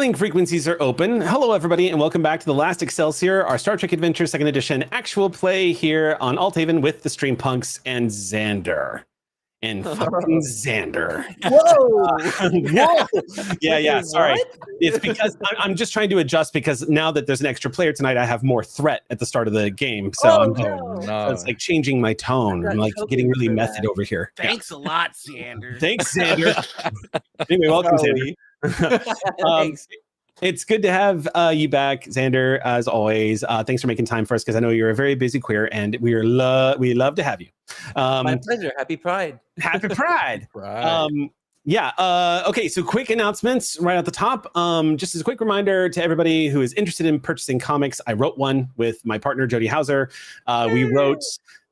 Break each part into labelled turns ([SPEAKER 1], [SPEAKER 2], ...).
[SPEAKER 1] Frequencies are open. Hello, everybody, and welcome back to the Last Excelsior, our Star Trek Adventure 2nd Edition actual play here on Althaven with the StreamPunks and Xander. And fucking Xander.
[SPEAKER 2] Whoa!
[SPEAKER 1] Whoa! Yeah, sorry.
[SPEAKER 2] What?
[SPEAKER 1] It's because I'm just trying to adjust because now that there's an extra player tonight, I have more threat at the start of the game. So, so it's like changing my tone. I'm like getting really method over here.
[SPEAKER 3] Thanks a lot, Xander.
[SPEAKER 1] Thanks, Xander. Anyway, welcome, Sandy.
[SPEAKER 2] Thanks.
[SPEAKER 1] It's good to have you back, Xander, as always. Thanks for making time for us because I know you're a very busy queer, and we love to have you.
[SPEAKER 2] My pleasure. Happy Pride.
[SPEAKER 1] Happy Pride.
[SPEAKER 2] Pride.
[SPEAKER 1] Okay, so quick announcements right at the top. Just as a quick reminder to everybody who is interested in purchasing comics, I wrote one with my partner, Jody Hauser. We wrote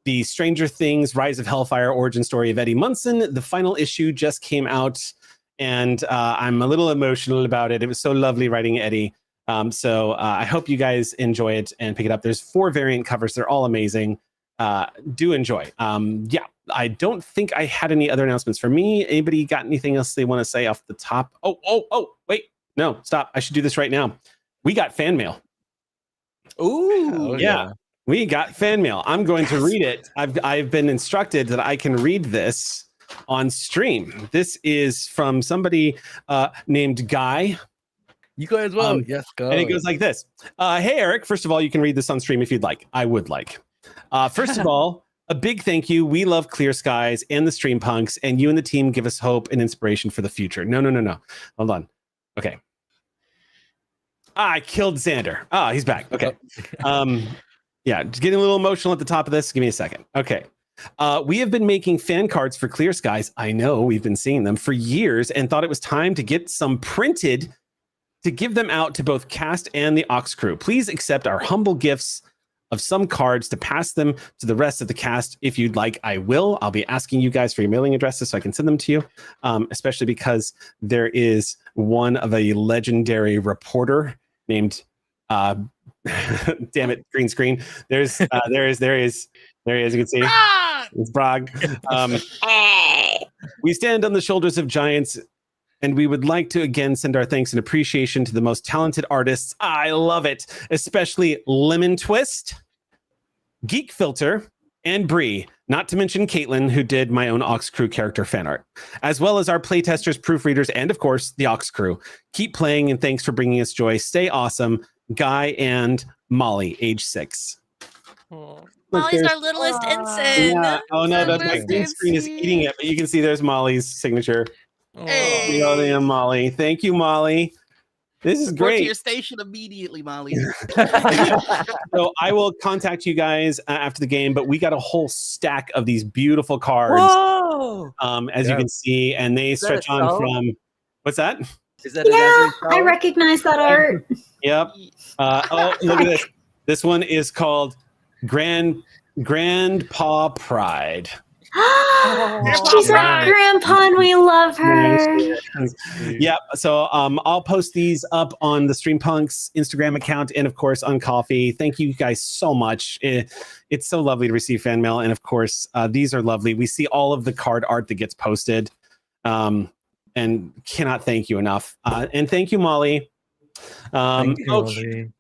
[SPEAKER 1] the Stranger Things Rise of Hellfire origin story of Eddie Munson. The final issue just came out, and I'm a little emotional about it. It was so lovely writing Eddie. So I hope you guys enjoy it and pick it up. There's 4 variant covers. They're all amazing. Do enjoy. I don't think I had any other announcements for me. Anybody got anything else they want to say off the top? Oh, wait. No, stop. I should do this right now. We got fan mail.
[SPEAKER 2] Ooh.
[SPEAKER 1] Yeah. We got fan mail. I'm going to read it. I've been instructed that I can read this on stream. This is from somebody named Guy.
[SPEAKER 4] You go as well. Yes, go.
[SPEAKER 1] And it goes like this. Hey, Eric. First of all, you can read this on stream if you'd like. I would like. First of all, a big thank you. We love Clear Skies and the StreamPunks, and you and the team give us hope and inspiration for the future. No. Hold on. Okay. I killed Xander. He's back. Okay. Yeah, just getting a little emotional at the top of this. Give me a second. Okay. We have been making fan cards for Clear Skies. I know we've been seeing them for years and thought it was time to get some printed to give them out to both cast and the Ox crew. Please accept our humble gifts of some cards to pass them to the rest of the cast. If you'd like, I will. I'll be asking you guys for your mailing addresses so I can send them to you, especially because there is one of a legendary reporter named, damn it, green screen. There is. You can see. It's Brog. We stand on the shoulders of giants, and we would like to again send our thanks and appreciation to the most talented artists. I love it, especially Lemon Twist, Geek Filter, and Bree, not to mention Caitlin, who did my own Ox Crew character fan art, as well as our playtesters, proofreaders, and of course, the Ox Crew. Keep playing, and thanks for bringing us joy. Stay awesome. Guy and Molly, age 6.
[SPEAKER 5] Molly's our littlest ensign.
[SPEAKER 1] Yeah. Oh no, that's my green screen is eating it, but you can see there's Molly's signature.
[SPEAKER 5] Hey.
[SPEAKER 1] Oh, damn, Molly. Thank you, Molly. This is
[SPEAKER 3] Report
[SPEAKER 1] great.
[SPEAKER 3] to your station immediately, Molly.
[SPEAKER 1] So I will contact you guys after the game, but we got a whole stack of these beautiful cards.
[SPEAKER 2] Whoa!
[SPEAKER 1] As you can see, and they stretch on from what's that?
[SPEAKER 2] Is that
[SPEAKER 6] I recognize that art.
[SPEAKER 1] Yep. Oh, look at this. This one is called Grandpa Pride.
[SPEAKER 6] She's our grandpa and we love her.
[SPEAKER 1] Yep. So I'll post these up on the StreamPunks Instagram account and of course on Coffee. Thank you guys so much. It's so lovely to receive fan mail, and of course these are lovely. We see all of the card art that gets posted, and cannot thank you enough. And thank you, Molly.
[SPEAKER 4] Thank you, Molly.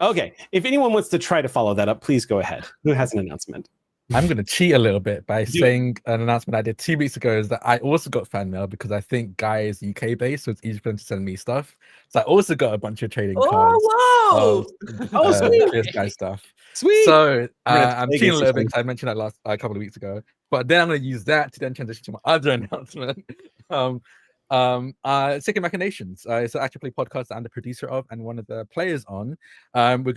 [SPEAKER 1] Okay. If anyone wants to try to follow that up, please go ahead. Who has an announcement?
[SPEAKER 4] I'm going to cheat a little bit by saying an announcement I did 2 weeks ago is that I also got fan mail because I think Guy is UK based, so it's easy for them to send me stuff. So I also got a bunch of trading cards.
[SPEAKER 2] Sweet.
[SPEAKER 4] This Guy stuff.
[SPEAKER 1] Sweet.
[SPEAKER 4] So I'm cheating a little bit because I mentioned that a couple of weeks ago. But then I'm going to use that to then transition to my other announcement. Second Machinations. It's an actual play podcast that I'm the producer of and one of the players on. We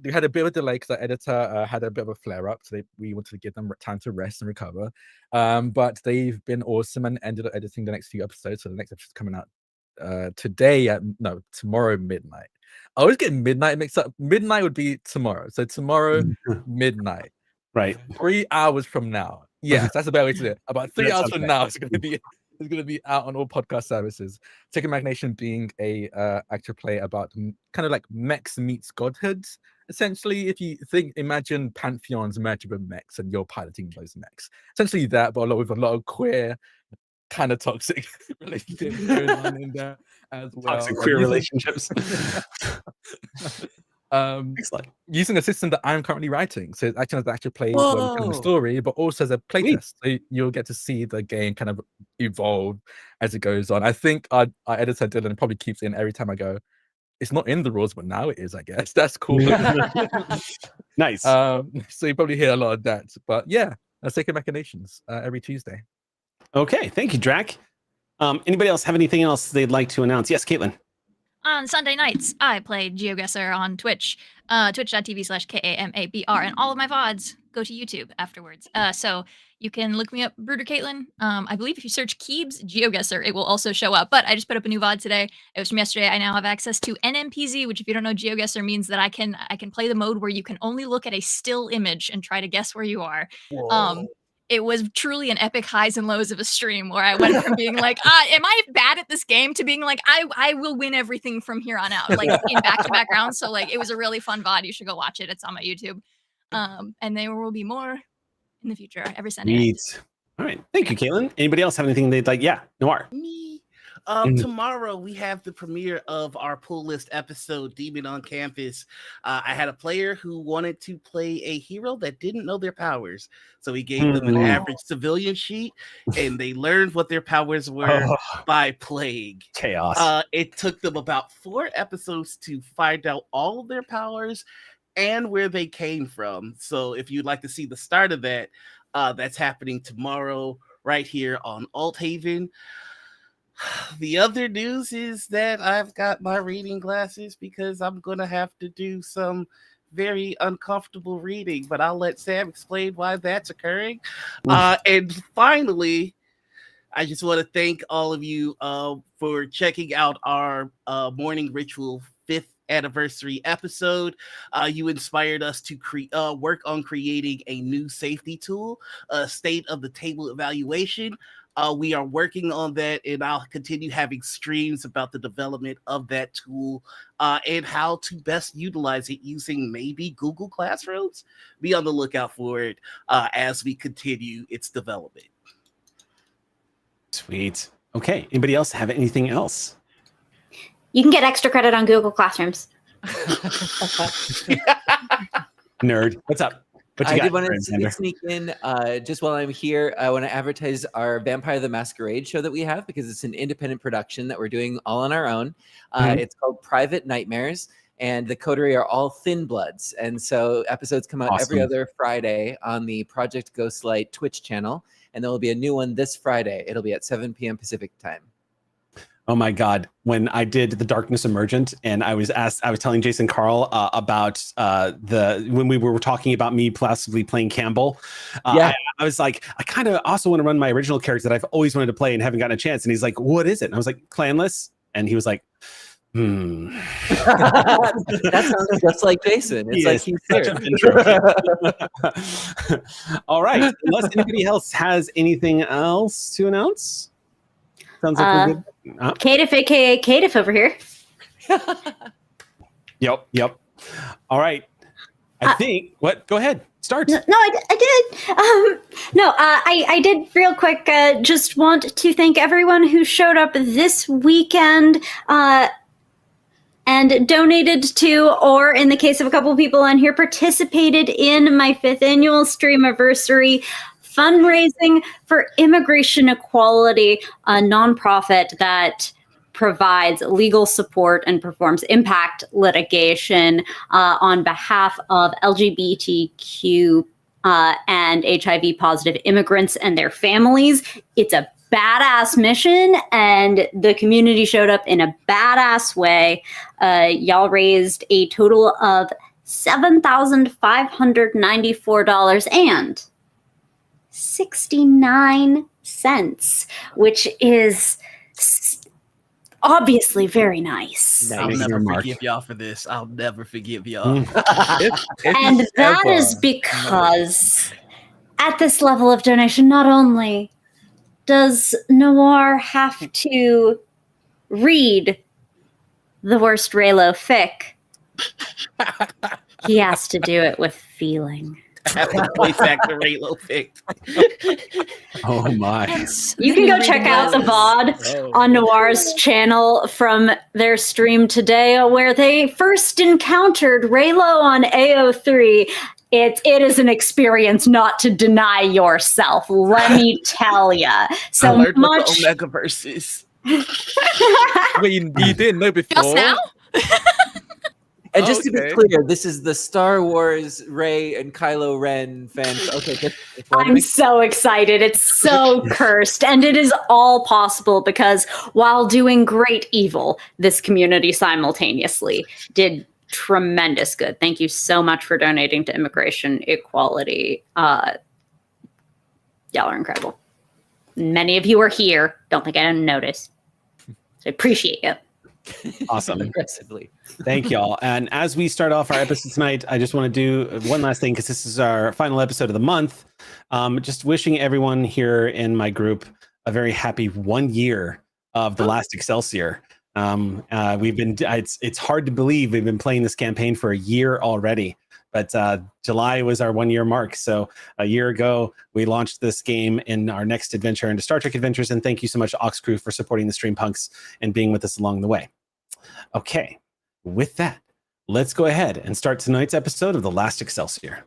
[SPEAKER 4] had a bit of a delay because our editor had a bit of a flare up, so we wanted to give them time to rest and recover. But they've been awesome and ended up editing the next few episodes. So the next episode's coming out tomorrow midnight. I always get midnight mixed up. Midnight would be tomorrow. So tomorrow midnight.
[SPEAKER 1] Right.
[SPEAKER 4] 3 hours from now. Yes, that's a better way to do it. About 3 hours from now, it's going to be out on all podcast services. Second Machination being a actual play about kind of like mechs meets godhoods. Essentially, if you imagine pantheons merged with mechs and you're piloting those mechs. Essentially that, but with a lot of queer kind of toxic relationship going on in there as well.
[SPEAKER 1] Toxic queer relationships.
[SPEAKER 4] Excellent. Using a system that I'm currently writing, so it actually plays kind of a story, but also as a playtest. So you'll get to see the game kind of evolve as it goes on. I think our editor Dylan probably keeps in every time I go, it's not in the rules, but now it is, I guess. That's cool.
[SPEAKER 1] Nice.
[SPEAKER 4] So you probably hear a lot of that. But yeah, Sacred Machinations every Tuesday.
[SPEAKER 1] Okay, thank you, Drac. Anybody else have anything else they'd like to announce? Yes, Caitlin.
[SPEAKER 5] On Sunday nights, I play GeoGuessr on Twitch, twitch.tv/KAMABR, and all of my VODs go to YouTube afterwards. So you can look me up, Bruder Caitlin. I believe if you search Keebs GeoGuessr, it will also show up. But I just put up a new VOD today. It was from yesterday. I now have access to NMPZ, which, if you don't know, GeoGuessr means that I can play the mode where you can only look at a still image and try to guess where you are. It was truly an epic highs and lows of a stream where I went from being like, am I bad at this game, to being like, I will win everything from here on out, like in back-to-back rounds. So like, it was a really fun VOD. You should go watch it. It's on my YouTube. And there will be more in the future every Sunday night.
[SPEAKER 1] All right. Thank you, Caitlin. Anybody else have anything they'd like? Yeah, Noir.
[SPEAKER 3] Me. Tomorrow we have the premiere of our pull list episode, Demon on Campus. I had a player who wanted to play a hero that didn't know their powers. So he gave them an average civilian sheet, and they learned what their powers were by playing.
[SPEAKER 1] Chaos.
[SPEAKER 3] It took them about 4 episodes to find out all of their powers and where they came from. So if you'd like to see the start of that, that's happening tomorrow right here on Althaven. The other news is that I've got my reading glasses because I'm going to have to do some very uncomfortable reading, but I'll let Sam explain why that's occurring. And finally, I just want to thank all of you for checking out our Morning Ritual 5th anniversary episode. You inspired us to work on creating a new safety tool, a state of the table evaluation. We are working on that, and I'll continue having streams about the development of that tool and how to best utilize it using maybe Google Classrooms. Be on the lookout for it as we continue its development.
[SPEAKER 1] Sweet. Okay. Anybody else have anything else?
[SPEAKER 6] You can get extra credit on Google Classrooms.
[SPEAKER 1] Nerd. What's up?
[SPEAKER 2] I did want to sneak in, just while I'm here, I want to advertise our Vampire the Masquerade show that we have, because it's an independent production that we're doing all on our own. It's called Private Nightmares, and the coterie are all Thin Bloods. And so episodes come out every other Friday on the Project Ghostlight Twitch channel, and there will be a new one this Friday. It'll be at 7 p.m. Pacific time.
[SPEAKER 1] Oh my God. When I did the Darkness Emergent, and I was telling Jason Carl about when we were talking about me possibly playing Campbell. I was like, I kind of also want to run my original character that I've always wanted to play and haven't gotten a chance. And he's like, what is it? And I was like, Clanless. And he was like,
[SPEAKER 2] That sounds just like Jason. It's like he's
[SPEAKER 1] here. All right. Unless anybody else has anything else to announce. Sounds like we're good.
[SPEAKER 6] Catif, aka Catif over here.
[SPEAKER 1] Yep. All right. I think go ahead. Start.
[SPEAKER 6] No, I did. I did real quick. Just want to thank everyone who showed up this weekend and donated to, or in the case of a couple of people on here, participated in my 5th annual Streamiversary fundraising for Immigration Equality, a nonprofit that provides legal support and performs impact litigation on behalf of LGBTQ and HIV positive immigrants and their families. It's a badass mission, and the community showed up in a badass way. Y'all raised a total of $7,594.69, which is obviously very nice.
[SPEAKER 3] I'll never forgive y'all for this. I'll never forgive y'all.
[SPEAKER 6] And that is because at this level of donation, not only does Noir have to read the worst Raylo fic, he has to do it with feeling.
[SPEAKER 3] have the voice actor Raylo picked.
[SPEAKER 1] Oh my.
[SPEAKER 6] You can go check out the VOD on Noir's channel from their stream today, where they first encountered Raylo on AO3. It is an experience not to deny yourself, let me tell ya. So
[SPEAKER 3] I learned
[SPEAKER 6] much.
[SPEAKER 3] what the Omegaverse is.
[SPEAKER 4] Wait, you didn't know before?
[SPEAKER 5] Just now?
[SPEAKER 2] And just to be
[SPEAKER 4] Okay.
[SPEAKER 2] clear, this is the Star Wars Rey and Kylo Ren fans. Okay,
[SPEAKER 6] I'm so excited. It's so cursed. And it is all possible because while doing great evil, this community simultaneously did tremendous good. Thank you so much for donating to immigration equality. Y'all are incredible. Many of you are here. Don't think I didn't notice. So I appreciate it.
[SPEAKER 1] Awesome.
[SPEAKER 2] aggressively.
[SPEAKER 1] Thank y'all. And as we start off our episode tonight, I just want to do one last thing because this is our final episode of the month. Just wishing everyone here in my group a very happy 1 year of the Last Excelsior. It's hard to believe we've been playing this campaign for a year already, but July was our 1 year mark. So a year ago, we launched this game in our next adventure into Star Trek Adventures. And thank you so much, Ox Crew, for supporting the StreamPunks and being with us along the way. Okay, with that, let's go ahead and start tonight's episode of the Last Excelsior.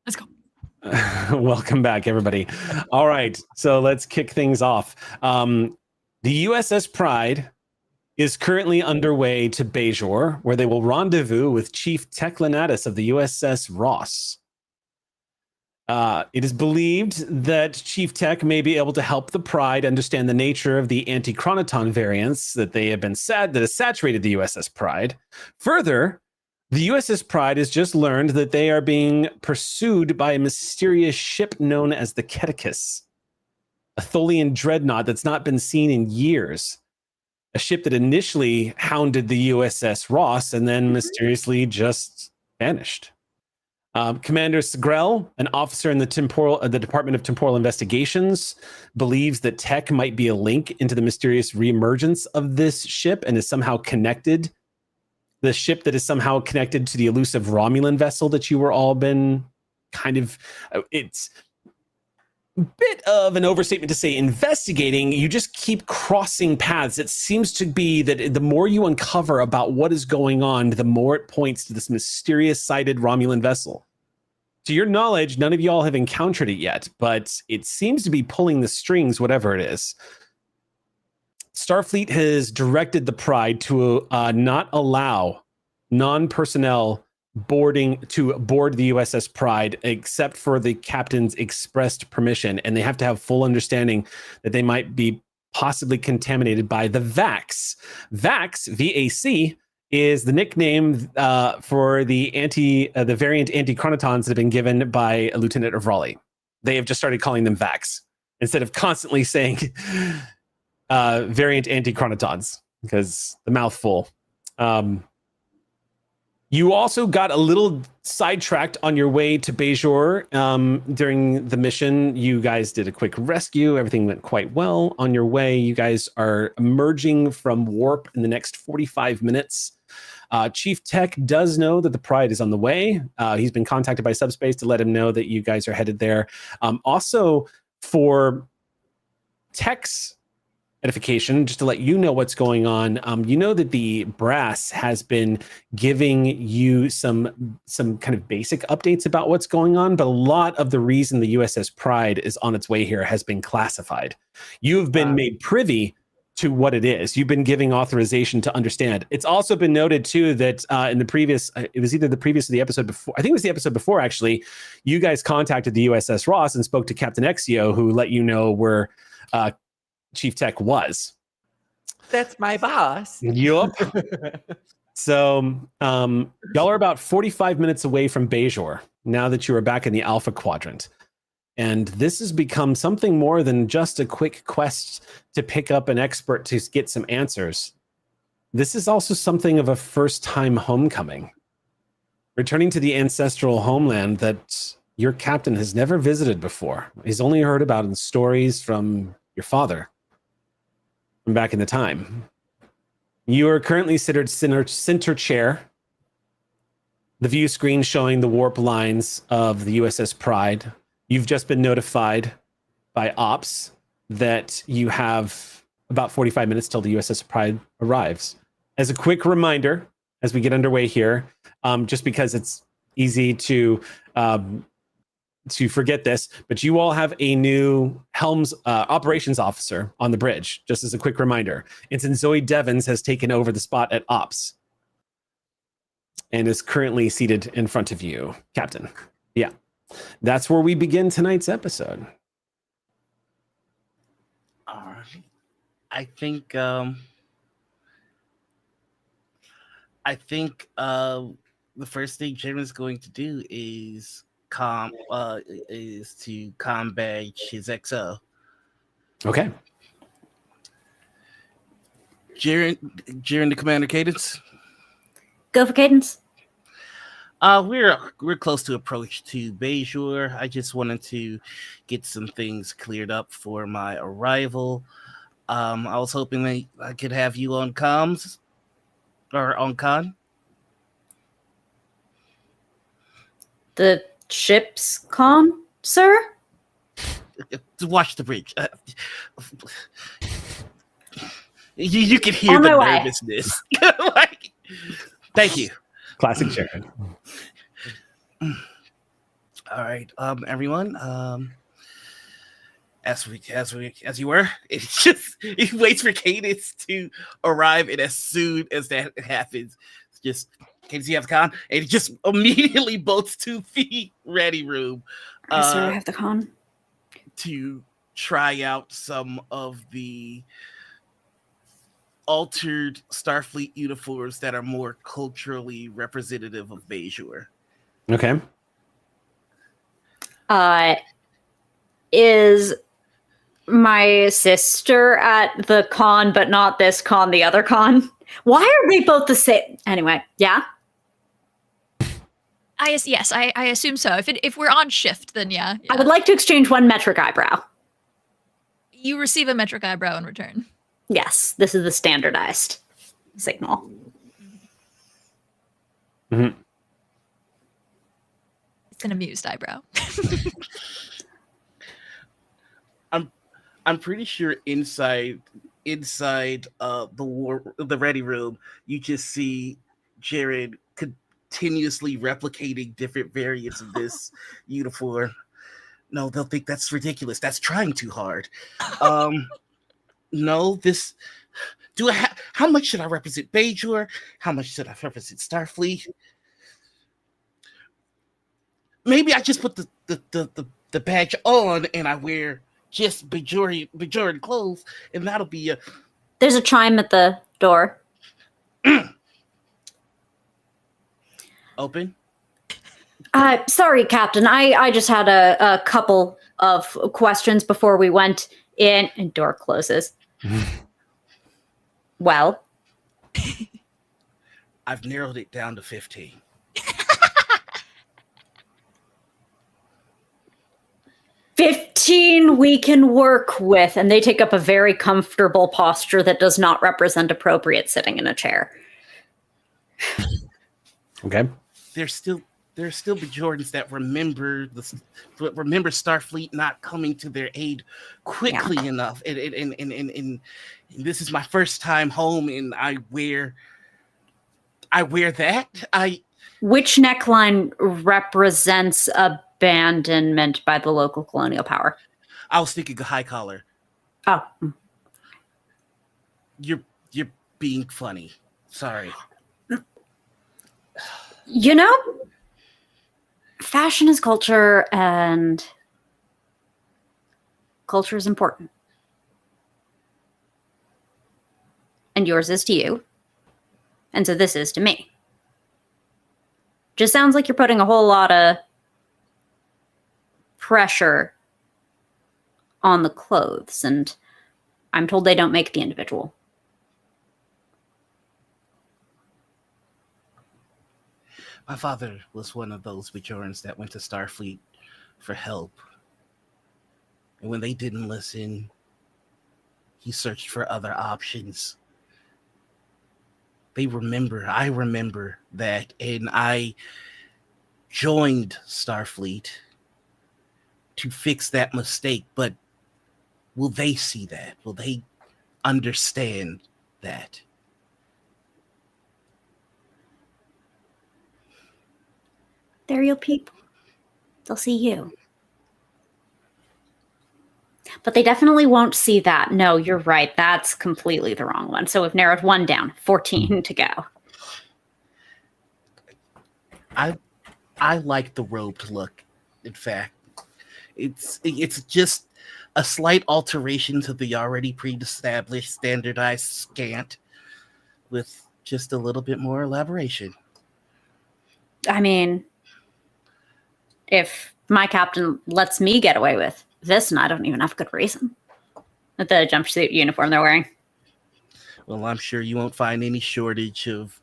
[SPEAKER 5] Let's go.
[SPEAKER 1] Welcome back, everybody. All right, so let's kick things off. The USS Pride is currently underway to Bajor, where they will rendezvous with Chief Teclinatus of the USS Ross. It is believed that Chief Tech may be able to help the Pride understand the nature of the anti-chronoton variants that has saturated the USS Pride. Further, the USS Pride has just learned that they are being pursued by a mysterious ship known as the Keticus, a Tholian dreadnought that's not been seen in years. A ship that initially hounded the USS Ross and then mysteriously just vanished. Commander Segrel, an officer in the Department of Temporal Investigations, believes that Tech might be a link into the mysterious reemergence of this ship and is somehow connected. The ship that is somehow connected to the elusive Romulan vessel that you were all been kind of, it's a bit of an overstatement to say investigating. You just keep crossing paths. It seems to be that the more you uncover about what is going on, the more it points to this mysterious sighted Romulan vessel. To your knowledge, none of y'all have encountered it yet, but it seems to be pulling the strings, whatever it is. Starfleet has directed the Pride to not allow non-personnel boarding to board the USS Pride except for the captain's expressed permission, and they have to have full understanding that they might be possibly contaminated by the VAX. VAX, VAC, is the nickname for the variant anti-chronotons that have been given by Lieutenant Avrali. They have just started calling them VAX instead of constantly saying variant anti-chronotons because the mouthful. You also got a little sidetracked on your way to Bejor during the mission. You guys did a quick rescue. Everything went quite well on your way. You guys are emerging from warp in the next 45 minutes. Chief Tech does know that the Pride is on the way. He's been contacted by Subspace to let him know that you guys are headed there. Also, for Tech's edification, just to let you know what's going on, you know that the brass has been giving you some kind of basic updates about what's going on, but a lot of the reason the USS Pride is on its way here has been classified. You've been made privy to what it is. You've been giving authorization to understand. It's also been noted too that in the previous, it was either the previous or the episode before, I think it was the episode before actually, you guys contacted the USS Ross and spoke to Captain Exio, who let you know where Chief Tech was.
[SPEAKER 2] That's my boss.
[SPEAKER 1] Yup. So y'all are about 45 minutes away from Bejor now that you are back in the Alpha Quadrant. And this has become something more than just a quick quest to pick up an expert to get some answers. This is also something of a first-time homecoming. Returning to the ancestral homeland that your captain has never visited before. He's only heard about in stories from your father from back in the time. You are currently seated center chair. The view screen showing the warp lines of the USS Pride. You've just been notified by Ops that you have about 45 minutes till the USS Pride arrives. As a quick reminder, as we get underway here, just because it's easy to forget this, but you all have a new Helms operations officer on the bridge, just as a quick reminder. It's in Zoe Devons has taken over the spot at Ops and is currently seated in front of you, Captain. Yeah. That's where we begin tonight's episode.
[SPEAKER 3] All right. I think the first thing Jim is going to do is to combat his XO.
[SPEAKER 1] Okay.
[SPEAKER 3] Jiren the commander cadence.
[SPEAKER 6] Go for cadence.
[SPEAKER 3] We're close to approach to Bejor. I just wanted to get some things cleared up for my arrival. I was hoping that I could have you on comms or on con.
[SPEAKER 6] The ship's con, sir?
[SPEAKER 3] Watch the bridge. You can hear
[SPEAKER 6] On
[SPEAKER 3] the
[SPEAKER 6] my way.
[SPEAKER 3] nervousness. Thank you.
[SPEAKER 1] Classic Jared.
[SPEAKER 3] All right, everyone. As you were, it's just it waits for Cadence to arrive, and as soon as that happens, it's just Cadence, you have the con, and it just immediately bolts to the ready room.
[SPEAKER 6] Sir, I have the con.
[SPEAKER 3] To try out some of the altered Starfleet uniforms that are more culturally representative of Bejor.
[SPEAKER 1] Okay.
[SPEAKER 6] Is my sister at the con, but not this con, the other con? Why are they both the same? Anyway, yeah.
[SPEAKER 5] Yes, I assume so. If we're on shift, then yeah.
[SPEAKER 6] I would like to exchange one metric eyebrow.
[SPEAKER 5] You receive a metric eyebrow in return.
[SPEAKER 6] Yes, this is the standardized signal.
[SPEAKER 1] Mm-hmm.
[SPEAKER 5] It's an amused eyebrow.
[SPEAKER 3] I'm pretty sure inside the ready room, you just see Jared continuously replicating different variants of this uniform. No, they'll think that's ridiculous. That's trying too hard. No, this how much should I represent Bajor? How much should I represent Starfleet? Maybe I just put the badge on and I wear just Bajoran clothes, and that'll be a.
[SPEAKER 6] There's a chime at the door.
[SPEAKER 3] Open.
[SPEAKER 6] Sorry, Captain. I just had a couple of questions before we went in, and door closes. Well,
[SPEAKER 3] I've narrowed it down to 15.
[SPEAKER 6] we can work with, and they take up a very comfortable posture that does not represent appropriate sitting in a chair.
[SPEAKER 1] Okay.
[SPEAKER 3] There's still Bajorans that remember Starfleet not coming to their aid quickly enough, and this is my first time home, and I wear that.
[SPEAKER 6] Which neckline represents abandonment by the local colonial power?
[SPEAKER 3] I was thinking a high collar.
[SPEAKER 6] Oh,
[SPEAKER 3] You're being funny. Sorry.
[SPEAKER 6] you know, fashion is culture, and culture is important. And yours is to you. And so this is to me. Just sounds like you're putting a whole lot of pressure on the clothes, and I'm told they don't make the individual.
[SPEAKER 3] My father was one of those Bajorans that went to Starfleet for help. And when they didn't listen, he searched for other options. I remember that, and I joined Starfleet to fix that mistake, but will they see that? Will they understand that?
[SPEAKER 6] They're your people. They'll see you. But they definitely won't see that. No, you're right. That's completely the wrong one. So we've narrowed one down, 14 to go.
[SPEAKER 3] I like the robed look. In fact, it's just a slight alteration to the already pre-established standardized scant with just a little bit more elaboration.
[SPEAKER 6] I mean, if my captain lets me get away with this, and I don't even have a good reason. With the jumpsuit uniform they're wearing.
[SPEAKER 3] Well, I'm sure you won't find any shortage of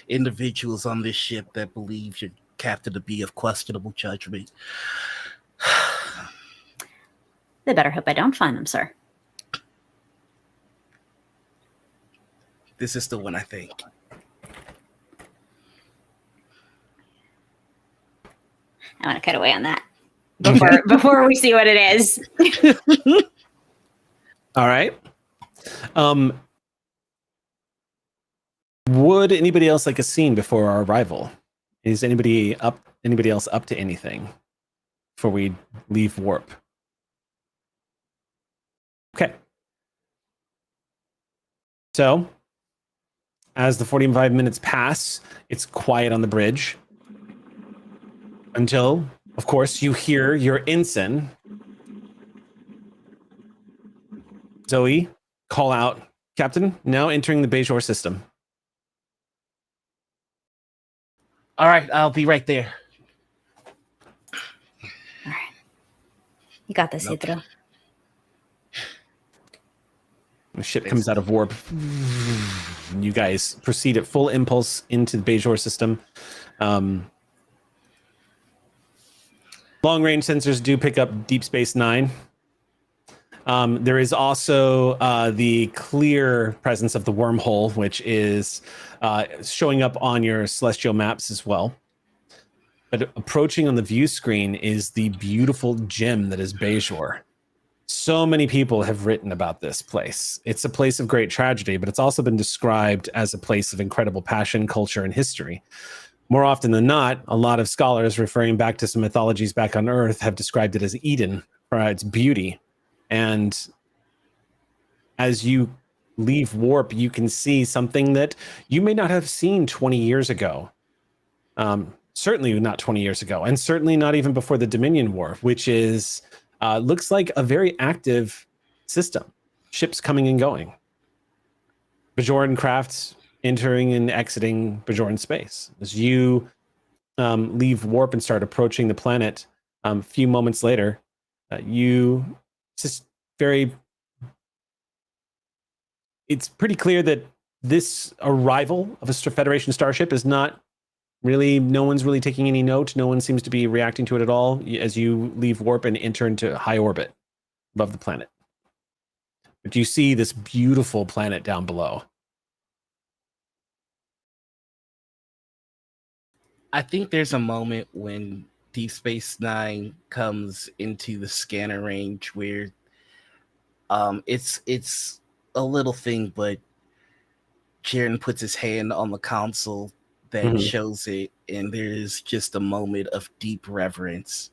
[SPEAKER 3] individuals on this ship that believe your captain to be of questionable judgment.
[SPEAKER 6] They better hope I don't find them, sir.
[SPEAKER 3] This is the one, I think.
[SPEAKER 6] I want to cut away on that before we see what it is.
[SPEAKER 1] All right. Would anybody else like a scene before our arrival? Is anybody else up to anything before we leave warp? Okay. So, as the 45 minutes pass, it's quiet on the bridge until, of course, you hear your ensign, Zoe, call out, "Captain, now entering the Bajor system."
[SPEAKER 3] All right, I'll be right there.
[SPEAKER 6] All right. You got this,
[SPEAKER 3] Nope.
[SPEAKER 6] Hydro.
[SPEAKER 1] The ship comes out of warp. You guys proceed at full impulse into the Bajor system. Long-range sensors do pick up Deep Space Nine. There is also the clear presence of the wormhole, which is showing up on your celestial maps as well. But approaching on the view screen is the beautiful gem that is Bajor. So many people have written about this place. It's a place of great tragedy, but it's also been described as a place of incredible passion, culture, and history. More often than not, a lot of scholars referring back to some mythologies back on Earth have described it as Eden for its beauty. And as you leave warp, you can see something that you may not have seen 20 years ago. Certainly not 20 years ago, and certainly not even before the Dominion War, which is looks like a very active system. Ships coming and going. Bajoran crafts entering and exiting Bajoran space. As you leave warp and start approaching the planet, a few moments later, it's pretty clear that this arrival of a Federation starship is not really, no one's really taking any note. No one seems to be reacting to it at all as you leave warp and enter into high orbit above the planet. But you see this beautiful planet down below.
[SPEAKER 3] I think there's a moment when Deep Space Nine comes into the scanner range where it's a little thing, but Jaren puts his hand on the console that shows it, and there's just a moment of deep reverence.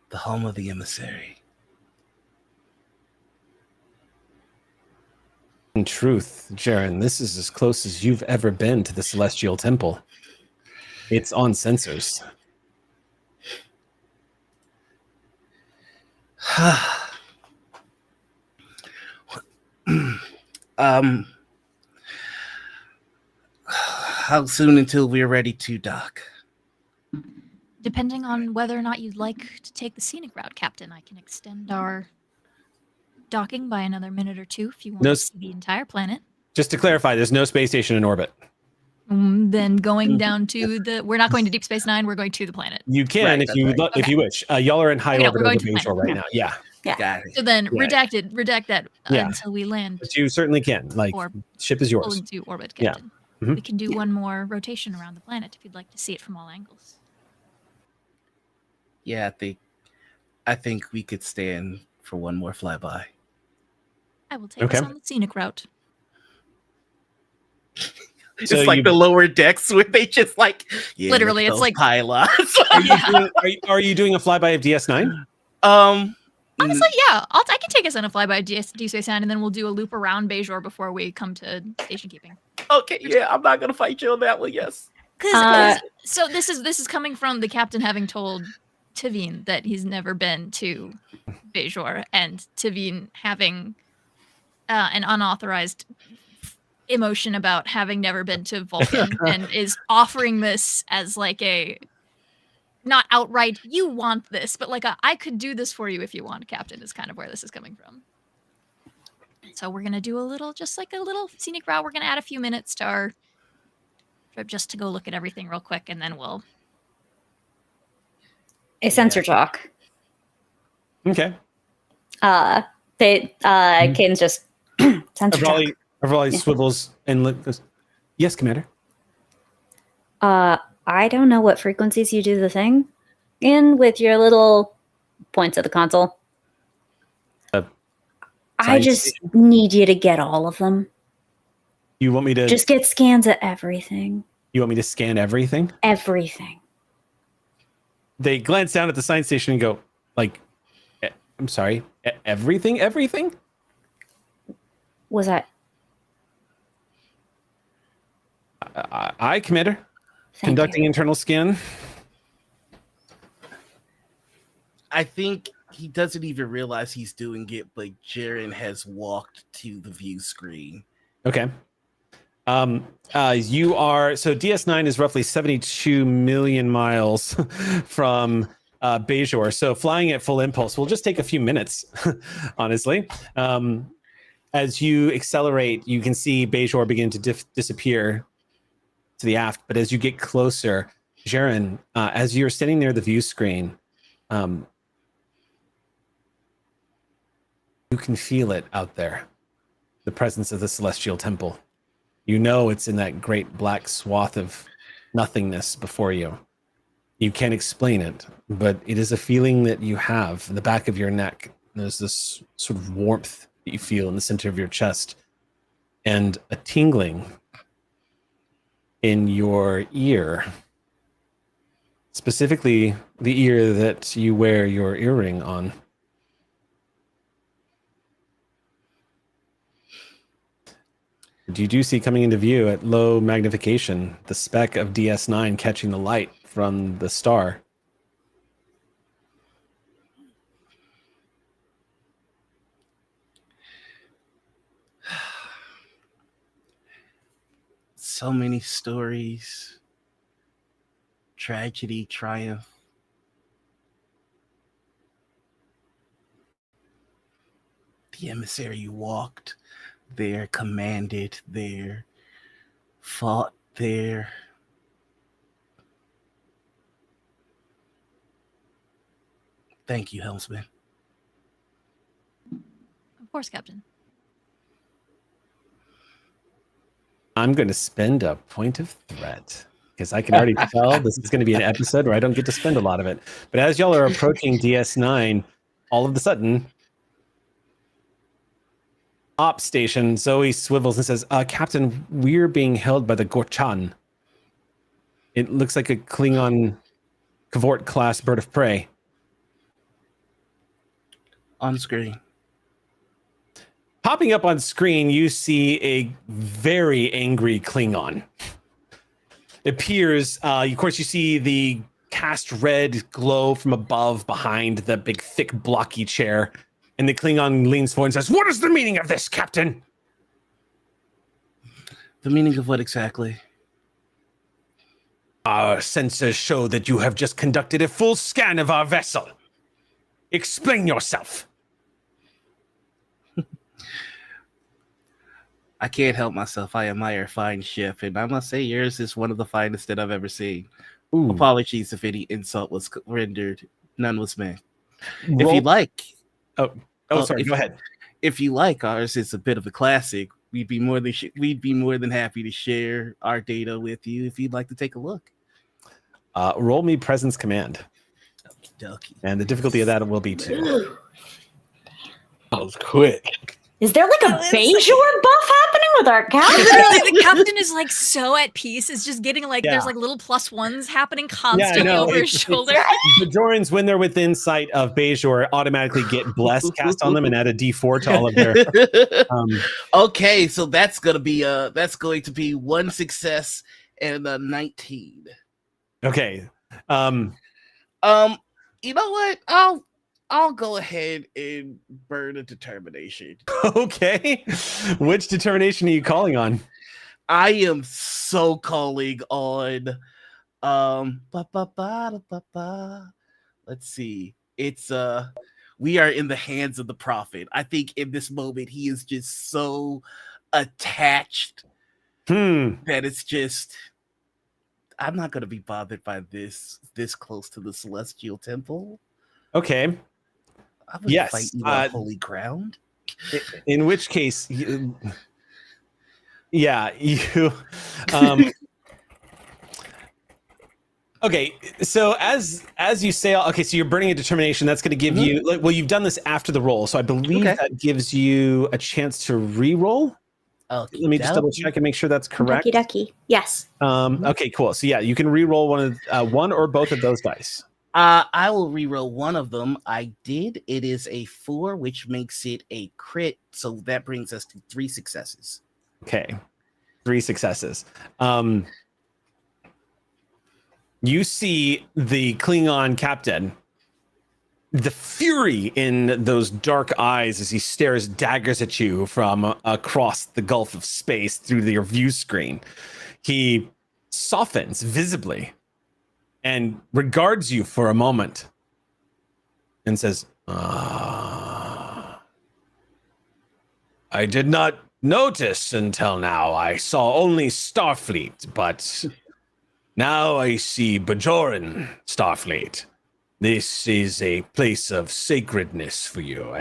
[SPEAKER 3] The home of the emissary.
[SPEAKER 1] In truth, Jaren, this is as close as you've ever been to the Celestial Temple. It's on sensors.
[SPEAKER 3] How soon until we're ready to dock?
[SPEAKER 5] Depending on whether or not you'd like to take the scenic route, Captain, I can extend our docking by another minute or two if you want to see the entire planet.
[SPEAKER 1] Just to clarify, there's no space station in orbit.
[SPEAKER 5] Then going down to we're not going to Deep Space Nine, we're going to the planet.
[SPEAKER 1] You can if you if you wish. Y'all are in high orbit over Bajor right now. Yeah.
[SPEAKER 3] Got it.
[SPEAKER 5] So then redact that until we land.
[SPEAKER 1] But you certainly can. Like, ship is yours.
[SPEAKER 5] Pull into orbit, Captain.
[SPEAKER 1] Yeah.
[SPEAKER 5] We can do one more rotation around the planet if you'd like to see it from all angles.
[SPEAKER 3] Yeah, I think we could stand for one more flyby.
[SPEAKER 5] I will take us on the scenic route.
[SPEAKER 3] It's so like the lower decks where they just like
[SPEAKER 5] literally it's like
[SPEAKER 3] pylons.
[SPEAKER 1] Are you doing a flyby of DS9?
[SPEAKER 5] Honestly, yeah. I can take us on a flyby of Deep Space Nine, and then we'll do a loop around Bajor before we come to station keeping.
[SPEAKER 3] Okay, yeah, I'm not gonna fight you on that one. Yes.
[SPEAKER 5] So this is coming from the captain having told Tavine that he's never been to Bajor, and Tavine having an unauthorized emotion about having never been to Vulcan and is offering this as like a not outright you want this, but like I could do this for you if you want, Captain, is kind of where this is coming from. So we're gonna do a little scenic route. We're gonna add a few minutes to our trip just to go look at everything real quick, and then we'll
[SPEAKER 6] a sensor talk.
[SPEAKER 1] Okay.
[SPEAKER 6] Caden's just sensor talk.
[SPEAKER 1] Everybody swivels and goes, yes, Commander.
[SPEAKER 6] I don't know what frequencies you do the thing in with your little points at the console. I just need you to get all of them.
[SPEAKER 1] You want me to
[SPEAKER 6] just get scans of everything?
[SPEAKER 1] You want me to scan everything?
[SPEAKER 6] Everything.
[SPEAKER 1] They glance down at the science station and go, like, I'm sorry, everything? Everything?
[SPEAKER 6] Was that?
[SPEAKER 1] I Commander. Conducting internal scan.
[SPEAKER 3] I think he doesn't even realize he's doing it, but Jaren has walked to the view screen.
[SPEAKER 1] Okay. You are so DS9 is roughly 72 million miles from Bajor. So flying at full impulse will just take a few minutes, honestly. As you accelerate, you can see Bajor begin to disappear to the aft. But as you get closer, Jaren, as you're standing near the view screen, you can feel it out there, the presence of the Celestial Temple. You know it's in that great black swath of nothingness before you. You can't explain it, but it is a feeling that you have in the back of your neck. There's this sort of warmth that you feel in the center of your chest and a tingling in your ear, specifically the ear that you wear your earring on. You do see coming into view at low magnification the speck of DS9 catching the light from the star.
[SPEAKER 3] So many stories, tragedy, triumph. The emissary walked there, commanded there, fought there. Thank you, helmsman.
[SPEAKER 5] Of course, Captain.
[SPEAKER 1] I'm going to spend a point of threat because I can already tell this is going to be an episode where I don't get to spend a lot of it. But as y'all are approaching DS9, all of a sudden, op station, Zoe swivels and says, Captain, we're being held by the Gorchan. It looks like a Klingon Cavort class bird of prey.
[SPEAKER 3] On screen.
[SPEAKER 1] Popping up on screen, you see a very angry Klingon. It appears, of course, you see the cast red glow from above behind the big, thick, blocky chair. And the Klingon leans forward and says, "What is the meaning of this, Captain?"
[SPEAKER 3] The meaning of what exactly?
[SPEAKER 1] Our sensors show that you have just conducted a full scan of our vessel. Explain yourself.
[SPEAKER 3] I can't help myself. I admire a fine ship, and I must say yours is one of the finest that I've ever seen.
[SPEAKER 1] Ooh.
[SPEAKER 3] Apologies if any insult was rendered. None was meant.
[SPEAKER 1] Roll-
[SPEAKER 3] If you like...
[SPEAKER 1] sorry, go ahead.
[SPEAKER 3] If you like, ours is a bit of a classic. We'd be more than happy to share our data with you if you'd like to take a look.
[SPEAKER 1] Roll me presence command.
[SPEAKER 3] Okey-dokey.
[SPEAKER 1] And the difficulty of that will be 2.
[SPEAKER 4] That was quick.
[SPEAKER 6] Is there like a Bejor buff happening with our captain?
[SPEAKER 5] Literally, the captain is like so at peace. It's just getting like there's like little +1s happening constantly over his shoulder.
[SPEAKER 1] Bajorans, when they're within sight of Bejor, automatically get bless cast on them and add a D4 to all of their.
[SPEAKER 3] Okay, so that's going to be 1 success and a 19.
[SPEAKER 1] Okay.
[SPEAKER 3] You know what? I'll go ahead and burn a determination.
[SPEAKER 1] Okay. Which determination are you calling on?
[SPEAKER 3] I am so calling on let's see. It's we are in the hands of the prophet. I think in this moment he is just so attached that it's just I'm not gonna be bothered by this close to the celestial temple.
[SPEAKER 1] Okay.
[SPEAKER 3] I would fight you on holy ground.
[SPEAKER 1] In which case, you. Okay, so as you say, okay, so you're burning a determination. That's going to give you. Well, you've done this after the roll, so I believe that gives you a chance to re-roll. Let me just double check and make sure that's correct.
[SPEAKER 6] Ducky. Yes.
[SPEAKER 1] Okay, cool. So yeah, you can re-roll one or both of those dice.
[SPEAKER 3] I will reroll one of them. I did. It is a 4, which makes it a crit. So that brings us to 3 successes.
[SPEAKER 1] Okay. 3 successes. You see the Klingon captain, the fury in those dark eyes as he stares daggers at you from across the gulf of space through your view screen. He softens visibly and regards you for a moment and says, I did not notice until now. I saw only Starfleet, but now I see Bajoran Starfleet. This is a place of sacredness for you.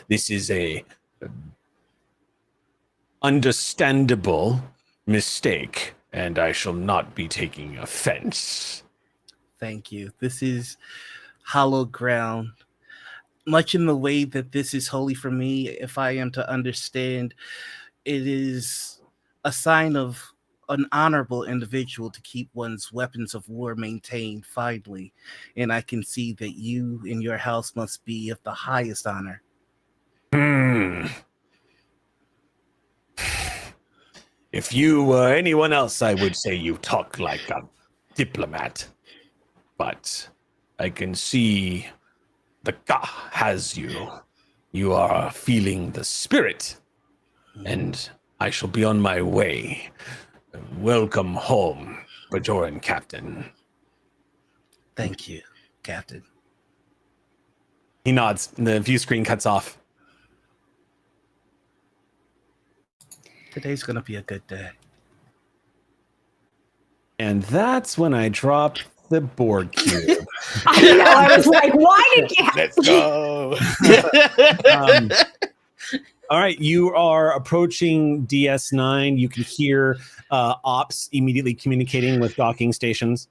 [SPEAKER 1] This is a understandable mistake, and I shall not be taking offense.
[SPEAKER 3] Thank you. This is hallowed ground. Much in the way that this is holy for me, if I am to understand, it is a sign of an honorable individual to keep one's weapons of war maintained finely. And I can see that you in your house must be of the highest honor.
[SPEAKER 1] If you were anyone else, I would say you talk like a diplomat. But I can see the Ka has you. You are feeling the spirit. And I shall be on my way. Welcome home, Bajoran Captain.
[SPEAKER 3] Thank you, Captain.
[SPEAKER 1] He nods, and the view screen cuts off.
[SPEAKER 3] Today's gonna be a good day.
[SPEAKER 1] And that's when I drop the board cube.
[SPEAKER 6] I know. I was like, why did you?
[SPEAKER 1] Let's go. All right, you are approaching DS9. You can hear ops immediately communicating with docking stations.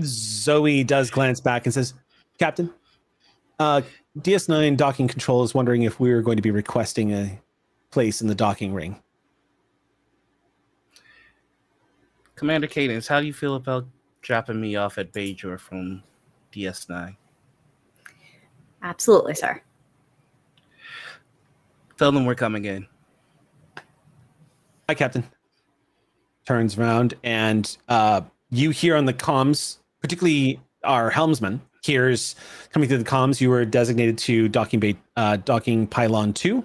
[SPEAKER 1] Zoe does glance back and says, Captain, DS9 docking control is wondering if we're going to be requesting a place in the docking ring.
[SPEAKER 3] Commander Cadence, how do you feel about dropping me off at Bajor from DS9?
[SPEAKER 6] Absolutely, sir.
[SPEAKER 3] Tell them we're coming in.
[SPEAKER 1] Hi, Captain. Turns around, and you hear on the comms, particularly our helmsman hears coming through the comms, you were designated to docking pylon 2.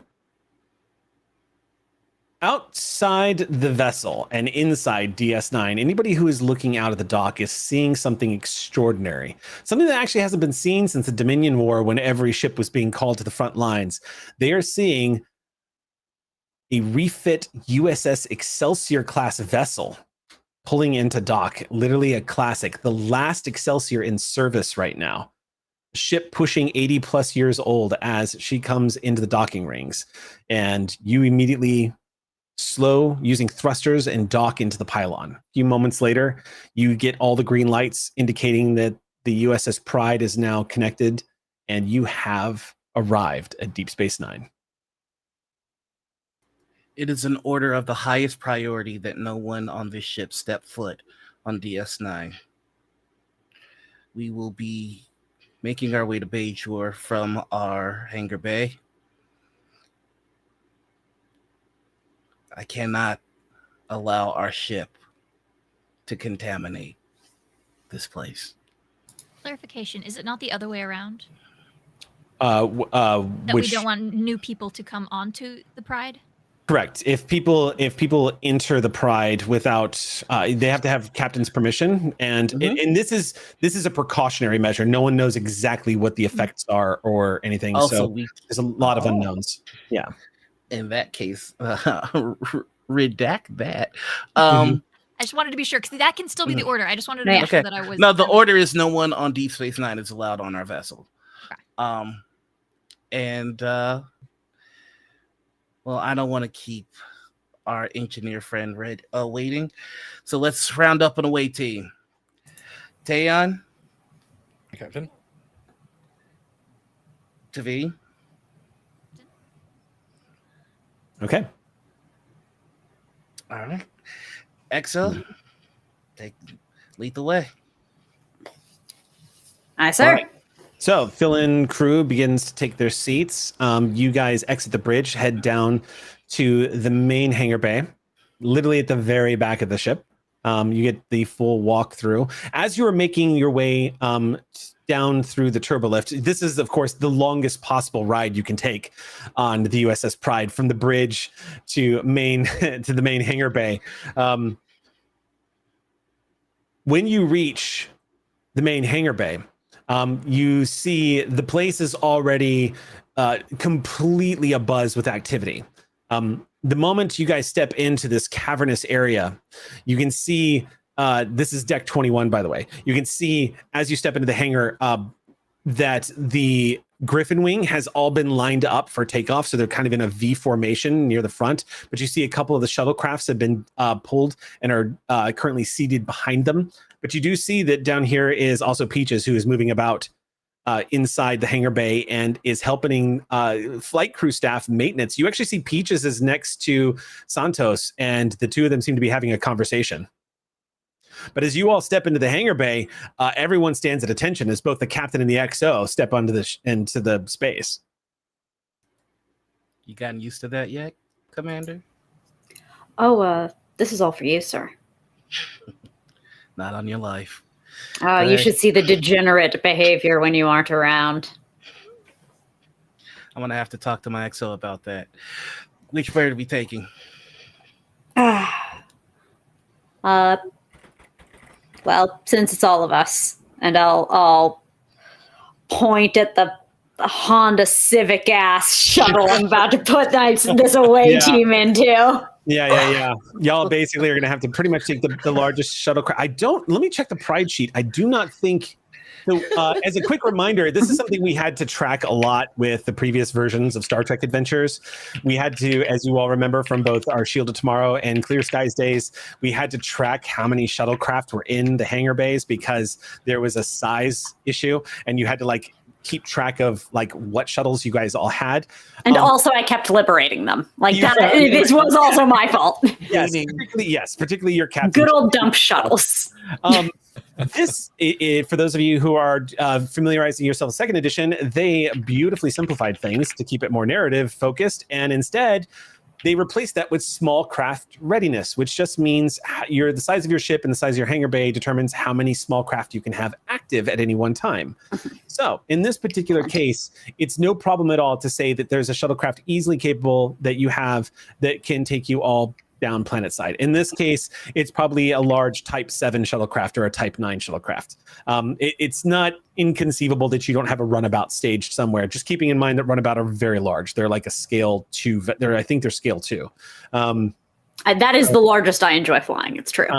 [SPEAKER 1] Outside the vessel and inside DS9, anybody who is looking out at the dock is seeing something extraordinary. Something that actually hasn't been seen since the Dominion War, when every ship was being called to the front lines. They are seeing a refit USS Excelsior class vessel pulling into dock. Literally a classic. The Last Excelsior in service right now. Ship pushing 80 plus years old as she comes into the docking rings. And you immediately slow using thrusters and dock into the pylon. A few moments later, you get all the green lights indicating that the USS Pride is now connected, and you have arrived at Deep Space Nine.
[SPEAKER 3] It is an order of the highest priority that no one on this ship step foot on DS9. We will be making our way to Bajor from our hangar bay. I cannot allow our ship to contaminate this place.
[SPEAKER 5] Clarification: is it not the other way around?
[SPEAKER 1] That
[SPEAKER 5] We don't want new people to come onto the Pride?
[SPEAKER 1] Correct. If people enter the Pride without, they have to have captain's permission, and and this is a precautionary measure. No one knows exactly what the effects are or anything.
[SPEAKER 3] Also,
[SPEAKER 1] so there's a lot of unknowns. Yeah.
[SPEAKER 3] In that case, redact that.
[SPEAKER 5] I just wanted to be sure, because that can still be the order. I just wanted to make sure that I was.
[SPEAKER 3] No, the order is no one on Deep Space Nine is allowed on our vessel.
[SPEAKER 5] Okay.
[SPEAKER 3] Well, I don't want to keep our engineer friend Red waiting, so let's round up an away team. Taeyeon,
[SPEAKER 4] Captain.
[SPEAKER 3] Tavi.
[SPEAKER 1] Okay.
[SPEAKER 3] All right. Exo, lead the way.
[SPEAKER 6] Aye, sir.
[SPEAKER 1] Right. So fill-in crew begins to take their seats. You guys exit the bridge, head down to the main hangar bay, literally at the very back of the ship. You get the full walkthrough. As you are making your way down through the turbolift, this is, of course, the longest possible ride you can take on the USS Pride, from the bridge to the main hangar bay. When you reach the main hangar bay, you see the place is already completely abuzz with activity. The moment you guys step into this cavernous area, you can see, this is deck 21, by the way. You can see as you step into the hangar that the Griffin wing has all been lined up for takeoff. So they're kind of in a V formation near the front, but you see a couple of the shuttlecrafts have been pulled and are currently seated behind them. But you do see that down here is also Peaches, who is moving about inside the hangar bay and is helping flight crew staff maintenance. You actually see Peaches is next to Santos, and the two of them seem to be having a conversation. But as you all step into the hangar bay, everyone stands at attention as both the captain and the XO step onto into the space.
[SPEAKER 3] You gotten used to that yet, Commander?
[SPEAKER 6] Oh, this is all for you, sir.
[SPEAKER 3] Not on your life.
[SPEAKER 6] Oh, you should see the degenerate behavior when you aren't around.
[SPEAKER 3] I'm gonna have to talk to my XO about that. Which bird are we taking?
[SPEAKER 6] Well, since it's all of us, and I'll point at the Honda Civic ass shuttle I'm about to put this away team into.
[SPEAKER 1] Yeah. Y'all basically are going to have to pretty much take the largest shuttlecraft. Let me check the pride sheet. I do not think. So, as a quick reminder, this is something we had to track a lot with the previous versions of Star Trek Adventures. We had to, as you all remember from both our Shield of Tomorrow and Clear Skies days, we had to track how many shuttlecraft were in the hangar bays because there was a size issue, and you had to keep track of what shuttles you guys all had.
[SPEAKER 6] And also I kept liberating them. This was also my fault.
[SPEAKER 1] Yes, particularly your captain.
[SPEAKER 6] Good old dump shuttles.
[SPEAKER 1] This, for those of you who are familiarizing yourself with second edition, they beautifully simplified things to keep it more narrative focused, and instead they replaced that with small craft readiness, which just means the size of your ship and the size of your hangar bay determines how many small craft you can have active at any one time. So in this particular case, it's no problem at all to say that there's a shuttlecraft easily capable that you have that can take you all down planet side. In this case, it's probably a large Type 7 shuttlecraft or a Type 9 shuttlecraft. It's not inconceivable that you don't have a runabout staged somewhere. Just keeping in mind that runabout are very large. They're like a scale 2. I think they're scale 2.
[SPEAKER 6] That is the largest I enjoy flying. It's true.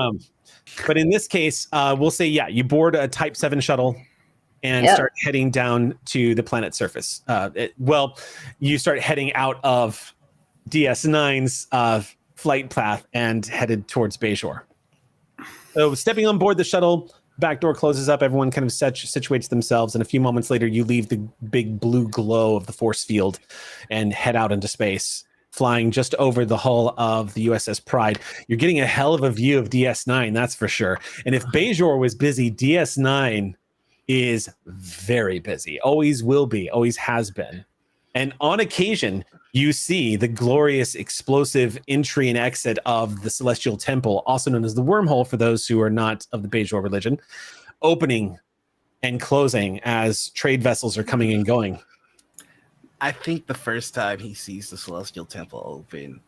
[SPEAKER 1] But in this case, we'll say, you board a Type 7 shuttle and start heading down to the planet's surface. You start heading out of DS9's flight path and headed towards Bajor. So stepping on board the shuttle, back door closes up, everyone kind of situates themselves, and a few moments later you leave the big blue glow of the force field and head out into space, flying just over the hull of the USS Pride. You're getting a hell of a view of DS9, that's for sure. And if Bajor was busy, DS9 is very busy. Always will be, always has been. And on occasion, you see the glorious explosive entry and exit of the Celestial Temple, also known as the Wormhole for those who are not of the Bajor religion, opening and closing as trade vessels are coming and going.
[SPEAKER 3] I think the first time he sees the Celestial Temple open,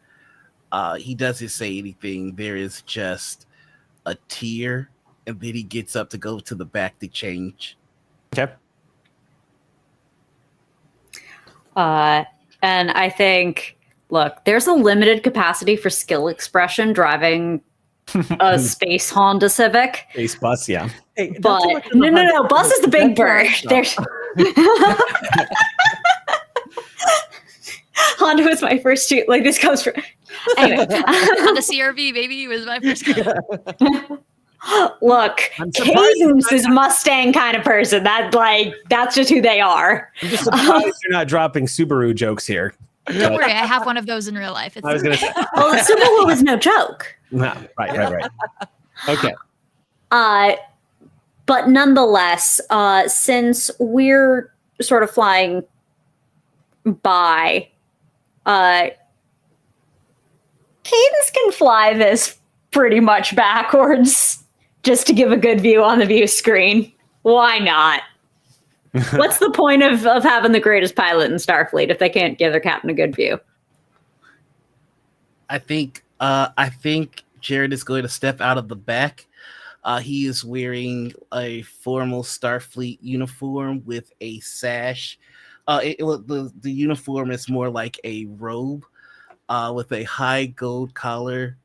[SPEAKER 3] he doesn't say anything. There is just a tear, and then he gets up to go to the back to change.
[SPEAKER 1] Okay.
[SPEAKER 6] And I think, look, there's a limited capacity for skill expression driving a space Honda Civic.
[SPEAKER 1] Space bus, yeah.
[SPEAKER 4] Hey,
[SPEAKER 6] But no, bus is the big bird. There's Honda was my first shoot. This comes from anyway.
[SPEAKER 5] Honda CRV, baby, was my first.
[SPEAKER 6] Look, Cadence is a Mustang kind of person. That's just who they are.
[SPEAKER 1] I'm just surprised you're not dropping Subaru jokes here.
[SPEAKER 5] Don't worry, I have one of those in real life.
[SPEAKER 1] I was going to say.
[SPEAKER 6] Well, Subaru was no joke.
[SPEAKER 1] No, right. Okay.
[SPEAKER 6] But nonetheless, since we're sort of flying by, Cadence can fly this pretty much backwards just to give a good view on the view screen. Why not? What's the point of having the greatest pilot in Starfleet if they can't give their captain a good view?
[SPEAKER 3] I think Jared is going to step out of the back. He is wearing a formal Starfleet uniform with a sash. The uniform is more like a robe with a high gold collar.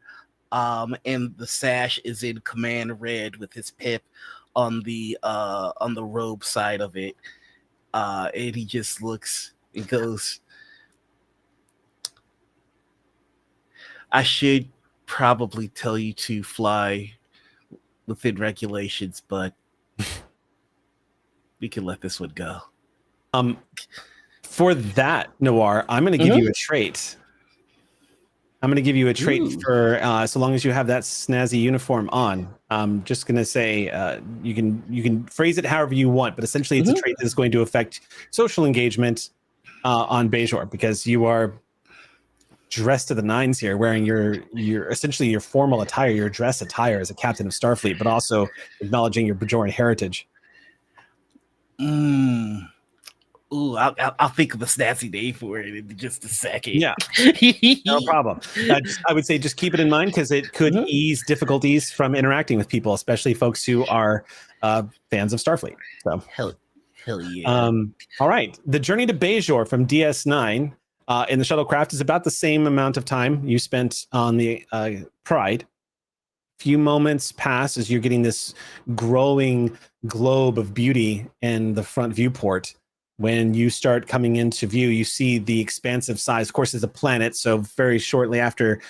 [SPEAKER 3] And the sash is in command red with his pip on the robe side of it. And he just looks and goes, I should probably tell you to fly within regulations, but we can let this one go.
[SPEAKER 1] For that, Noir, I'm going to give you a trait. I'm going to give you a trait for so long as you have that snazzy uniform on. I'm just going to say you can phrase it however you want, but essentially it's a trait that is going to affect social engagement on Bajor because you are dressed to the nines here, wearing your essentially your formal attire, your dress attire as a captain of Starfleet, but also acknowledging your Bajoran heritage.
[SPEAKER 3] Ooh, I'll think of a snazzy name for it in just a second.
[SPEAKER 1] Yeah, no problem. I would say just keep it in mind because it could ease difficulties from interacting with people, especially folks who are fans of Starfleet. So
[SPEAKER 3] hell yeah.
[SPEAKER 1] All right, the journey to Bajor from DS9 in the shuttlecraft is about the same amount of time you spent on the Pride. Few moments pass as you're getting this growing globe of beauty in the front viewport. When you start coming into view, you see the expansive size. Of course, it's a planet, so very shortly after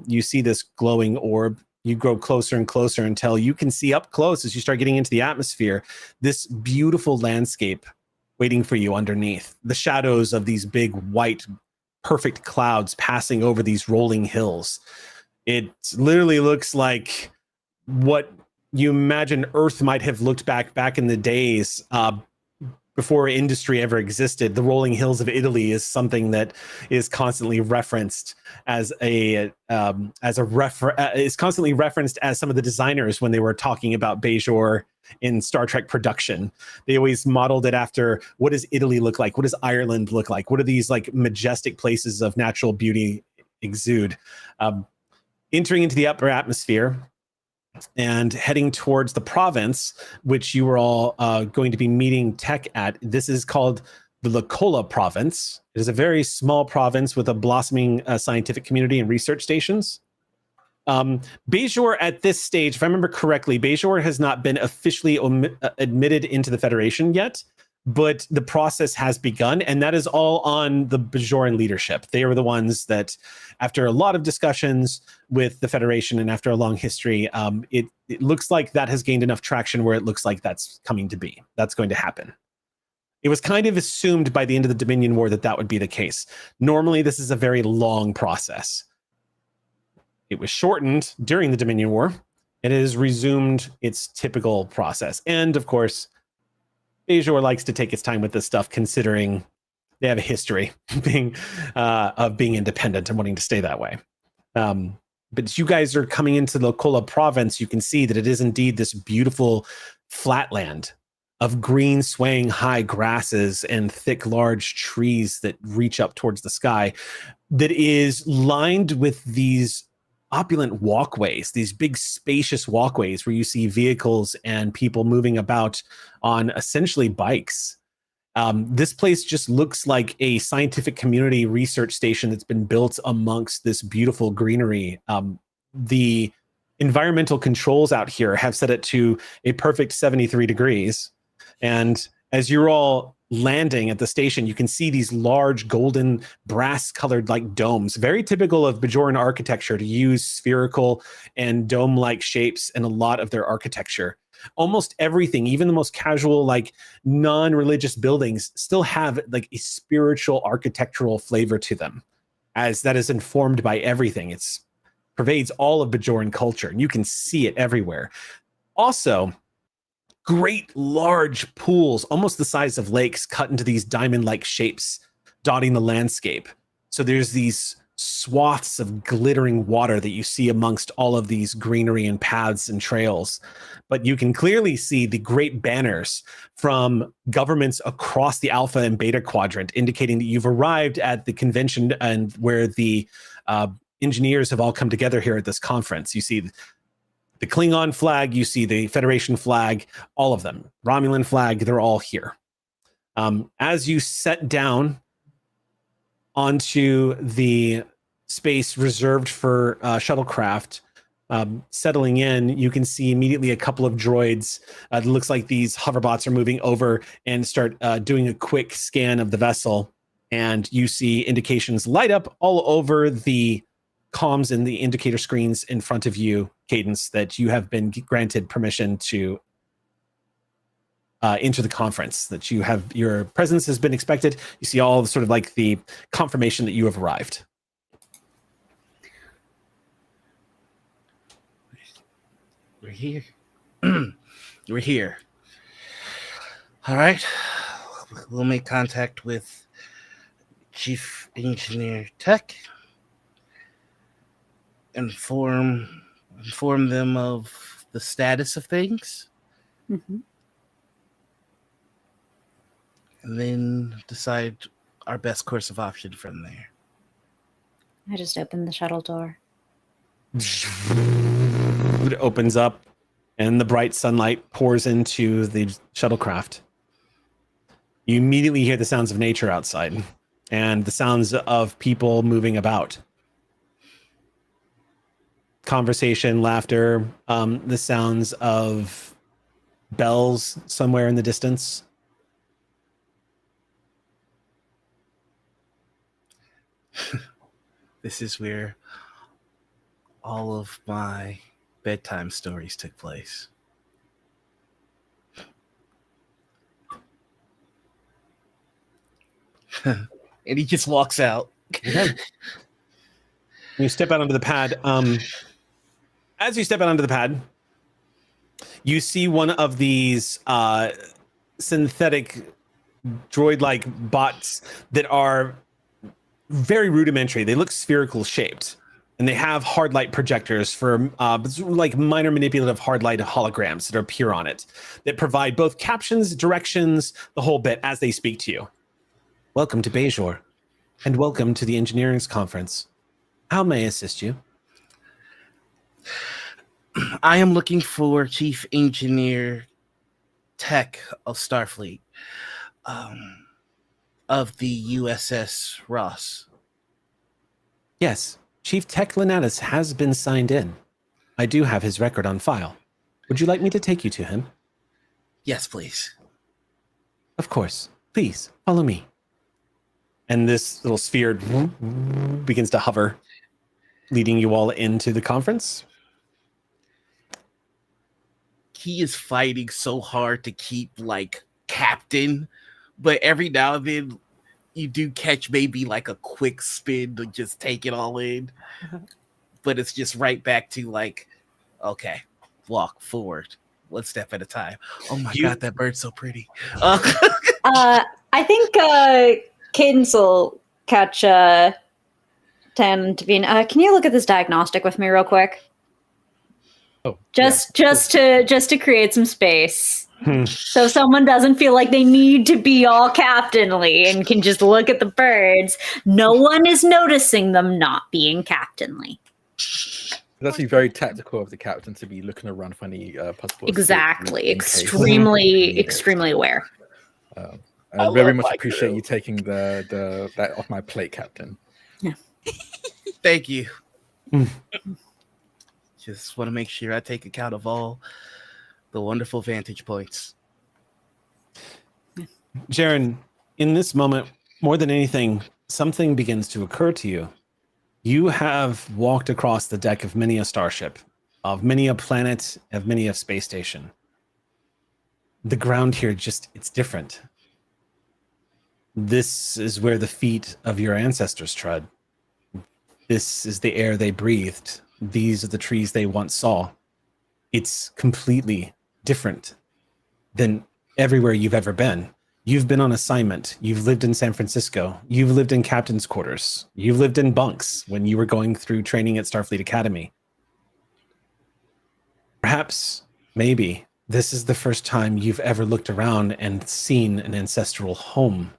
[SPEAKER 1] you see this glowing orb, you grow closer and closer until you can see up close as you start getting into the atmosphere, this beautiful landscape waiting for you underneath. The shadows of these big, white, perfect clouds passing over these rolling hills. It literally looks like what you imagine Earth might have looked back in the days before industry ever existed. The rolling hills of Italy is something that is constantly referenced as is constantly referenced as some of the designers when they were talking about Bajor in Star Trek production. They always modeled it after, what does Italy look like? What does Ireland look like? What are these like majestic places of natural beauty exude? Entering into the upper atmosphere and heading towards the province, which you were all going to be meeting tech at. This is called the Lacola province. It is a very small province with a blossoming scientific community and research stations. Bajor at this stage, if I remember correctly, Bajor has not been officially admitted into the Federation yet, but the process has begun, and that is all on the Bajoran leadership. They were the ones that, after a lot of discussions with the Federation and after a long history, it looks like that has gained enough traction where it looks like that's coming to be. That's going to happen. It was kind of assumed by the end of the Dominion War that that would be the case. Normally, this is a very long process. It was shortened during the Dominion War, and it has resumed its typical process. And, of course, Bajor likes to take its time with this stuff, considering they have a history of being independent and wanting to stay that way. But as you guys are coming into the Lacola province, you can see that it is indeed this beautiful flatland of green swaying high grasses and thick large trees that reach up towards the sky, that is lined with these opulent walkways, these big spacious walkways where you see vehicles and people moving about on essentially bikes. This place just looks like a scientific community research station that's been built amongst this beautiful greenery. The environmental controls out here have set it to a perfect 73 degrees. And as you're all landing at the station, you can see these large golden brass colored like domes, very typical of Bajoran architecture, to use spherical and dome like shapes in a lot of their architecture. Almost everything, even the most casual, like non-religious buildings, still have like a spiritual architectural flavor to them, as that is informed by everything. It pervades all of Bajoran culture, and you can see it everywhere. Also, great large pools, almost the size of lakes, cut into these diamond-like shapes, dotting the landscape. So there's these swaths of glittering water that you see amongst all of these greenery and paths and trails. But you can clearly see the great banners from governments across the Alpha and Beta quadrant, indicating that you've arrived at the convention and where the engineers have all come together here at this conference. You see the Klingon flag, you see the Federation flag, all of them. Romulan flag, they're all here. As you set down onto the space reserved for shuttlecraft, settling in, you can see immediately a couple of droids. It looks like these hoverbots are moving over and start doing a quick scan of the vessel. And you see indications light up all over the comms and the indicator screens in front of you, Cadence, that you have been granted permission to enter the conference, that you have, your presence has been expected. You see all sort of like the confirmation that you have arrived.
[SPEAKER 3] We're here. We're here. All right. We'll make contact with Chief Engineer Tech. inform them of the status of things,
[SPEAKER 6] Mm-hmm.
[SPEAKER 3] and then decide our best course of action from there.
[SPEAKER 6] I just opened the shuttle door.
[SPEAKER 1] It opens up, and the bright sunlight pours into the shuttlecraft. You immediately hear the sounds of nature outside and the sounds of people moving about. Conversation, laughter, the sounds of bells somewhere in the distance.
[SPEAKER 3] This is where all of my bedtime stories took place. And he just walks out.
[SPEAKER 1] Okay. You step out onto the pad. As you step out onto the pad, you see one of these synthetic droid-like bots that are very rudimentary. They look spherical shaped, and they have hard light projectors for like minor manipulative hard light holograms that appear on it that provide both captions, directions, the whole bit as they speak to you. Welcome to Bejor, and welcome to the engineering conference. How may I assist you?
[SPEAKER 3] I am looking for Chief Engineer Tech of Starfleet, of the USS Ross.
[SPEAKER 1] Yes, Chief Tech Lenatus has been signed in. I do have his record on file. Would you like me to take you to him?
[SPEAKER 3] Yes, please.
[SPEAKER 1] Of course. Please, follow me. And this little sphere begins to hover, leading you all into the conference.
[SPEAKER 3] He is fighting so hard to keep, like, captain, but every now and then you do catch maybe, like, a quick spin to just take it all in. But it's just right back to, like, okay, walk forward, one step at a time. Oh my God, that bird's so pretty.
[SPEAKER 6] I think Cadence will catch 10 to be. Can you look at this diagnostic with me real quick?
[SPEAKER 4] Oh,
[SPEAKER 6] just to create some space, so someone doesn't feel like they need to be all captainly and can just look at the birds. No one is noticing them not being captainly.
[SPEAKER 4] It's actually very tactical of the captain to be looking around for any possible.
[SPEAKER 6] Exactly, extremely aware.
[SPEAKER 4] I very much appreciate you taking that off my plate, Captain.
[SPEAKER 6] Yeah.
[SPEAKER 3] Thank you. Just want to make sure I take account of all the wonderful vantage points.
[SPEAKER 1] Jaren, in this moment, more than anything, something begins to occur to you. You have walked across the deck of many a starship, of many a planet, of many a space station. The ground here it's different. This is where the feet of your ancestors trod. This is the air they breathed. These are the trees they once saw. It's completely different than everywhere you've ever been. You've been on assignment. You've lived in San Francisco. You've lived in captain's quarters. You've lived in bunks when you were going through training at Starfleet Academy. Perhaps, maybe, this is the first time you've ever looked around and seen an ancestral home.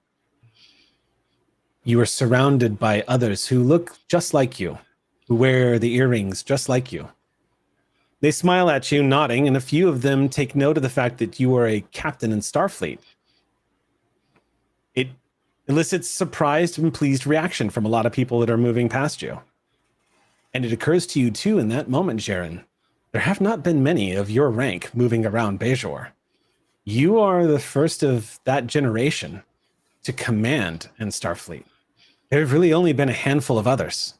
[SPEAKER 1] You are surrounded by others who look just like you, who wear the earrings just like you. They smile at you, nodding, and a few of them take note of the fact that you are a captain in Starfleet. It elicits surprised and pleased reaction from a lot of people that are moving past you. And it occurs to you, too, in that moment, Jaren, there have not been many of your rank moving around Bejor. You are the first of that generation to command in Starfleet. There have really only been a handful of others.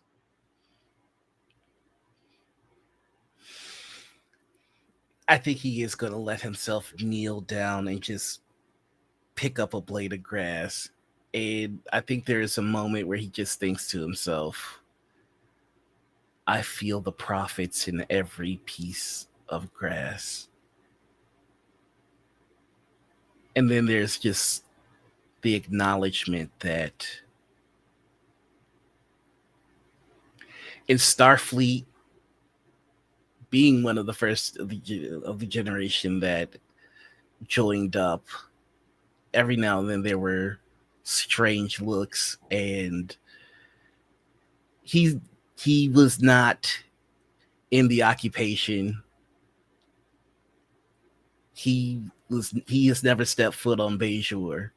[SPEAKER 3] I think he is going to let himself kneel down and just pick up a blade of grass. And I think there is a moment where he just thinks to himself, I feel the prophets in every piece of grass. And then there's just the acknowledgement that in Starfleet, being one of the first of the generation that joined up, every now and then there were strange looks, and he was not in the occupation. He has never stepped foot on Bejor,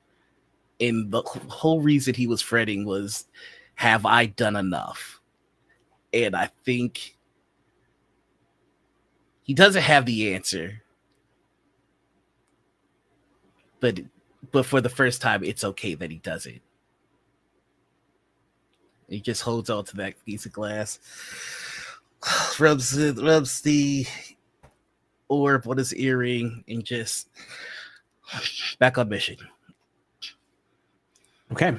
[SPEAKER 3] and the whole reason he was fretting was, have I done enough? And I think he doesn't have the answer, but for the first time, it's okay that he doesn't. He just holds on to that piece of glass, rubs the orb on his earring, and just back on mission.
[SPEAKER 1] Okay.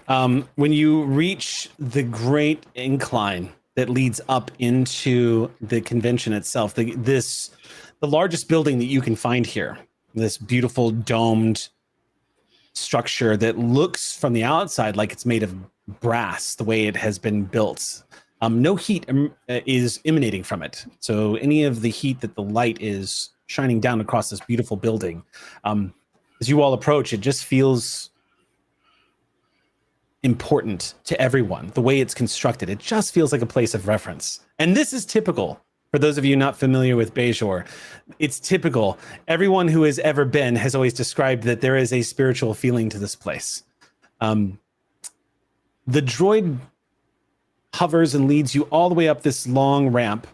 [SPEAKER 1] When you reach the great incline that leads up into the convention itself, the largest building that you can find here, this beautiful domed structure that looks from the outside like it's made of brass, the way it has been built. No heat is emanating from it. So any of the heat that the light is shining down across this beautiful building, as you all approach, it just feels important to everyone. The way it's constructed, it just feels like a place of reference. And this is typical. For those of you not familiar with Bejor, it's typical. Everyone who has ever been has always described that there is a spiritual feeling to this place. The droid hovers and leads you all the way up this long ramp.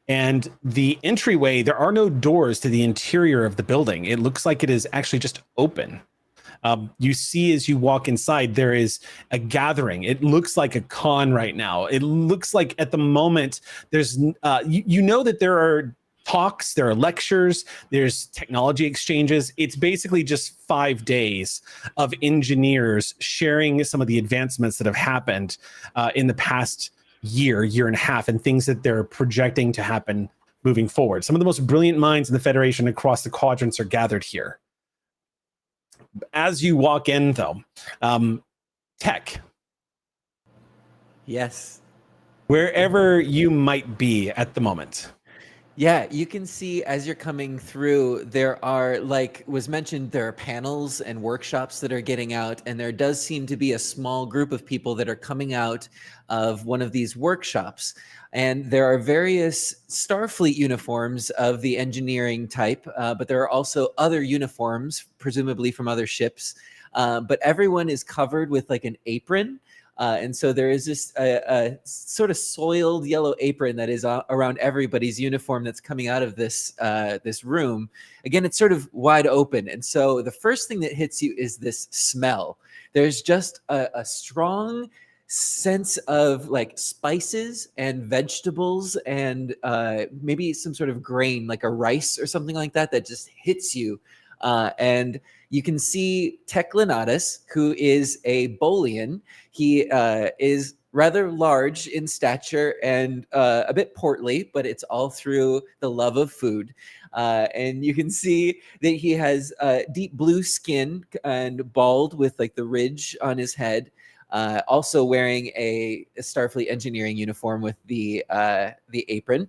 [SPEAKER 1] And the entryway, there are no doors to the interior of the building. It looks like it is actually just open. You see as you walk inside, there is a gathering. It looks like a con right now. It looks like at the moment, there's, you know that there are talks, there are lectures, there's technology exchanges. It's basically just 5 days of engineers sharing some of the advancements that have happened in the past year and a half, and things that they're projecting to happen moving forward. Some of the most brilliant minds in the Federation across the quadrants are gathered here. As you walk in, though, Tech.
[SPEAKER 2] Yes.
[SPEAKER 1] Wherever you might be at the moment.
[SPEAKER 2] Yeah, you can see as you're coming through, there are, like was mentioned, there are panels and workshops that are getting out, and there does seem to be a small group of people that are coming out of one of these workshops. And there are various Starfleet uniforms of the engineering type, but there are also other uniforms, presumably from other ships. But everyone is covered with like an apron. And so there is this a sort of soiled yellow apron that is around everybody's uniform that's coming out of this this room. Again, it's sort of wide open. And so the first thing that hits you is this smell. There's just a strong sense of like spices and vegetables and maybe some sort of grain, like a rice or something like that, that just hits you. And you can see Teclinatus, who is a Bolian. He is rather large in stature and a bit portly, but it's all through the love of food. And you can see that he has deep blue skin and bald with like the ridge on his head. Also wearing a Starfleet engineering uniform with the apron.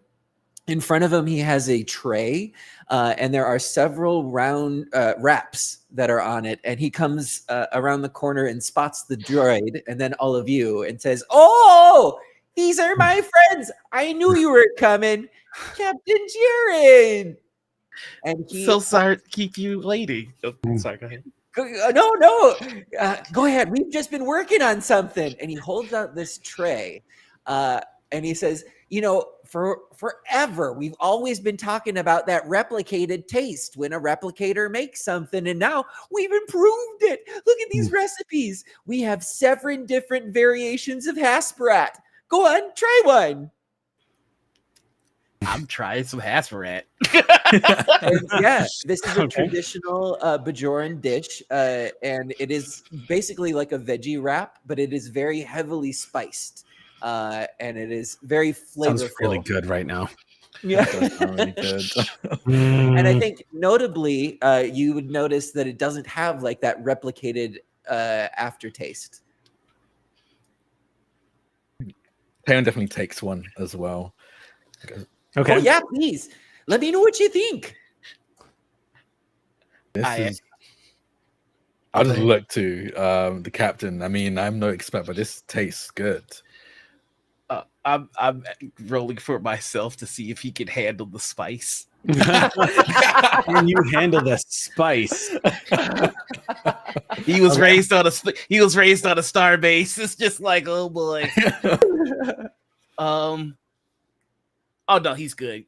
[SPEAKER 2] In front of him, he has a tray, and there are several round wraps that are on it. And he comes around the corner and spots the droid, and then all of you, and says, "Oh, these are my friends. I knew you were coming, Captain Jared." And he,
[SPEAKER 3] so sorry to keep you waiting. Oh, sorry, go ahead.
[SPEAKER 2] No. Go ahead. We've just been working on something. And he holds out this tray, and he says, "You know, for forever, we've always been talking about that replicated taste when a replicator makes something, and now we've improved it. Look at these recipes. We have 7 different variations of Hasperat. Go on, try one."
[SPEAKER 3] I'm trying some Hasperat.
[SPEAKER 2] Yeah, this is a traditional Bajoran dish, and it is basically like a veggie wrap, but it is very heavily spiced, and it is very flavorful.
[SPEAKER 1] Sounds really good right now.
[SPEAKER 2] Yeah,
[SPEAKER 4] Really good.
[SPEAKER 2] and I think notably, you would notice that it doesn't have like that replicated aftertaste.
[SPEAKER 4] Taeyeon definitely takes one as well.
[SPEAKER 1] Okay.
[SPEAKER 2] Oh yeah, please. Let me know what you think.
[SPEAKER 4] I'll just look to the captain. I mean, I'm no expert, but this tastes good.
[SPEAKER 3] I'm rolling for myself to see if he can handle the spice.
[SPEAKER 1] Can you handle the spice?
[SPEAKER 3] He was raised on a star base. It's just like, oh boy. Oh no, he's good.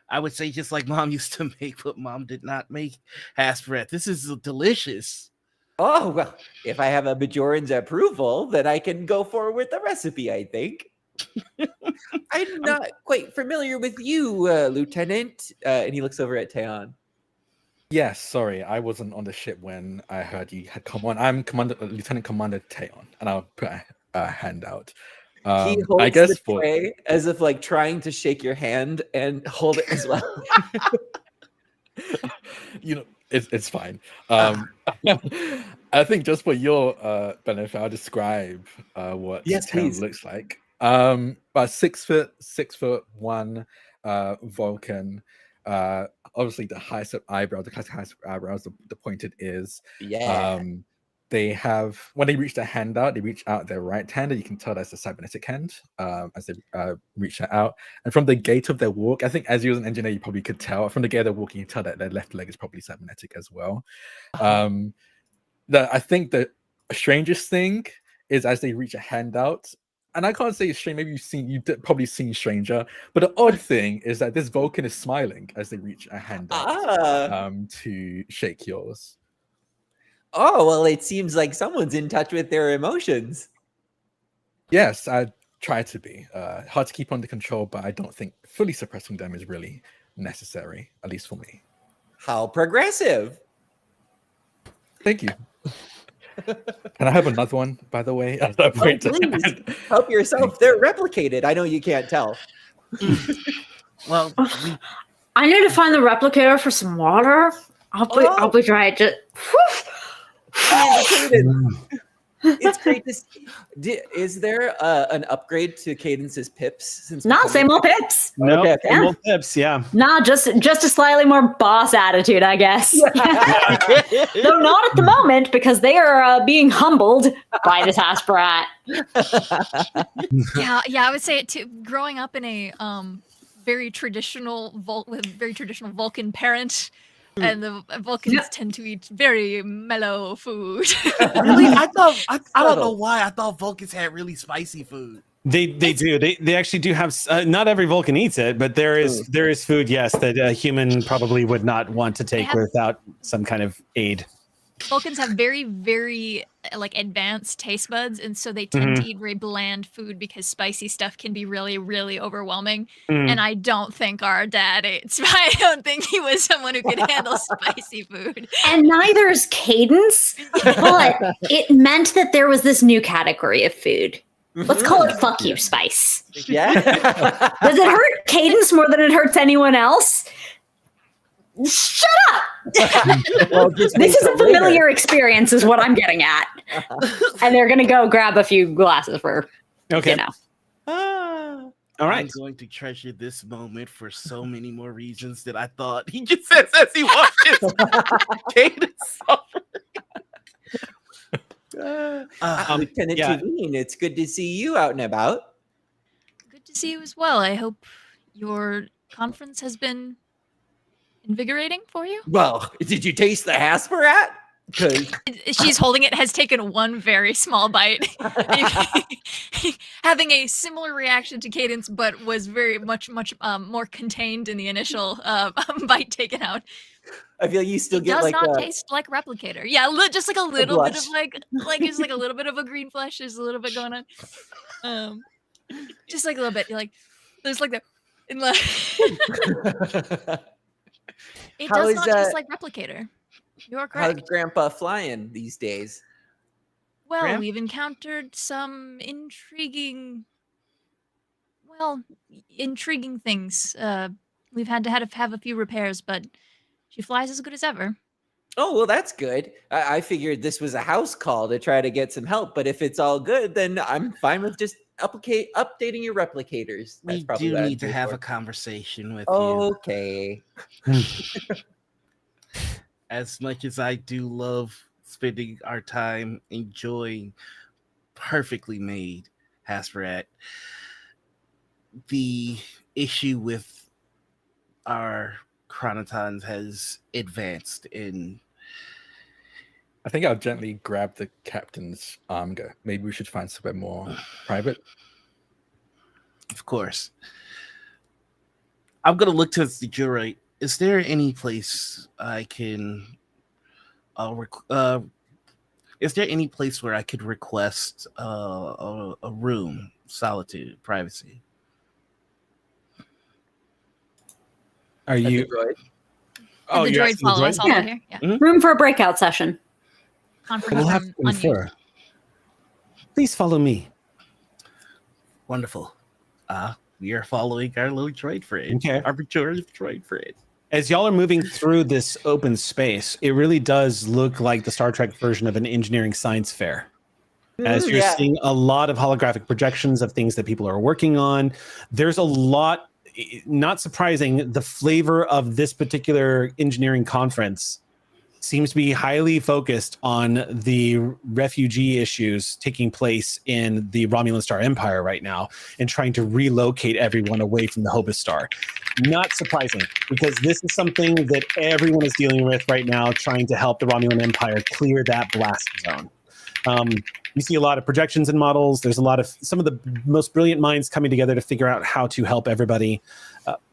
[SPEAKER 3] I would say just like Mom used to make, but Mom did not make Hasbret. This is delicious.
[SPEAKER 2] Oh, well, if I have a Bajoran's approval, then I can go forward with the recipe, I think. I'm not quite familiar with you, Lieutenant. And he looks over at Taeyeon.
[SPEAKER 4] Yes, sorry, I wasn't on the ship when I heard you had come on. I'm Lieutenant Commander Taeyeon, and I'll put a hand out.
[SPEAKER 2] He holds
[SPEAKER 4] I guess
[SPEAKER 2] the tray as if like trying to shake your hand and hold it as well.
[SPEAKER 4] You know, it's fine. I think just for your benefit, I'll describe what Taeyeon looks like. About 6'1" Vulcan. Obviously the highest eyebrows, the classic highest eyebrows, the pointed ears.
[SPEAKER 2] Yeah.
[SPEAKER 4] They have, when they reach their hand out, they reach out their right hand, and you can tell that's a cybernetic hand as they reach that out. And from the gait of their walk, I think as you as an engineer, you probably could tell from the gait they're walking, you tell that their left leg is probably cybernetic as well. I think the strangest thing is as they reach a hand out, and I can't say it's strange, maybe you've probably seen Stranger, but the odd thing is that this Vulcan is smiling as they reach a hand out to shake yours.
[SPEAKER 2] Oh, well, it seems like someone's in touch with their emotions.
[SPEAKER 4] Yes, I try to be. Hard to keep under control, but I don't think fully suppressing them is really necessary, at least for me.
[SPEAKER 2] How progressive.
[SPEAKER 4] Thank you. Can I have another one, by the way? At that point,
[SPEAKER 2] please. Help yourself. They're replicated. I know you can't tell.
[SPEAKER 3] Well,
[SPEAKER 6] I need to find the replicator for some water. I'll be right. Just
[SPEAKER 2] it's great to see. Is there an upgrade to Cadence's pips? Since
[SPEAKER 6] same old pips.
[SPEAKER 1] No,
[SPEAKER 2] okay.
[SPEAKER 1] Same old pips. Yeah.
[SPEAKER 6] Nah, just a slightly more boss attitude, I guess. Though not at the moment because they are being humbled by this Hasbrat.
[SPEAKER 5] Yeah, I would say it too. Growing up in a very traditional Vulcan parent. And the Vulcans tend to eat very mellow food.
[SPEAKER 3] Really? I don't know why. I thought Vulcans had really spicy food.
[SPEAKER 1] They do. They actually do have. Not every Vulcan eats it, but there is food. Yes, that a human probably would not want to take without some kind of aid.
[SPEAKER 5] Vulcans have very, very like advanced taste buds, and so they tend to eat very bland food because spicy stuff can be really, really overwhelming. And I don't think our dad ate. I don't think he was someone who could handle spicy food.
[SPEAKER 6] And neither is Cadence, but it meant that there was this new category of food. Let's call it "fuck you" spice.
[SPEAKER 2] Yeah.
[SPEAKER 6] Does it hurt Cadence more than it hurts anyone else? Shut up!
[SPEAKER 2] Well,
[SPEAKER 6] this is a familiar experience, is what I'm getting at. And they're gonna go grab a few glasses for,
[SPEAKER 1] All right.
[SPEAKER 3] I'm going to treasure this moment for so many more reasons that I thought. He just says as he watches Cadence
[SPEAKER 2] Lieutenant Tuveen, it's good to see you out and about.
[SPEAKER 5] Good to see you as well. I hope your conference has been invigorating for you.
[SPEAKER 2] Well, did you taste the Hasbrat? Because
[SPEAKER 5] she's holding it, has taken one very small bite, having a similar reaction to Cadence, but was very much more contained in the initial bite taken out.
[SPEAKER 2] I feel you still get
[SPEAKER 5] does
[SPEAKER 2] like
[SPEAKER 5] not taste like Replicator. Yeah, just like a little bit of like just like a little bit of a green flesh. There's a little bit going on. Just like a little bit. Like there's like the. It does not taste like Replicator. You're correct.
[SPEAKER 2] How's Grandpa flying these days?
[SPEAKER 5] Well, we've encountered some intriguing things. We've had to have a few repairs, but she flies as good as ever.
[SPEAKER 2] Oh, well, that's good. I figured this was a house call to try to get some help, but if it's all good, then I'm fine with just updating your replicators. That's
[SPEAKER 3] We
[SPEAKER 2] probably
[SPEAKER 3] do
[SPEAKER 2] what I'm
[SPEAKER 3] need to
[SPEAKER 2] here
[SPEAKER 3] have
[SPEAKER 2] for.
[SPEAKER 3] a conversation with you.
[SPEAKER 2] Okay.
[SPEAKER 3] As much as I do love spending our time enjoying perfectly made Hasperat, the issue with our chronotons has advanced in.
[SPEAKER 4] I think I'll gently grab the captain's arm and go, maybe we should find somewhere more private.
[SPEAKER 3] Of course. I'm going to look towards the droid. Is there any place I can... is there any place where I could request a room, solitude, privacy?
[SPEAKER 1] Are
[SPEAKER 2] That's
[SPEAKER 1] you?
[SPEAKER 2] a droid.
[SPEAKER 1] Oh,
[SPEAKER 5] Did the
[SPEAKER 1] you're
[SPEAKER 5] droid
[SPEAKER 1] asking the
[SPEAKER 5] follow us
[SPEAKER 1] droid?
[SPEAKER 5] all
[SPEAKER 6] Yeah.
[SPEAKER 5] out here? Yeah.
[SPEAKER 6] Room for a breakout session.
[SPEAKER 5] Conference
[SPEAKER 1] We'll have
[SPEAKER 5] room
[SPEAKER 1] to
[SPEAKER 5] unused.
[SPEAKER 1] confer. Please follow me.
[SPEAKER 3] Wonderful. We are following our little droid friend.
[SPEAKER 1] Okay.
[SPEAKER 3] Arbitrary droid friend.
[SPEAKER 1] As y'all are moving through this open space, it really does look like the Star Trek version of an engineering science fair. As you're
[SPEAKER 2] Yeah.
[SPEAKER 1] seeing a lot of holographic projections of things that people are working on, there's a lot, not surprising, the flavor of this particular engineering conference seems to be highly focused on the refugee issues taking place in the Romulan Star Empire right now and trying to relocate everyone away from the Hobus Star. Not surprising, because this is something that everyone is dealing with right now, trying to help the Romulan Empire clear that blast zone. You see a lot of projections and models. There's a lot of some of the most brilliant minds coming together to figure out how to help everybody.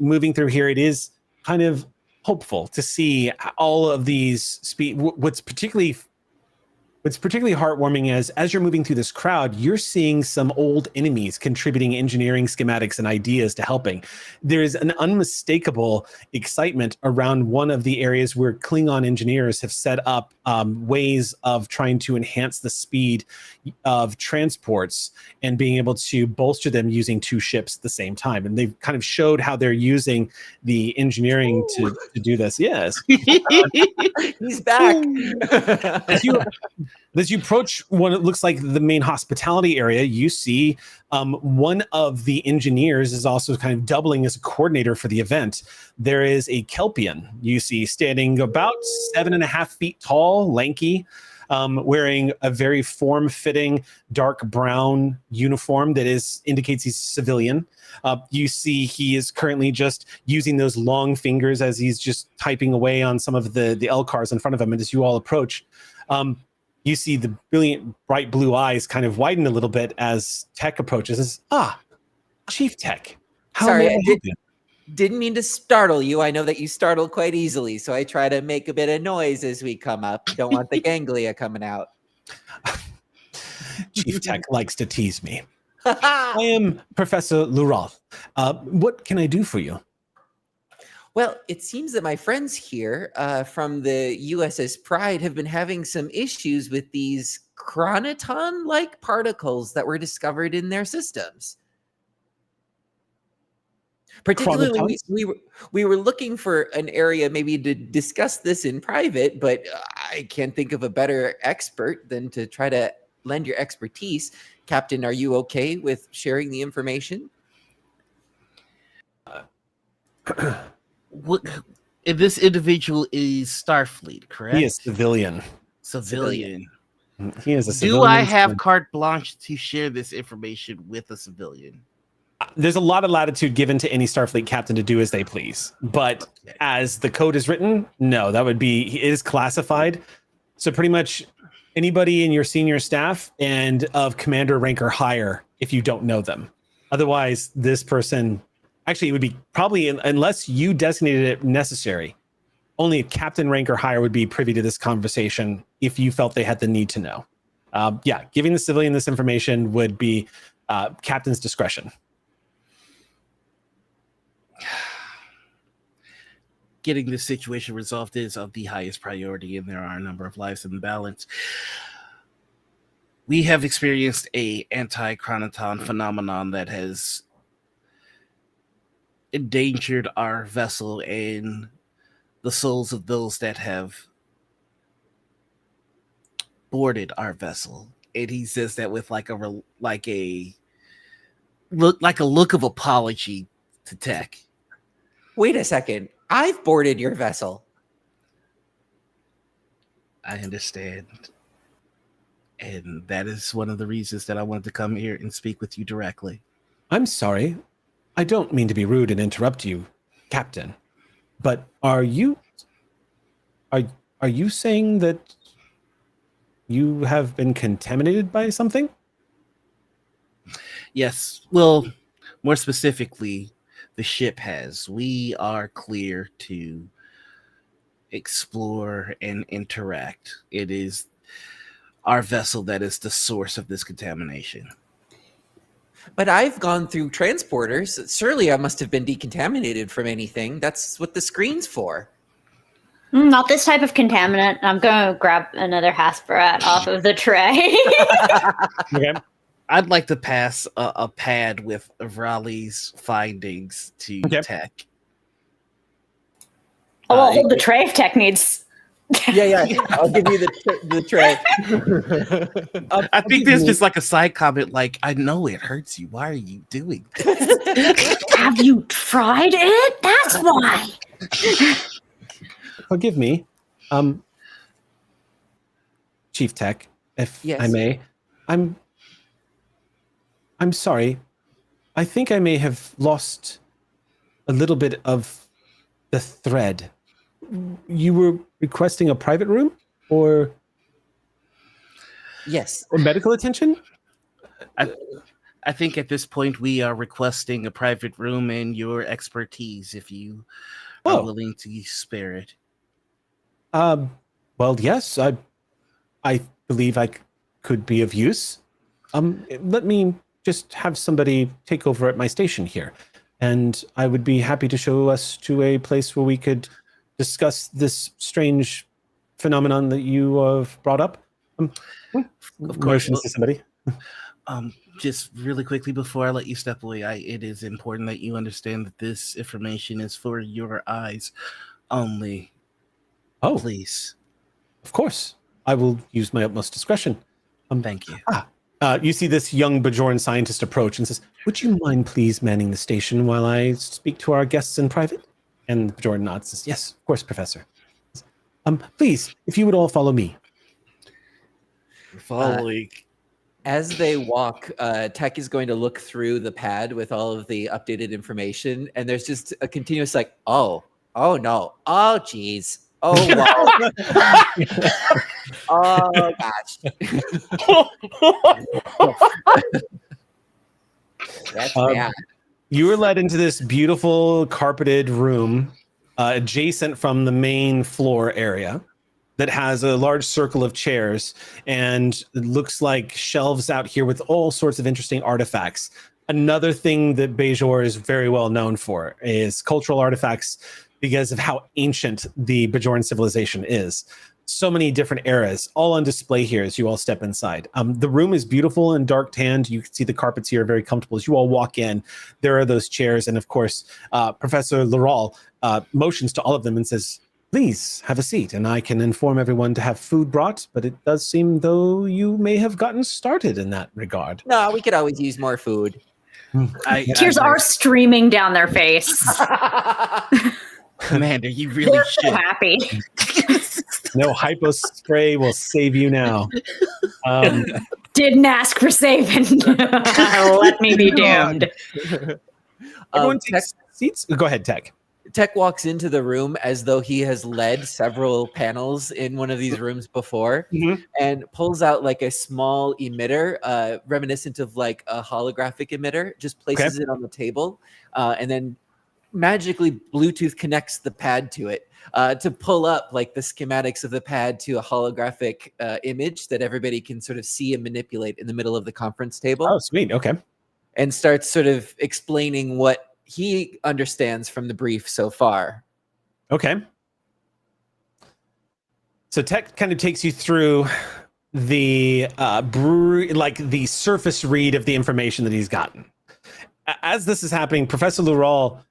[SPEAKER 1] Moving through here, it is kind of hopeful to see all of these what's particularly heartwarming is as you're moving through this crowd, you're seeing some old enemies contributing engineering schematics and ideas to helping. There's an unmistakable excitement around one of the areas where Klingon engineers have set up ways of trying to enhance the speed of transports and being able to bolster them using two ships at the same time. And they've kind of showed how they're using the engineering to do this. Yes.
[SPEAKER 2] He's back.
[SPEAKER 1] As you approach what it looks like the main hospitality area, you see one of the engineers is also kind of doubling as a coordinator for the event. There is a Kelpian you see standing about 7.5 feet tall, lanky, wearing a very form-fitting dark brown uniform that indicates he's civilian. You see he is currently just using those long fingers as he's just typing away on some of the LCARs in front of him. And as you all approach, you see the brilliant, bright blue eyes kind of widen a little bit as Tech approaches. Chief Tech.
[SPEAKER 2] Sorry, I didn't mean to startle you. I know that you startle quite easily, so I try to make a bit of noise as we come up. Don't want the ganglia coming out.
[SPEAKER 1] Chief Tech likes to tease me. I am Professor Lural. What can I do for you?
[SPEAKER 2] Well, it seems that my friends here from the USS Pride have been having some issues with these chronoton-like particles that were discovered in their systems. Particularly, we were looking for an area maybe to discuss this in private, but I can't think of a better expert than to try to lend your expertise. Captain, are you okay with sharing the information?
[SPEAKER 3] What? This individual is Starfleet, correct?
[SPEAKER 1] He is civilian.
[SPEAKER 3] Civilian.
[SPEAKER 1] He is a civilian.
[SPEAKER 3] Do I have carte blanche to share this information with a civilian?
[SPEAKER 1] There's a lot of latitude given to any Starfleet captain to do as they please. But as the code is written, no, it is classified. So pretty much anybody in your senior staff and of commander rank or higher if you don't know them. Otherwise, this person... Actually, it would be probably, unless you designated it necessary, only a captain rank or higher would be privy to this conversation if you felt they had the need to know. Giving the civilian this information would be captain's discretion.
[SPEAKER 3] Getting this situation resolved is of the highest priority, and there are a number of lives in the balance. We have experienced a anti-chronoton phenomenon that has endangered our vessel and the souls of those that have boarded our vessel, and he says that with like a look of apology to Tech.
[SPEAKER 2] Wait a second. I've boarded your vessel.
[SPEAKER 3] I understand. And that is one of the reasons that I wanted to come here and speak with you directly.
[SPEAKER 1] I'm sorry. I don't mean to be rude and interrupt you, Captain. But are you saying that you have been contaminated by something?
[SPEAKER 3] Yes. Well, more specifically, the ship has. We are clear to explore and interact. It is our vessel that is the source of this contamination.
[SPEAKER 2] But I've gone through transporters. Surely I must have been decontaminated from anything. That's what the screen's for.
[SPEAKER 6] Not this type of contaminant. I'm going to grab another Hasperat off of the tray.
[SPEAKER 1] Okay.
[SPEAKER 3] I'd like to pass a pad with Raleigh's findings to Tech.
[SPEAKER 6] Oh, I'll hold the tray if Tech needs.
[SPEAKER 2] Yeah. I'll give you the tray.
[SPEAKER 3] I think there's just like a side comment, like, I know it hurts you. Why are you doing this?
[SPEAKER 6] Have you tried it? That's why.
[SPEAKER 1] Forgive me, Chief Tech, if I may. I'm sorry. I think I may have lost a little bit of the thread. You were requesting a private room or medical attention?
[SPEAKER 3] I think at this point we are requesting a private room and your expertise if you are willing to spare it.
[SPEAKER 1] Well, yes, I believe I could be of use. Let me just have somebody take over at my station here, and I would be happy to show us to a place where we could discuss this strange phenomenon that you have brought up.
[SPEAKER 3] Of course,
[SPEAKER 1] motions to somebody.
[SPEAKER 3] Just really quickly before I let you step away, it is important that you understand that this information is for your eyes only.
[SPEAKER 1] Oh,
[SPEAKER 3] please.
[SPEAKER 1] Of course. I will use my utmost discretion.
[SPEAKER 3] Thank you.
[SPEAKER 1] You see this young Bajoran scientist approach and says, would you mind please manning the station while I speak to our guests in private? And the Bajoran nods and says, yes, of course, Professor. Please, if you would all follow me.
[SPEAKER 3] Following.
[SPEAKER 2] As they walk, Tech is going to look through the pad with all of the updated information, and there's just a continuous like, oh no, oh geez, oh wow, oh gosh. That's bad.
[SPEAKER 1] You were led into this beautiful carpeted room adjacent from the main floor area that has a large circle of chairs, and it looks like shelves out here with all sorts of interesting artifacts. Another thing that Bajor is very well known for is cultural artifacts because of how ancient the Bajoran civilization is. So many different eras, all on display here as you all step inside. The room is beautiful and dark tanned. You can see the carpets here are very comfortable. As you all walk in, there are those chairs. And of course, Professor Laral motions to all of them and says, please have a seat, and I can inform everyone to have food brought, but it does seem though you may have gotten started in that regard.
[SPEAKER 2] No, we could always use more food.
[SPEAKER 6] Tears are streaming down their face.
[SPEAKER 3] Commander, you really
[SPEAKER 6] They're
[SPEAKER 3] should.
[SPEAKER 6] so happy.
[SPEAKER 1] No hypo spray will save you now.
[SPEAKER 6] Didn't ask for saving. Let me be damned.
[SPEAKER 1] Everyone takes seats. Go ahead, Tech.
[SPEAKER 2] Tech walks into the room as though he has led several panels in one of these rooms before, and pulls out like a small emitter, reminiscent of like a holographic emitter, just places it on the table, and then magically Bluetooth connects the pad to it to pull up like the schematics of the pad to a holographic image that everybody can sort of see and manipulate in the middle of the conference table.
[SPEAKER 1] Oh, sweet. Okay.
[SPEAKER 2] And starts sort of explaining what he understands from the brief so far.
[SPEAKER 1] Okay. So Tech kind of takes you through the the surface read of the information that he's gotten. As this is happening, Professor Lural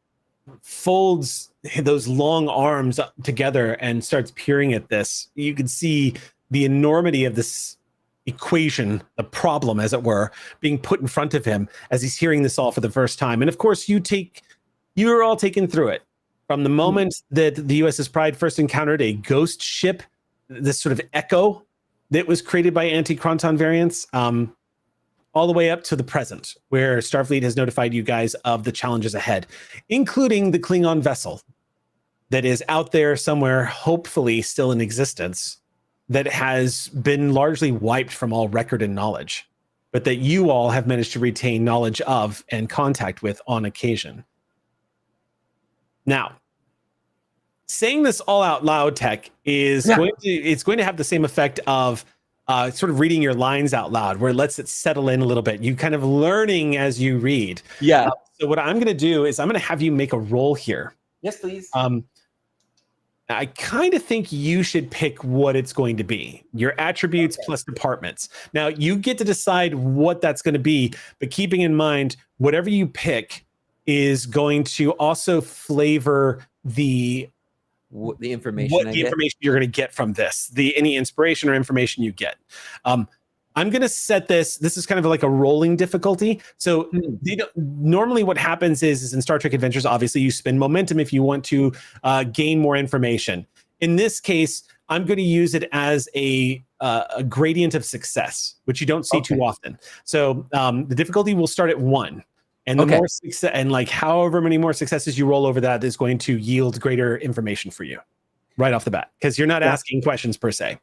[SPEAKER 1] folds those long arms together and starts peering at this. You can see the enormity of this equation, the problem, as it were, being put in front of him as he's hearing this all for the first time. And of course, you're all taken through it from the moment that the USS Pride first encountered a ghost ship, this sort of echo that was created by anti-Cronton variants, all the way up to the present, where Starfleet has notified you guys of the challenges ahead, including the Klingon vessel that is out there somewhere, hopefully still in existence, that has been largely wiped from all record and knowledge, but that you all have managed to retain knowledge of and contact with on occasion. Now, saying this all out loud, Tech, is going to have the same effect of sort of reading your lines out loud, where it lets it settle in a little bit. You kind of learning as you read.
[SPEAKER 2] Yeah.
[SPEAKER 1] So what I'm going to do is I'm going to have you make a roll here.
[SPEAKER 2] Yes, please.
[SPEAKER 1] I kind of think you should pick what it's going to be. Your attributes plus departments. Now, you get to decide what that's going to be, but keeping in mind, whatever you pick is going to also flavor the
[SPEAKER 2] information
[SPEAKER 1] information you're going to get from this, any inspiration or information you get. I'm going to set this is kind of like a rolling difficulty. So normally what happens is in Star Trek Adventures, obviously you spend momentum if you want to gain more information. In this case, I'm going to use it as a gradient of success, which you don't see too often. So the difficulty will start at 1. And the more success, and like however many more successes you roll over that is going to yield greater information for you right off the bat, because you're not asking questions per se.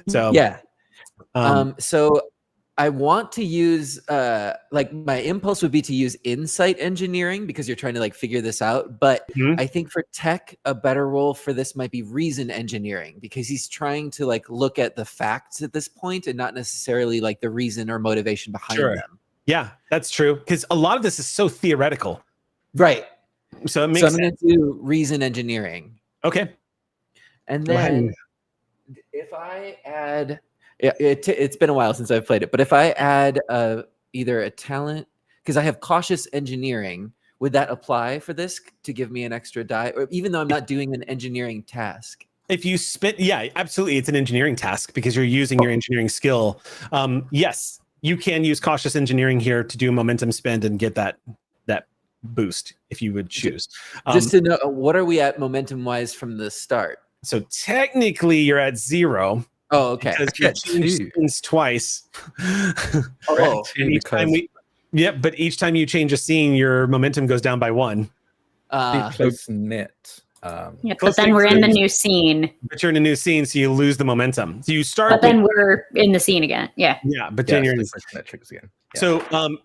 [SPEAKER 1] So
[SPEAKER 2] so I want to use like my impulse would be to use insight engineering because you're trying to like figure this out. But I think for Tech, a better role for this might be reason engineering, because he's trying to like look at the facts at this point and not necessarily like the reason or motivation behind them.
[SPEAKER 1] Yeah, that's true. Because a lot of this is so theoretical.
[SPEAKER 2] Right.
[SPEAKER 1] So it makes sense.
[SPEAKER 2] I'm going to do reason engineering.
[SPEAKER 1] Okay.
[SPEAKER 2] And then if I add, it's been a while since I've played it, but if I add either a talent, because I have cautious engineering, would that apply for this to give me an extra die? Or even though I'm not doing an engineering task?
[SPEAKER 1] If you absolutely. It's an engineering task because you're using your engineering skill. Yes. You can use cautious engineering here to do a momentum spend and get that boost if you would choose.
[SPEAKER 2] Just to know, what are we at momentum wise from the start?
[SPEAKER 1] So technically you're at 0.
[SPEAKER 2] Oh, okay.
[SPEAKER 1] Because you changed scenes twice.
[SPEAKER 2] Oh,
[SPEAKER 1] but each time you change a scene, your momentum goes down by 1.
[SPEAKER 4] Close knit.
[SPEAKER 6] But then we're in the new scene.
[SPEAKER 1] But you're in a new scene, so you lose the momentum. So you start.
[SPEAKER 6] But then we're in the scene again. Yeah.
[SPEAKER 1] Yeah, but then you're in the
[SPEAKER 4] metrics again. Yeah.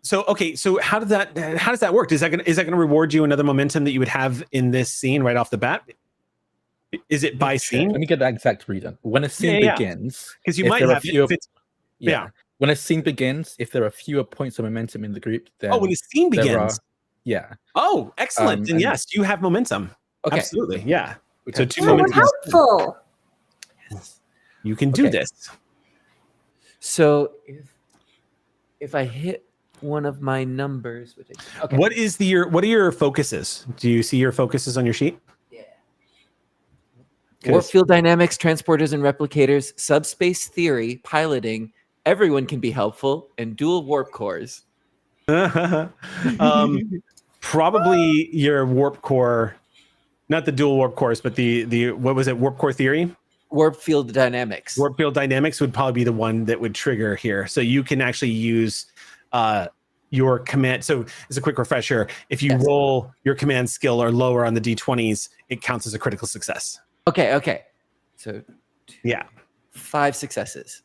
[SPEAKER 1] So how does that work? Is that gonna reward you another momentum that you would have in this scene right off the bat? Is it by scene?
[SPEAKER 4] Let me get that exact reason. When a scene begins,
[SPEAKER 1] because you might have fewer.
[SPEAKER 4] When a scene begins, if there are fewer points of momentum in the group, then
[SPEAKER 1] when a scene begins. Oh, excellent. Then yes, you have momentum. Okay. Absolutely. Yeah. So 2 moments.
[SPEAKER 6] Helpful.
[SPEAKER 1] You can do this.
[SPEAKER 2] So if I hit one of my numbers,
[SPEAKER 1] what are your focuses? Do you see your focuses on your sheet?
[SPEAKER 2] Yeah. Warp field dynamics, transporters and replicators, subspace theory, piloting, everyone can be helpful, and dual warp cores.
[SPEAKER 1] Probably your warp core. Not the dual warp cores, but the what was it? Warp core theory?
[SPEAKER 2] Warp field dynamics.
[SPEAKER 1] Warp field dynamics would probably be the one that would trigger here. So you can actually use your command. So as a quick refresher, if you roll your command skill or lower on the D20s, it counts as a critical success.
[SPEAKER 2] Okay. So 5 successes.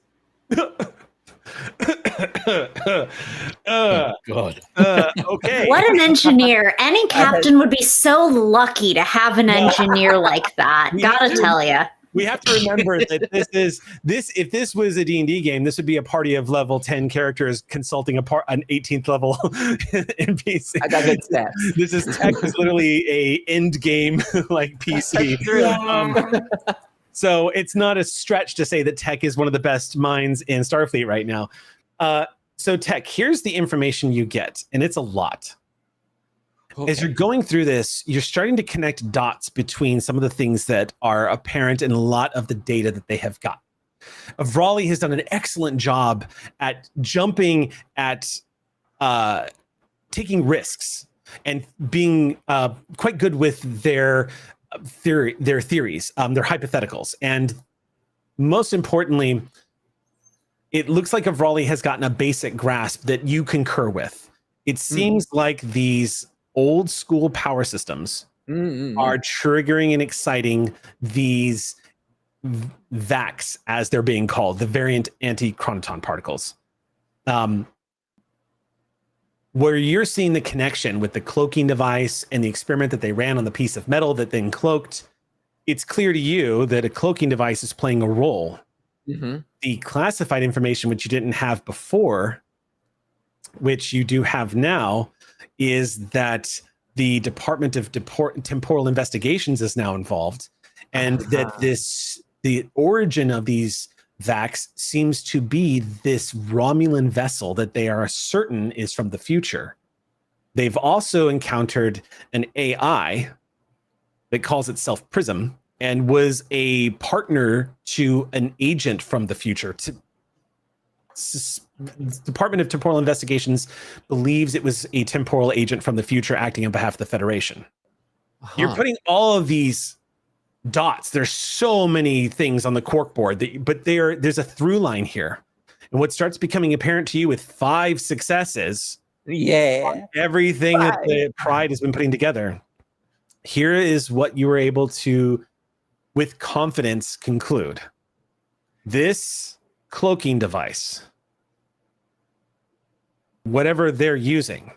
[SPEAKER 4] Oh, God.
[SPEAKER 1] Okay.
[SPEAKER 6] What an engineer. Any captain would be so lucky to have an engineer like that. Gotta tell you.
[SPEAKER 1] We have to remember that if this was a D&D game, this would be a party of level 10 characters consulting an 18th level NPC.
[SPEAKER 2] I got good stats.
[SPEAKER 1] This is literally a end game like PC. So it's not a stretch to say that Tech is one of the best minds in Starfleet right now. So Tech, here's the information you get, and it's a lot. Okay. As you're going through this, you're starting to connect dots between some of the things that are apparent in a lot of the data that they have got. Vrali has done an excellent job at jumping at taking risks and being quite good with their theories, their hypotheticals, and most importantly, it looks like Vrali has gotten a basic grasp that you concur with. It seems like these old school power systems are triggering and exciting these VACs, as they're being called, the variant anti-chronoton particles. Where you're seeing the connection with the cloaking device and the experiment that they ran on the piece of metal that then cloaked, it's clear to you that a cloaking device is playing a role. The classified information, which you didn't have before, which you do have now, is that the Department of Temporal Investigations is now involved, and that the origin of these VACs seems to be this Romulan vessel that they are certain is from the future. They've also encountered an AI that calls itself Prism and was a partner to an agent from the future. Department of Temporal Investigations believes it was a temporal agent from the future acting on behalf of the Federation. You're putting all of these dots. There's so many things on the corkboard, but there's a through line here. And what starts becoming apparent to you with 5 successes, everything that the Pride has been putting together, here is what you were able to, with confidence, conclude. This cloaking device, whatever they're using,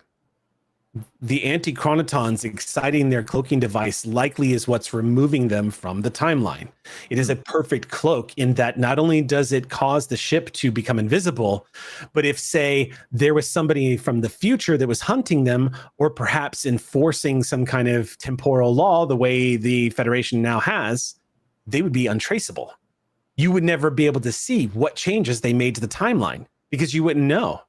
[SPEAKER 1] the anti-chronotons exciting their cloaking device likely is what's removing them from the timeline. It is a perfect cloak in that not only does it cause the ship to become invisible, but if, say, there was somebody from the future that was hunting them, or perhaps enforcing some kind of temporal law the way the Federation now has, they would be untraceable. You would never be able to see what changes they made to the timeline because you wouldn't know.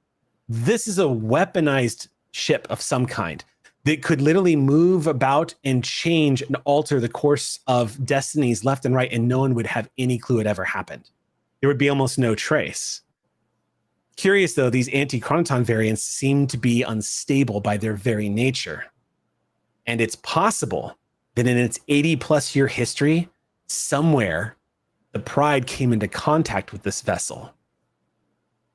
[SPEAKER 1] This is a weaponized ship of some kind that could literally move about and change and alter the course of destinies left and right, and no one would have any clue it ever happened. There would be almost no trace. Curious though, these anti-chronoton variants seem to be unstable by their very nature. And it's possible that in its 80+ year history, somewhere the Pride came into contact with this vessel.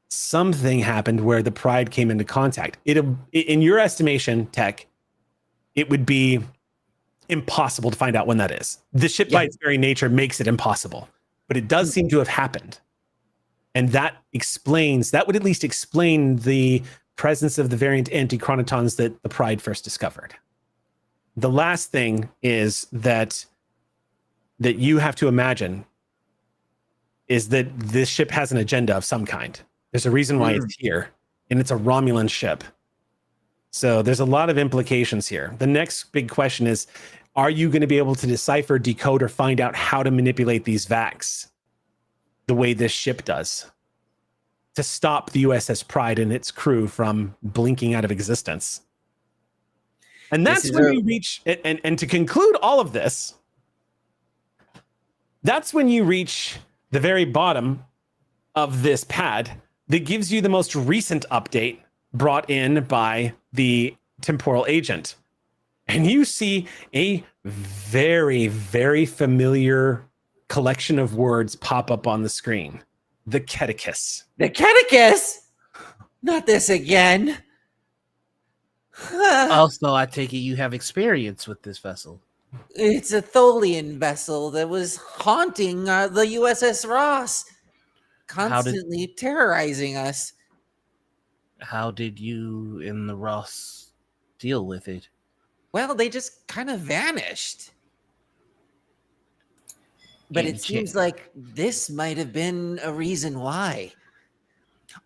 [SPEAKER 1] Something happened where the Pride came into contact. In your estimation, Tech, it would be impossible to find out when that is. The ship by its very nature makes it impossible, but it does seem to have happened. And that would at least explain the presence of the variant anti-chronotons that the Pride first discovered. The last thing is that you have to imagine is that this ship has an agenda of some kind. There's a reason why it's here, and it's a Romulan ship. So there's a lot of implications here. The next big question is, are you going to be able to decipher, decode, or find out how to manipulate these VACs the way this ship does to stop the USS Pride and its crew from blinking out of existence? And that's when you reach, and to conclude all of this, that's when you reach the very bottom of this pad that gives you the most recent update brought in by the temporal agent. And you see a very, very familiar collection of words pop up on the screen. The Catechus.
[SPEAKER 2] The Catechus? Not this again.
[SPEAKER 3] Also, I take it you have experience with this vessel.
[SPEAKER 2] It's a Tholian vessel that was haunting the USS Ross, constantly terrorizing us.
[SPEAKER 3] How did you and the Ross deal with it?
[SPEAKER 2] Well, they just kind of vanished. But it seems like this might have been a reason why.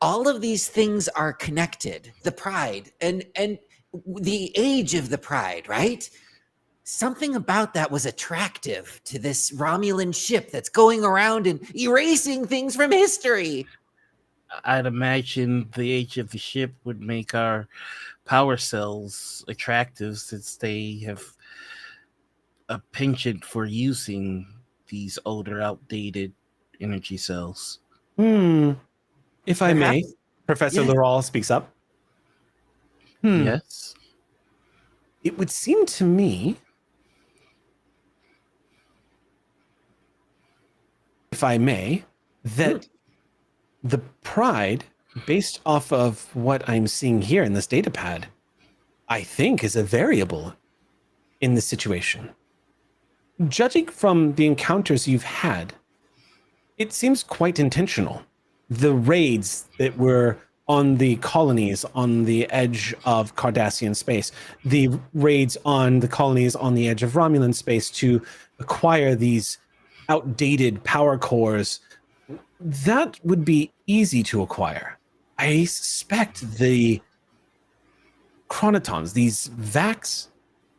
[SPEAKER 2] All of these things are connected. The Pride and the age of the Pride, right? Something about that was attractive to this Romulan ship that's going around and erasing things from history.
[SPEAKER 3] I'd imagine the age of the ship would make our power cells attractive, since they have a penchant for using these older, outdated energy cells.
[SPEAKER 1] If I may,
[SPEAKER 2] Perhaps.
[SPEAKER 1] Professor
[SPEAKER 2] Yes.
[SPEAKER 1] Laurel speaks up.
[SPEAKER 3] Yes.
[SPEAKER 1] It would seem to me, if I may, that the pride, based off of what I'm seeing here in this data pad, I think is a variable in this situation. Judging from the encounters you've had, it seems quite intentional. The raids that were on the colonies on the edge of Cardassian space, the raids on the colonies on the edge of Romulan space to acquire these outdated power cores, that would be easy to acquire. I suspect the chronotons, these vacs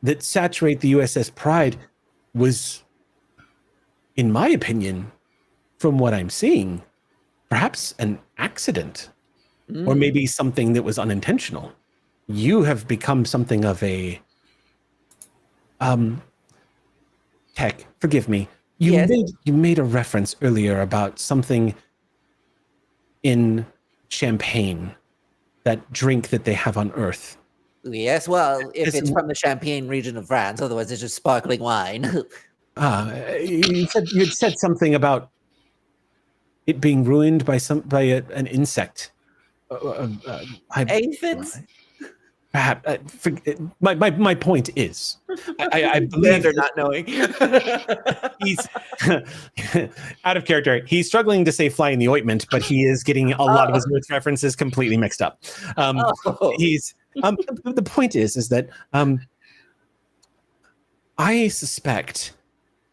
[SPEAKER 1] that saturate the USS Pride, was, in my opinion, from what I'm seeing, perhaps an accident, or maybe something that was unintentional. You have become something of a Tech, forgive me. You made a reference earlier about something in champagne, that drink that they have on Earth.
[SPEAKER 7] Yes, well, if it's from the Champagne region of France, otherwise it's just sparkling wine.
[SPEAKER 1] You had said something about it being ruined by an insect.
[SPEAKER 7] Aphids?
[SPEAKER 1] Perhaps my point is, I believe
[SPEAKER 2] they're not knowing.
[SPEAKER 1] he's out of character. He's struggling to say "fly in the ointment," but he is getting a lot of his words references completely mixed up. He's the point is that I suspect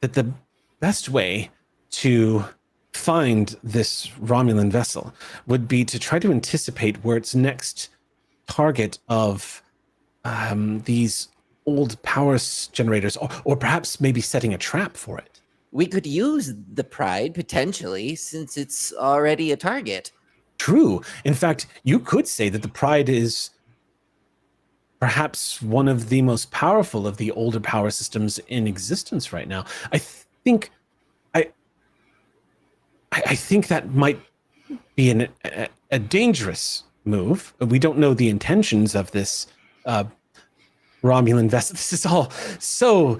[SPEAKER 1] that the best way to find this Romulan vessel would be to try to anticipate where its next target of these old power generators, or perhaps maybe setting a trap for it.
[SPEAKER 7] We could use the Pride, potentially, since it's already a target.
[SPEAKER 1] True. In fact, you could say that the Pride is perhaps one of the most powerful of the older power systems in existence right now. I think that might be a dangerous move. We don't know the intentions of this Romulan vessel. This is all so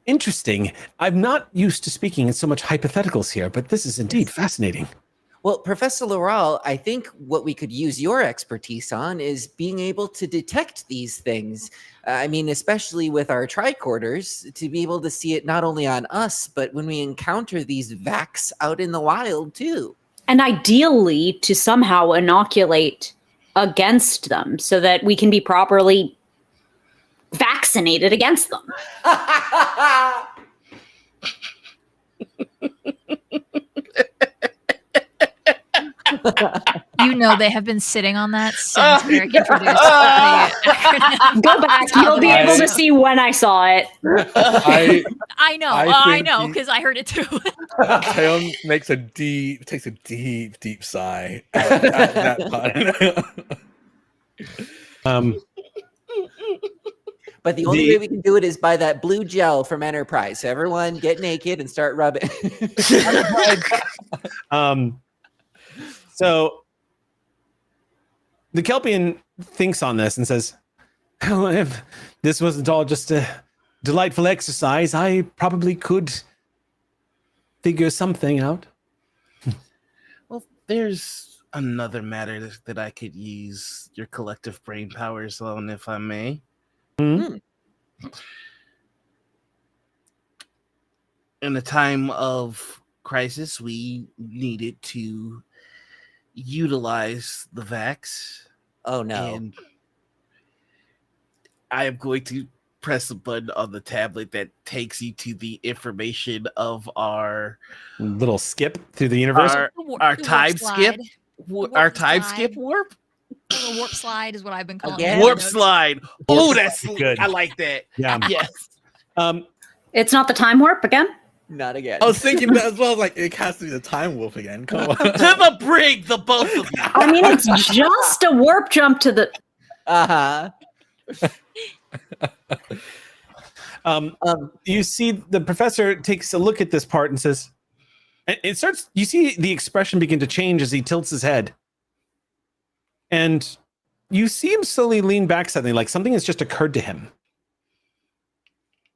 [SPEAKER 1] interesting. I'm not used to speaking in so much hypotheticals here, but this is indeed fascinating.
[SPEAKER 7] Well, Professor Laurel, I think what we could use your expertise on is being able to detect these things. I mean, especially with our tricorders, to be able to see it not only on us, but when we encounter these vacs out in the wild too.
[SPEAKER 6] And ideally to somehow inoculate against them so that we can be properly vaccinated against them.
[SPEAKER 5] You know they have been sitting on that since Eric introduced the acronym.
[SPEAKER 6] Go back. You'll be able to see when I saw it.
[SPEAKER 5] I know, because I heard it too.
[SPEAKER 4] Taeyeon takes a deep sigh at that pun.
[SPEAKER 7] But the only way we can do it is by that blue gel from Enterprise. So everyone get naked and start rubbing.
[SPEAKER 1] So the Kelpian thinks on this and says, well, if this wasn't all just a delightful exercise, I probably could figure something out.
[SPEAKER 3] Well, there's another matter that I could use your collective brain powers on, if I may. In a time of crisis, we needed to utilize the vax.
[SPEAKER 7] Oh no.
[SPEAKER 3] And I am going to press a button on the tablet that takes you to the information of our
[SPEAKER 1] little skip through the universe.
[SPEAKER 3] Our time skip. Our time skip warp.
[SPEAKER 5] A warp slide is what I've been calling
[SPEAKER 7] Again?
[SPEAKER 5] it.
[SPEAKER 3] Warp slide. Oh, that's
[SPEAKER 1] good.
[SPEAKER 3] I like that.
[SPEAKER 1] Yeah.
[SPEAKER 3] Yes.
[SPEAKER 6] It's not the time warp again?
[SPEAKER 7] Not again.
[SPEAKER 4] I was thinking that as well. Like, it has to be the time warp again. Come on.
[SPEAKER 3] To the brig, the both of you.
[SPEAKER 6] I mean, it's just a warp jump to the...
[SPEAKER 1] You see the professor takes a look at this part and says, And it starts, you see the expression begin to change as he tilts his head. And you see him slowly lean back suddenly, like something has just occurred to him.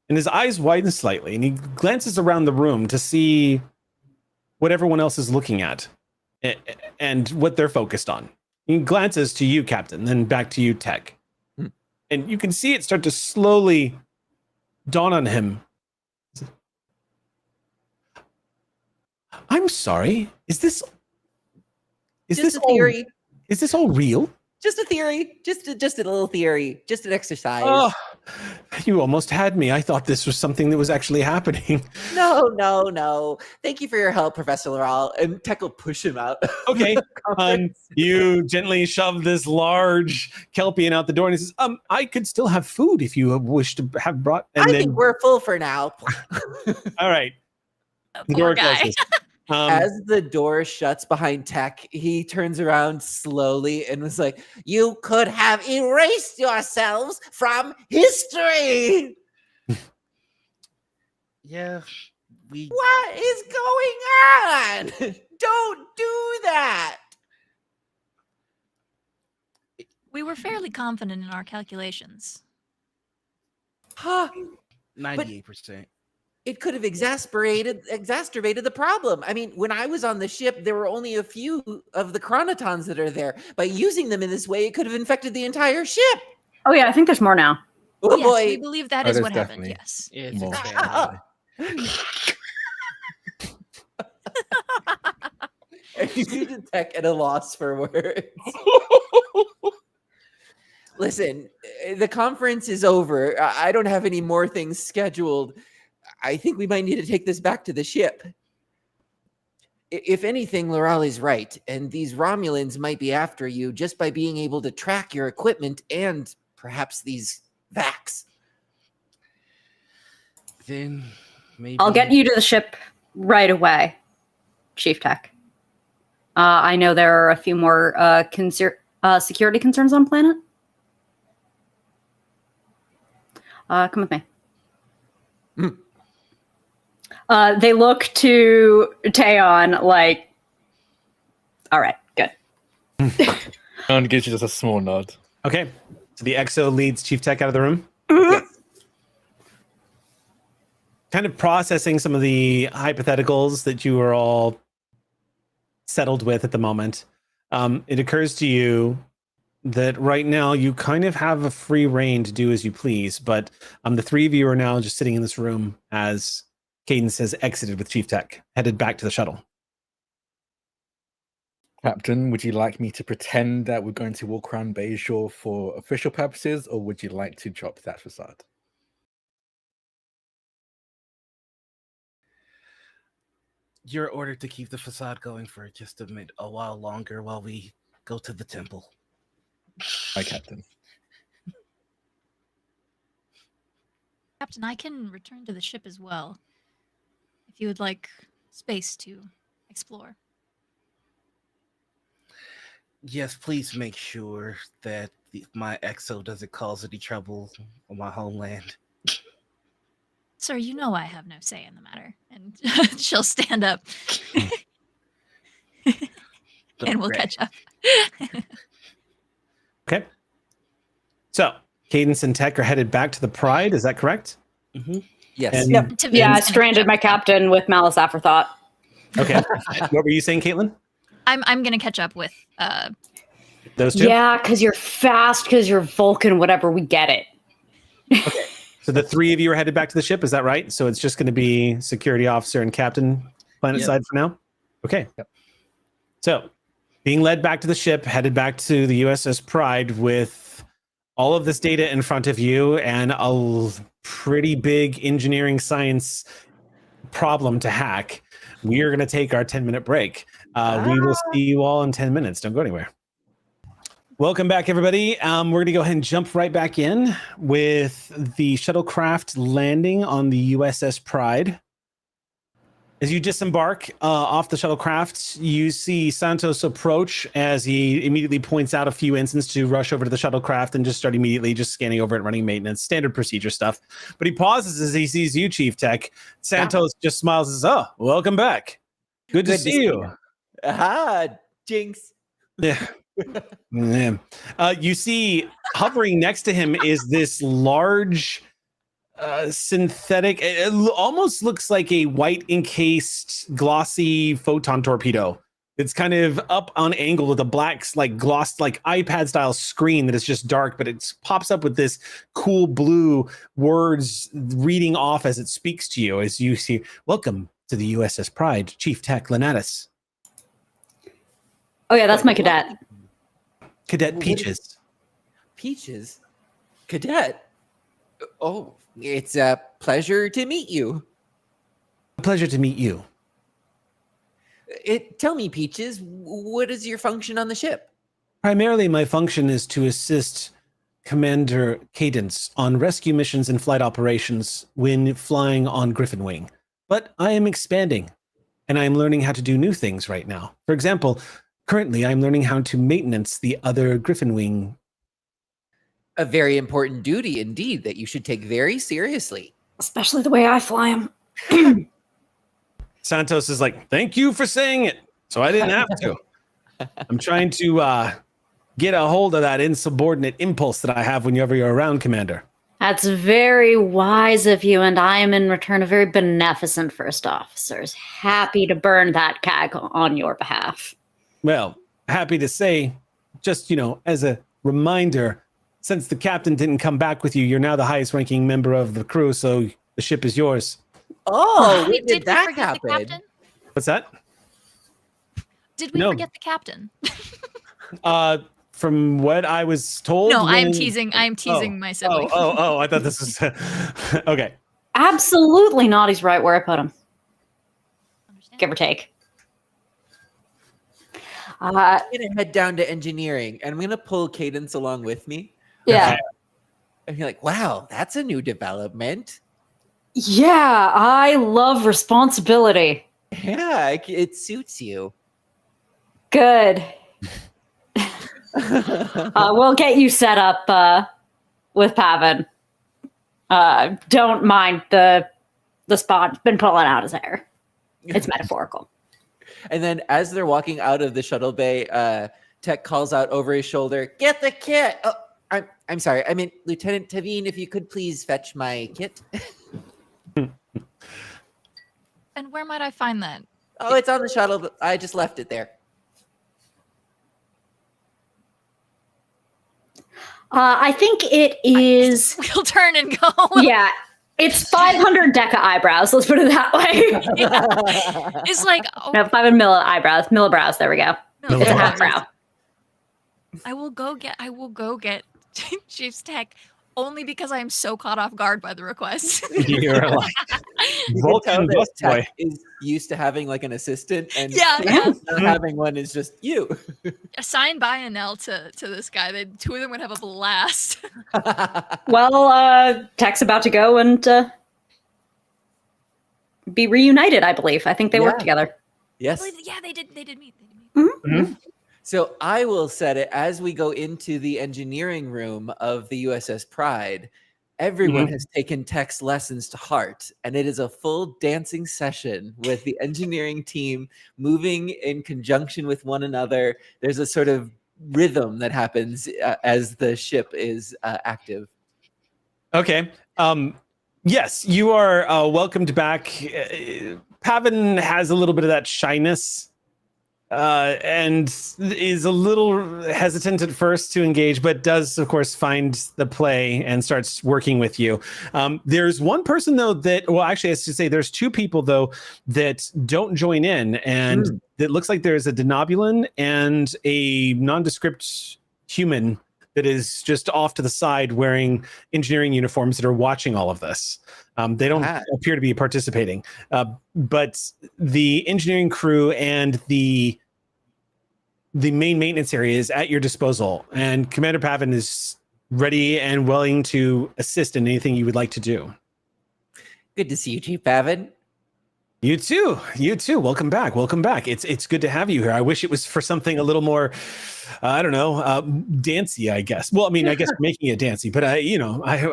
[SPEAKER 1] And his eyes widen slightly, and he glances around the room to see what everyone else is looking at and what they're focused on. He glances to you, Captain, then back to you, Tech. And you can see it start to slowly dawn on him. I'm sorry. Is this
[SPEAKER 7] a theory?
[SPEAKER 1] Is this all real?
[SPEAKER 7] Just a theory. Just a little theory. Just an exercise.
[SPEAKER 1] Oh, you almost had me. I thought this was something that was actually happening.
[SPEAKER 7] No. Thank you for your help, Professor Laurel. And Tech will push him out.
[SPEAKER 1] Okay. You gently shove this large Kelpian out the door, and he says, I could still have food if you wish to have brought. And
[SPEAKER 7] I think we're full for now.
[SPEAKER 1] All right. The
[SPEAKER 5] Poor
[SPEAKER 1] door
[SPEAKER 5] guy.
[SPEAKER 1] closes.
[SPEAKER 7] As the door shuts behind Tech, he turns around slowly and was like, "You could have erased yourselves from history."
[SPEAKER 3] Yeah, we.
[SPEAKER 7] What is going on? Don't do that.
[SPEAKER 5] We were fairly confident in our calculations.
[SPEAKER 7] Huh.
[SPEAKER 3] 98%.
[SPEAKER 7] It could have exacerbated the problem. I mean, when I was on the ship, there were only a few of the chronotons that are there. By using them in this way, it could have infected the entire ship.
[SPEAKER 6] Oh yeah, I think there's more now.
[SPEAKER 7] Oh
[SPEAKER 5] Yes, we
[SPEAKER 7] boy.
[SPEAKER 5] believe that
[SPEAKER 4] Oh,
[SPEAKER 5] is
[SPEAKER 4] there's
[SPEAKER 5] what happened.
[SPEAKER 4] definitely
[SPEAKER 5] Yes.
[SPEAKER 3] It's
[SPEAKER 4] More.
[SPEAKER 3] expanded.
[SPEAKER 7] You see the Tech at a loss for words. Listen, the conference is over. I don't have any more things scheduled. I think we might need to take this back to the ship. If anything, Laurel is right, and these Romulans might be after you just by being able to track your equipment and perhaps these vacs.
[SPEAKER 3] Then maybe
[SPEAKER 6] I'll get you to the ship right away, Chief Tech. I know there are a few more security concerns on planet. Come with me. They look to Taeon like, all right, good.
[SPEAKER 4] And gives you just a small nod.
[SPEAKER 1] Okay. So the EXO leads Chief Tech out of the room. Kind of processing some of the hypotheticals that you are all settled with at the moment. It occurs to you that right now you kind of have a free reign to do as you please, but the three of you are now just sitting in this room as Cadence has exited with Chief Tech, headed back to the shuttle.
[SPEAKER 4] Captain, would you like me to pretend that we're going to walk around Bayshore for official purposes, or would you like to drop that facade?
[SPEAKER 3] you're ordered to keep the facade going for just a while longer while we go to the temple.
[SPEAKER 4] Hi, Captain.
[SPEAKER 5] Captain, I can return to the ship as well, if you would like space to explore.
[SPEAKER 3] Yes, please make sure that my EXO doesn't cause any trouble on my homeland.
[SPEAKER 5] Sir, you know I have no say in the matter. And she'll stand up. And we'll catch up.
[SPEAKER 1] Okay. So Cadence and Tech are headed back to the Pride. Is that correct?
[SPEAKER 3] Mm-hmm.
[SPEAKER 7] Yes.
[SPEAKER 1] And-
[SPEAKER 6] Yep. Yeah, I stranded my captain with malice aforethought.
[SPEAKER 1] Okay. What were you saying, Caitlin?
[SPEAKER 5] I'm gonna catch up with
[SPEAKER 1] Those two?
[SPEAKER 6] Yeah, because you're fast, because you're Vulcan, whatever. We get it.
[SPEAKER 1] Okay. So the three of you are headed back to the ship. Is that right? So it's just going to be security officer and captain planet
[SPEAKER 3] Yep.
[SPEAKER 1] side for now? Okay.
[SPEAKER 4] Yep.
[SPEAKER 1] So being led back to the ship, headed back to the USS Pride with all of this data in front of you and a pretty big engineering science problem to hack, we are going to take our 10-minute break. We will see you all in 10 minutes. Don't go anywhere. Welcome back, everybody. We're going to go ahead and jump right back in with the shuttlecraft landing on the USS Pride. As you disembark off the shuttlecraft, you see Santos approach as he immediately points out a few ensigns to rush over to the shuttlecraft and just start immediately just scanning over it, running maintenance, standard procedure stuff. But he pauses as he sees you, Chief Tech. Santos just smiles and says, "Oh, welcome back." Good to see you.
[SPEAKER 2] Aha, Jinx.
[SPEAKER 1] Yeah. Yeah. You see, hovering next to him is this large synthetic. It almost looks like a white encased glossy photon torpedo. It's kind of up on angle with a black, like gloss, like iPad style screen that is just dark, but it pops up with this cool blue words reading off as it speaks to you. As you see, welcome to the USS Pride, Chief Tech Lenatus.
[SPEAKER 6] Oh yeah, that's my cadet.
[SPEAKER 1] Cadet Peaches.
[SPEAKER 2] Peaches? Cadet? Oh, it's a pleasure to meet you.
[SPEAKER 1] A pleasure to meet you.
[SPEAKER 2] Tell me, Peaches, what is your function on the ship?
[SPEAKER 1] Primarily, my function is to assist Commander Cadence on rescue missions and flight operations when flying on Griffin Wing. But I am expanding, and I am learning how to do new things right now. For example, currently I'm learning how to maintenance the other Griffin Wing.
[SPEAKER 2] A very important duty indeed that you should take very seriously.
[SPEAKER 6] Especially the way I fly him.
[SPEAKER 1] Santos is like, thank you for saying it, so I didn't have to. I'm trying to get a hold of that insubordinate impulse that I have whenever you're around, Commander.
[SPEAKER 6] That's very wise of you, and I am in return a very beneficent first officer. Happy to burn that cag on your behalf.
[SPEAKER 1] Well, happy to say, just, as a reminder, since the captain didn't come back with you, you're now the highest ranking member of the crew, so the ship is yours.
[SPEAKER 2] Oh,
[SPEAKER 5] Wait,
[SPEAKER 2] did that
[SPEAKER 5] forget
[SPEAKER 2] happen?
[SPEAKER 5] the captain?
[SPEAKER 1] What's that?
[SPEAKER 5] Did we
[SPEAKER 1] No.
[SPEAKER 5] forget the captain?
[SPEAKER 1] From what I was told.
[SPEAKER 5] No, I am teasing my sibling.
[SPEAKER 1] I thought this was okay.
[SPEAKER 6] Absolutely not. He's right where I put him.
[SPEAKER 5] Understand?
[SPEAKER 6] Give or take.
[SPEAKER 2] I'm gonna head down to engineering, and I'm gonna pull Cadence along with me.
[SPEAKER 6] Yeah.
[SPEAKER 2] And you're like, wow, that's a new development.
[SPEAKER 6] Yeah, I love responsibility.
[SPEAKER 2] Yeah, it suits you.
[SPEAKER 6] Good. We'll get you set up with Pavan. Don't mind the spot been pulling out his hair. It's metaphorical.
[SPEAKER 2] And then as they're walking out of the shuttle bay, Tech calls out over his shoulder, "Get the kit!" Oh, I'm sorry. I mean, Lieutenant Tavine, if you could please fetch my kit.
[SPEAKER 5] And where might I find that?
[SPEAKER 2] Oh, it's on the shuttle, but I just left it there.
[SPEAKER 6] I think it is.
[SPEAKER 5] We'll turn and go.
[SPEAKER 6] Yeah, it's 500 deca eyebrows. Let's put it that way.
[SPEAKER 5] Yeah. It's like
[SPEAKER 6] No, 500 millibrows. There we go.
[SPEAKER 5] no,
[SPEAKER 6] It's a half brow.
[SPEAKER 5] I will go get Chief's Tech only because I am so caught off guard by the request.
[SPEAKER 1] You're like
[SPEAKER 2] You can
[SPEAKER 1] Vulcan
[SPEAKER 2] tell that
[SPEAKER 1] bus boy.
[SPEAKER 2] Tech is used to having like an assistant, and
[SPEAKER 5] Yeah.
[SPEAKER 2] not having one is just you.
[SPEAKER 5] Assigned by Anel to this guy. The two of them would have a blast.
[SPEAKER 6] Well, Tech's about to go and be reunited, I believe. I think they work together.
[SPEAKER 2] Yes.
[SPEAKER 5] Yeah, they did meet.
[SPEAKER 2] So I will set it as we go into the engineering room of the USS Pride. Everyone has taken Tech's lessons to heart, and it is a full dancing session with the engineering team moving in conjunction with one another. There's a sort of rhythm that happens as the ship is active.
[SPEAKER 1] Okay. Yes, you are welcomed back. Pavan has a little bit of that shyness and is a little hesitant at first to engage, but does, of course, find the play and starts working with you. There's one person, though, actually, I should say there's two people, though, that don't join in, and it looks like there's a denobulin and a nondescript human that is just off to the side wearing engineering uniforms that are watching all of this. They don't appear to be participating, but the engineering crew and the main maintenance area is at your disposal, and Commander Pavan is ready and willing to assist in anything you would like to do.
[SPEAKER 2] Good to see you, Chief Pavan.
[SPEAKER 1] You too. Welcome back. It's good to have you here. I wish it was for something a little more, I don't know, dancey, I guess. Well, I mean, I guess we're making it dancey, but I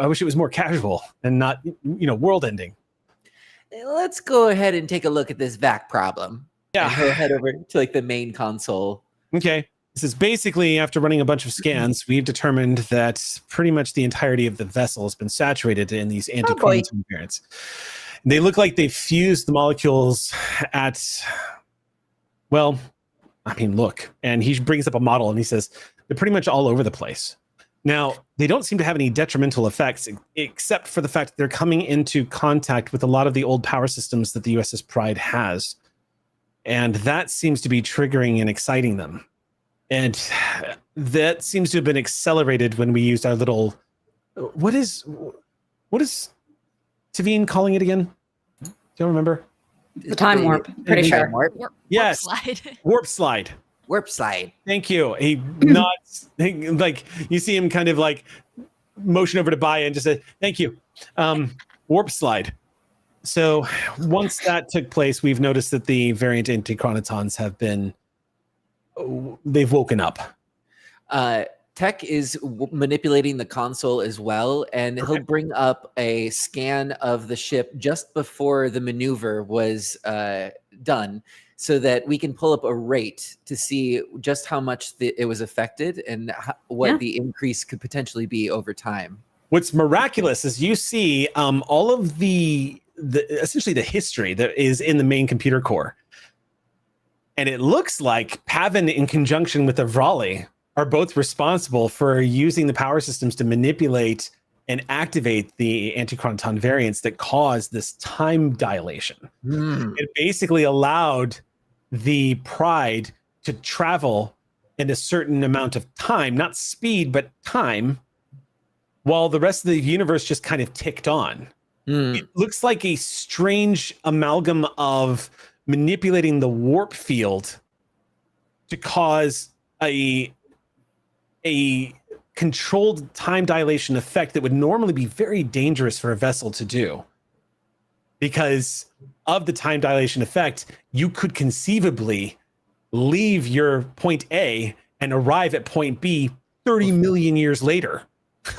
[SPEAKER 1] wish it was more casual and not, world ending.
[SPEAKER 2] Let's go ahead and take a look at this vac problem.
[SPEAKER 1] Yeah.
[SPEAKER 2] And he'll head over to like the main console.
[SPEAKER 1] Okay. This is basically, after running a bunch of scans, we've determined that pretty much the entirety of the vessel has been saturated in these anti-chromatin variants. They look like they fused the molecules at, well, I mean, look. And he brings up a model and he says, they're pretty much all over the place. Now, they don't seem to have any detrimental effects, except for the fact that they're coming into contact with a lot of the old power systems that the USS Pride has. And that seems to be triggering and exciting them. And that seems to have been accelerated when we used our little... What is Tavine calling it again? Do you remember?
[SPEAKER 6] The time warp, pretty sure.
[SPEAKER 1] Yes. Warp slide.
[SPEAKER 7] Warp slide.
[SPEAKER 1] Thank you. He nods, like you see him kind of like motion over to Baya and just say, thank you. Warp slide. So once that took place, we've noticed that the variant antichronotons have been, they've woken up.
[SPEAKER 2] Tech is manipulating the console as well, and he'll bring up a scan of the ship just before the maneuver was done, so that we can pull up a rate to see just how much it was affected and what the increase could potentially be over time.
[SPEAKER 1] What's miraculous is you see all of the essentially the history that is in the main computer core. And it looks like Pavin in conjunction with Avrali are both responsible for using the power systems to manipulate and activate the antichronoton variants that cause this time dilation. It basically allowed the Pride to travel in a certain amount of time, not speed, but time, while the rest of the universe just kind of ticked on. It looks like a strange amalgam of manipulating the warp field to cause a controlled time dilation effect that would normally be very dangerous for a vessel to do. Because of the time dilation effect, you could conceivably leave your point A and arrive at point B 30 million years later.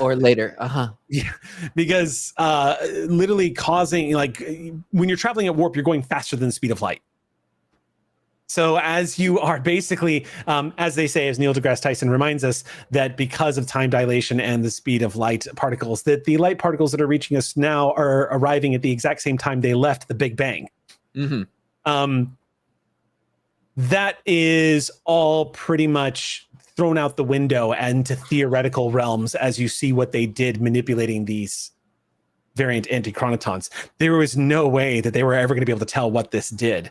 [SPEAKER 2] Or later,
[SPEAKER 1] Yeah, because literally causing, like, when you're traveling at warp, you're going faster than the speed of light. So as you are basically, as they say, as Neil deGrasse Tyson reminds us, that because of time dilation and the speed of light particles, that the light particles that are reaching us now are arriving at the exact same time they left the Big Bang. That is all pretty much thrown out the window and to theoretical realms as you see what they did manipulating these variant antichronotons. There was no way that they were ever going to be able to tell what this did.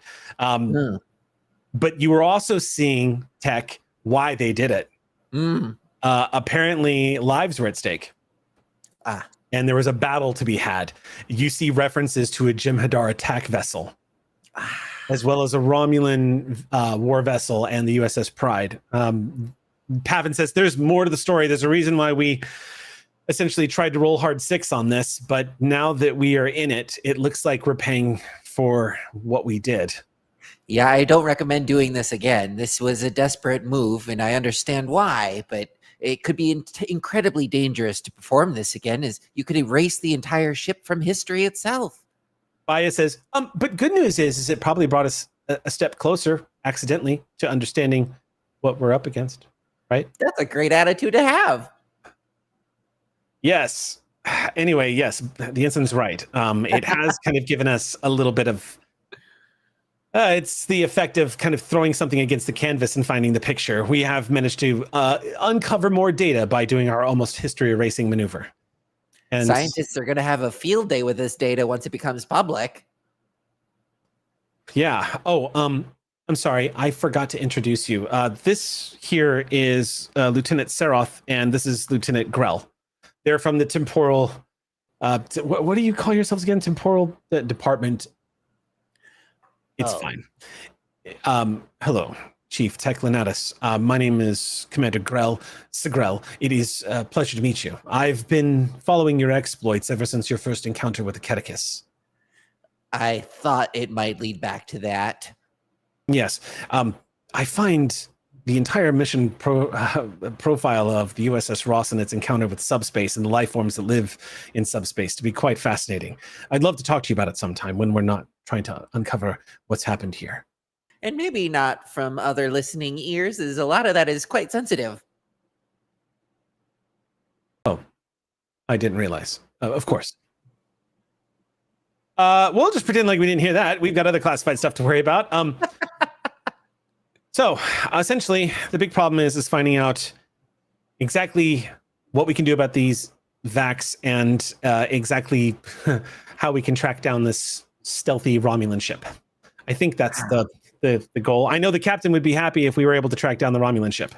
[SPEAKER 1] But you were also seeing, Tech, why they did it. Apparently, lives were at stake. And there was a battle to be had. You see references to a Jem'Hadar attack vessel, as well as a Romulan war vessel and the USS Pride. Pavin says there's more to the story. There's a reason why we essentially tried to roll hard 6 on this, but now that we are in it, it looks like we're paying for what we did.
[SPEAKER 7] Yeah, I don't recommend doing this again. This was a desperate move, and I understand why, but it could be incredibly dangerous to perform this again, as you could erase the entire ship from history itself.
[SPEAKER 1] Baya says, but good news is it probably brought us a step closer, accidentally, to understanding what we're up against, right?
[SPEAKER 7] That's a great attitude to have.
[SPEAKER 1] Yes. Anyway, yes, the incident's right. It has kind of given us a little bit of... it's the effect of kind of throwing something against the canvas and finding the picture. We have managed to uncover more data by doing our almost history erasing maneuver. And
[SPEAKER 7] scientists are going to have a field day with this data once it becomes public.
[SPEAKER 1] Yeah. Oh, I'm sorry. I forgot to introduce you. This here is Lieutenant Seroth, and this is Lieutenant Grell. They're from the temporal... what do you call yourselves again? Temporal department... It's fine. Hello, Chief Tech Lenatus. My name is Commander Grell Segrell. It is a pleasure to meet you. I've been following your exploits ever since your first encounter with the Catechus.
[SPEAKER 7] I thought it might lead back to that.
[SPEAKER 1] Yes. I find the entire mission profile of the USS Ross and its encounter with subspace and the life forms that live in subspace to be quite fascinating. I'd love to talk to you about it sometime when we're not trying to uncover what's happened here.
[SPEAKER 7] And maybe not from other listening ears, as a lot of that is quite sensitive.
[SPEAKER 1] Oh, I didn't realize. Of course. We'll just pretend like we didn't hear that. We've got other classified stuff to worry about. So essentially, the big problem is finding out exactly what we can do about these Vax and exactly how we can track down this stealthy Romulan ship. I think that's the goal. I know the captain would be happy if we were able to track down the Romulan ship.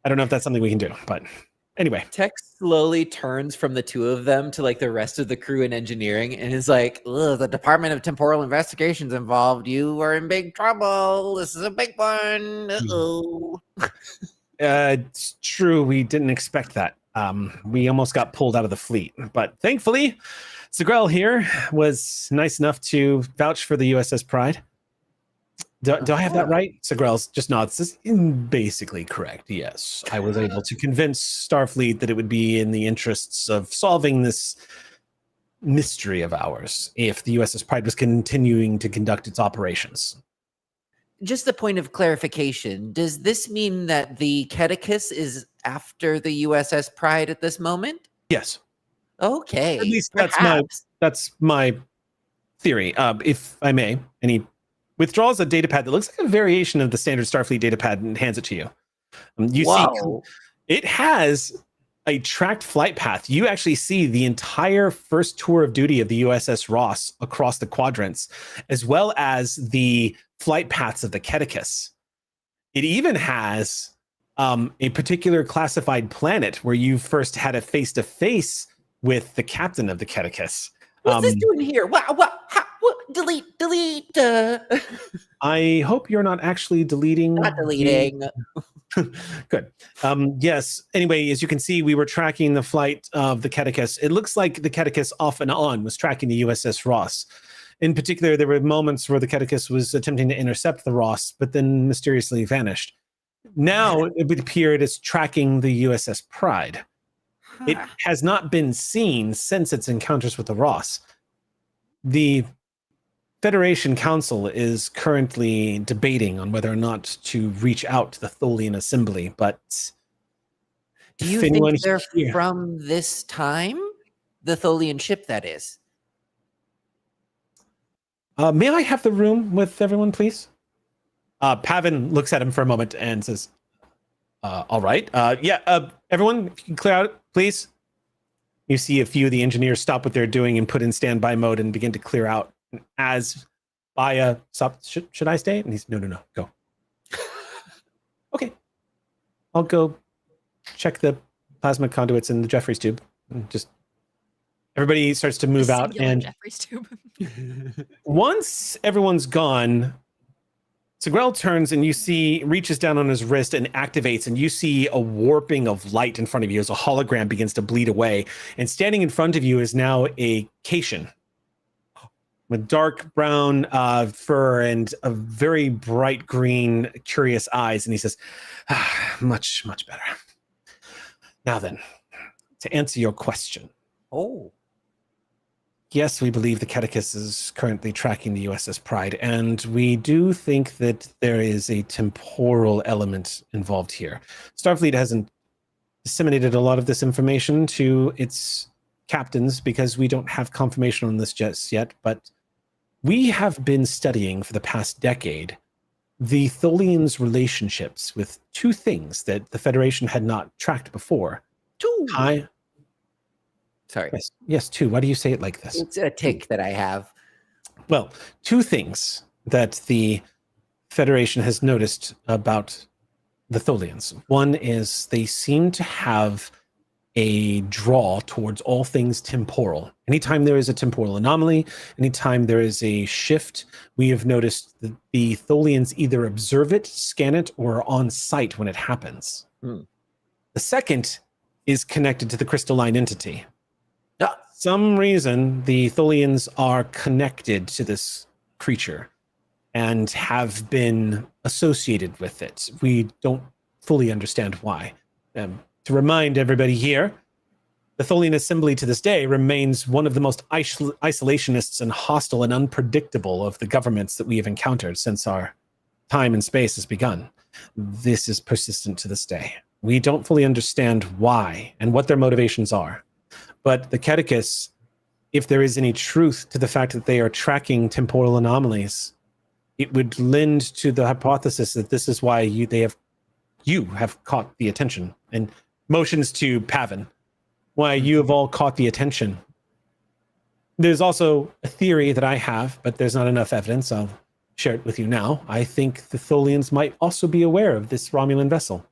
[SPEAKER 1] I don't know if that's something we can do, but anyway.
[SPEAKER 2] Tech slowly turns from the two of them to like the rest of the crew in engineering and is like,
[SPEAKER 7] Ugh, the Department of Temporal Investigations involved. You are in big trouble. This is a big one. Uh-oh.
[SPEAKER 1] It's true. We didn't expect that. We almost got pulled out of the fleet, but thankfully, Segrel here was nice enough to vouch for the USS Pride. Do I have that right? Segrel's just nods. This is basically correct. Yes, I was able to convince Starfleet that it would be in the interests of solving this mystery of ours if the USS Pride was continuing to conduct its operations.
[SPEAKER 7] Just a point of clarification. Does this mean that the Catechus is after the USS Pride at this moment?
[SPEAKER 1] Yes.
[SPEAKER 7] Okay.
[SPEAKER 1] At least
[SPEAKER 7] perhaps.
[SPEAKER 1] that's my theory. If I may, and he withdraws a datapad that looks like a variation of the standard Starfleet datapad and hands it to you. You see, it has a tracked flight path. You actually see the entire first tour of duty of the USS Ross across the quadrants, as well as the flight paths of the Catechus. It even has a particular classified planet where you first had a face-to-face with the captain of the Catechus.
[SPEAKER 7] What's this doing here? What? Delete.
[SPEAKER 1] I hope you're not actually deleting.
[SPEAKER 7] Not deleting.
[SPEAKER 1] Good. Yes. Anyway, as you can see, we were tracking the flight of the Catechus. It looks like the Catechus off and on was tracking the USS Ross. In particular, there were moments where the Catechus was attempting to intercept the Ross, but then mysteriously vanished. Now it would appear it is tracking the USS Pride. It has not been seen since its encounters with the Ross. The Federation Council is currently debating on whether or not to reach out to the Tholian Assembly, but
[SPEAKER 7] do you think they're from this time? The Tholian ship, that is.
[SPEAKER 1] May I have the room with everyone, please? Pavin looks at him for a moment and says, all right. Everyone, if you can clear out, please. You see a few of the engineers stop what they're doing and put in standby mode and begin to clear out. As Baya stops, should I stay? And he's, no, go. Okay. I'll go check the plasma conduits in the Jeffries tube. Just everybody starts to move out. And
[SPEAKER 5] Jeffries tube.
[SPEAKER 1] Once everyone's gone, Segrel turns and you see, reaches down on his wrist and activates, and you see a warping of light in front of you as a hologram begins to bleed away. And standing in front of you is now a Cation with dark brown fur and a very bright green, curious eyes. And he says, much, much better. Now then, to answer your question.
[SPEAKER 7] Oh.
[SPEAKER 1] Yes, we believe the Catechus is currently tracking the USS Pride, and we do think that there is a temporal element involved here. Starfleet hasn't disseminated a lot of this information to its captains because we don't have confirmation on this just yet, but we have been studying for the past decade the Tholians' relationships with two things that the Federation had not tracked before.
[SPEAKER 7] Sorry.
[SPEAKER 1] Yes, two. Why do you say it like this?
[SPEAKER 7] It's a tick that I have.
[SPEAKER 1] Well, two things that the Federation has noticed about the Tholians. One is they seem to have a draw towards all things temporal. Anytime there is a temporal anomaly, anytime there is a shift, we have noticed that the Tholians either observe it, scan it, or are on site when it happens. The second is connected to the crystalline entity. Some reason the Tholians are connected to this creature and have been associated with it. We don't fully understand why. To remind everybody here, the Tholian Assembly to this day remains one of the most isolationists and hostile and unpredictable of the governments that we have encountered since our time and space has begun. This is persistent to this day. We don't fully understand why and what their motivations are. But the Catechus, if there is any truth to the fact that they are tracking temporal anomalies, it would lend to the hypothesis that this is why you have caught the attention, and motions to Pavin, why you have all caught the attention. There's also a theory that I have, but there's not enough evidence. I'll share it with you now. I think the Tholians might also be aware of this Romulan vessel.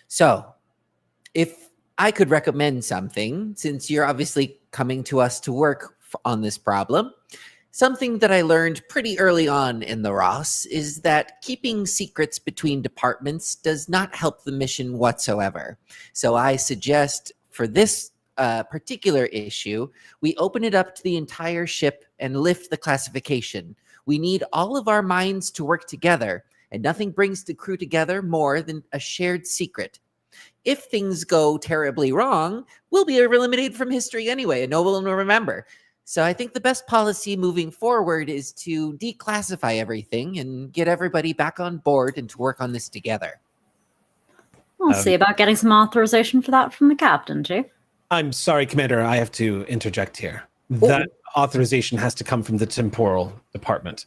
[SPEAKER 7] So, if I could recommend something, since you're obviously coming to us to work on this problem, something that I learned pretty early on in the Ross is that keeping secrets between departments does not help the mission whatsoever. So I suggest for this particular issue, we open it up to the entire ship and lift the classification. We need all of our minds to work together, and nothing brings the crew together more than a shared secret. If things go terribly wrong, we'll be eliminated from history anyway, and no one will remember. So I think the best policy moving forward is to declassify everything and get everybody back on board and to work on this together.
[SPEAKER 6] We'll see about getting some authorization for that from the captain, Chief.
[SPEAKER 1] I'm sorry, Commander, I have to interject here. That authorization has to come from the temporal department.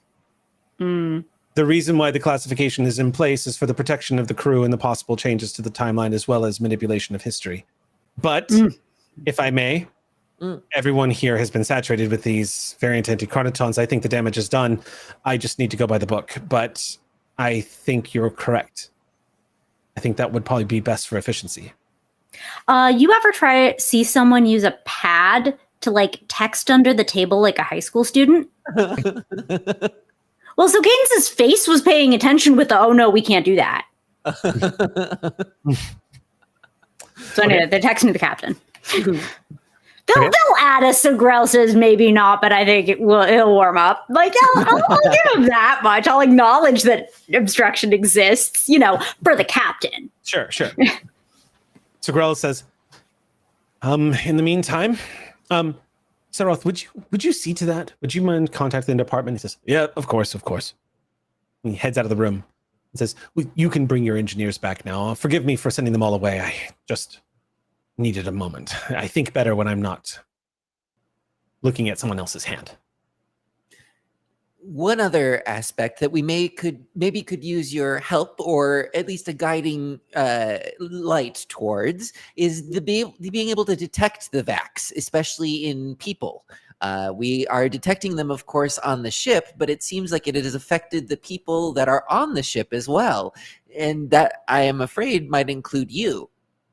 [SPEAKER 1] The reason why the classification is in place is for the protection of the crew and the possible changes to the timeline, as well as manipulation of history. But, if I may, everyone here has been saturated with these variant antichronotons. I think the damage is done. I just need to go by the book. But I think you're correct. I think that would probably be best for efficiency.
[SPEAKER 6] You ever see someone use a pad to like text under the table like a high school student? Well, so Cadence's face was paying attention with the, oh no, we can't do that. So anyway, they're texting the captain. They'll add us, so Grell says maybe not, but I think it'll warm up. Like, I'll give him that much. I'll acknowledge that obstruction exists, for the captain.
[SPEAKER 1] Sure. So Grell says, in the meantime, Saroth, would you see to that? Would you mind contacting the department? He says, yeah, of course. And he heads out of the room and says, well, you can bring your engineers back now. Forgive me for sending them all away. I just needed a moment. I think better when I'm not looking at someone else's hand.
[SPEAKER 7] One other aspect that we maybe could use your help, or at least a guiding light towards, is being able to detect the Vax, especially in people. We are detecting them, of course, on the ship, but it seems like it has affected the people that are on the ship as well. And that, I am afraid, might include you.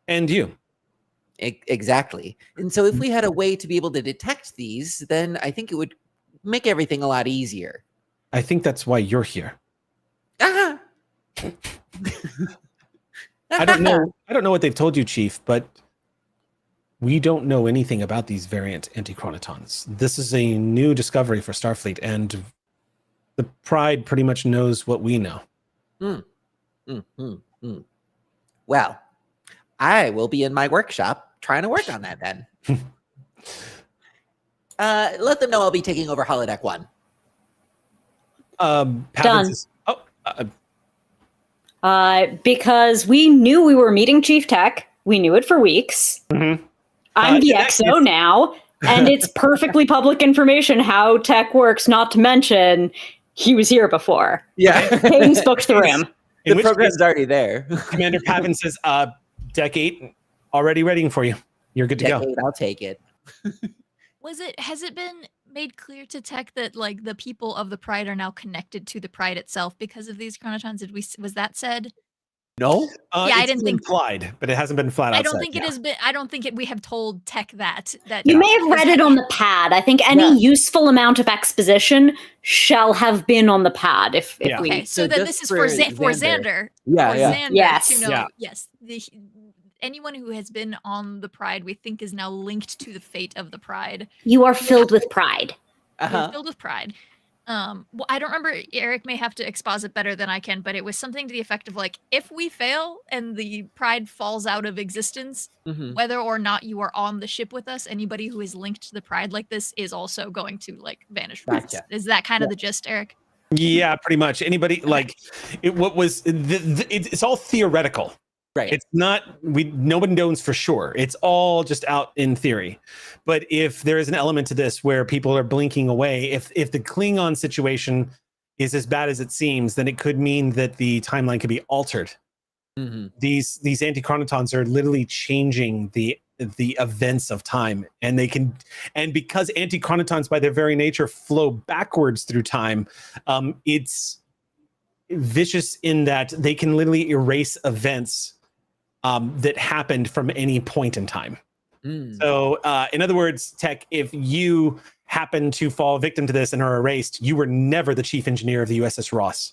[SPEAKER 1] And you.
[SPEAKER 7] Exactly. And so if we had a way to be able to detect these, then I think it would make everything a lot easier.
[SPEAKER 1] I think that's why you're here.
[SPEAKER 7] Ah!
[SPEAKER 1] I don't know what they've told you, Chief, but we don't know anything about these variant antichronotons. This is a new discovery for Starfleet, and the Pride pretty much knows what we know.
[SPEAKER 7] Well, I will be in my workshop trying to work on that then. Let them know I'll be taking over holodeck 1.
[SPEAKER 6] Done. Because we knew we were meeting Chief Tech. We knew it for weeks. I'm the XO now, and it's perfectly public information how tech works, not to mention he was here before.
[SPEAKER 7] Yeah.
[SPEAKER 6] Cadence booked the room.
[SPEAKER 7] The program's already there.
[SPEAKER 1] Commander Pavin says, Deck 8, already ready for you. You're good to
[SPEAKER 7] Deck
[SPEAKER 1] go.
[SPEAKER 7] 8, I'll take it.
[SPEAKER 5] Has it been made clear to Tech that like the people of the Pride are now connected to the Pride itself because of these chronotons? Was that said?
[SPEAKER 7] No.
[SPEAKER 5] I didn't think
[SPEAKER 1] implied, but it hasn't been flat out.
[SPEAKER 5] I don't think it has been. I don't think we have told Tech that.
[SPEAKER 6] You may have read it on the pad. I think any useful amount of exposition shall have been on the pad. If we.
[SPEAKER 5] Okay, so then this is for Xander.
[SPEAKER 7] Yeah.
[SPEAKER 6] Yes.
[SPEAKER 5] To know, yes. Anyone who has been on the Pride, we think, is now linked to the fate of the Pride.
[SPEAKER 6] You are filled with pride.
[SPEAKER 5] You're filled with pride. Well, I don't remember. Eric may have to exposit better than I can, but it was something to the effect of like, if we fail and the Pride falls out of existence, whether or not you are on the ship with us, anybody who is linked to the Pride like this is also going to like vanish from us. Is that kind of the gist, Eric?
[SPEAKER 1] Yeah, pretty much. Anybody like it? What was it's all theoretical,
[SPEAKER 2] Right.
[SPEAKER 1] It's not. Nobody knows for sure. It's all just out in theory. But if there is an element to this where people are blinking away, if the Klingon situation is as bad as it seems, then it could mean that the timeline could be altered.
[SPEAKER 2] Mm-hmm.
[SPEAKER 1] These anti-chronotons are literally changing the events of time, and because anti-chronotons by their very nature flow backwards through time, it's vicious in that they can literally erase events that happened from any point in time. So in other words, Tech, if you happen to fall victim to this and are erased, you were never the chief engineer of the USS Ross.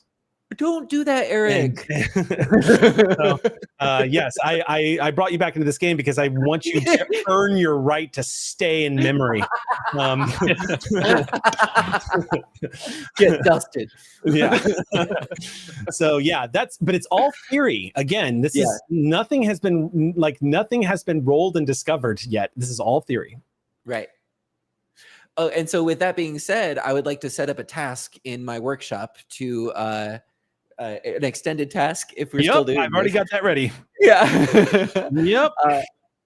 [SPEAKER 2] Don't do that, Eric.
[SPEAKER 1] Yes, I brought you back into this game because I want you to earn your right to stay in memory.
[SPEAKER 2] Get dusted.
[SPEAKER 1] Yeah. So yeah, but it's all theory. Again, this is nothing has been rolled and discovered yet. This is all theory.
[SPEAKER 2] Right. Oh, and so with that being said, I would like to set up a task in my workshop to an extended task if we're still doing
[SPEAKER 1] I've already got that ready.
[SPEAKER 2] Yeah.
[SPEAKER 1] Yep.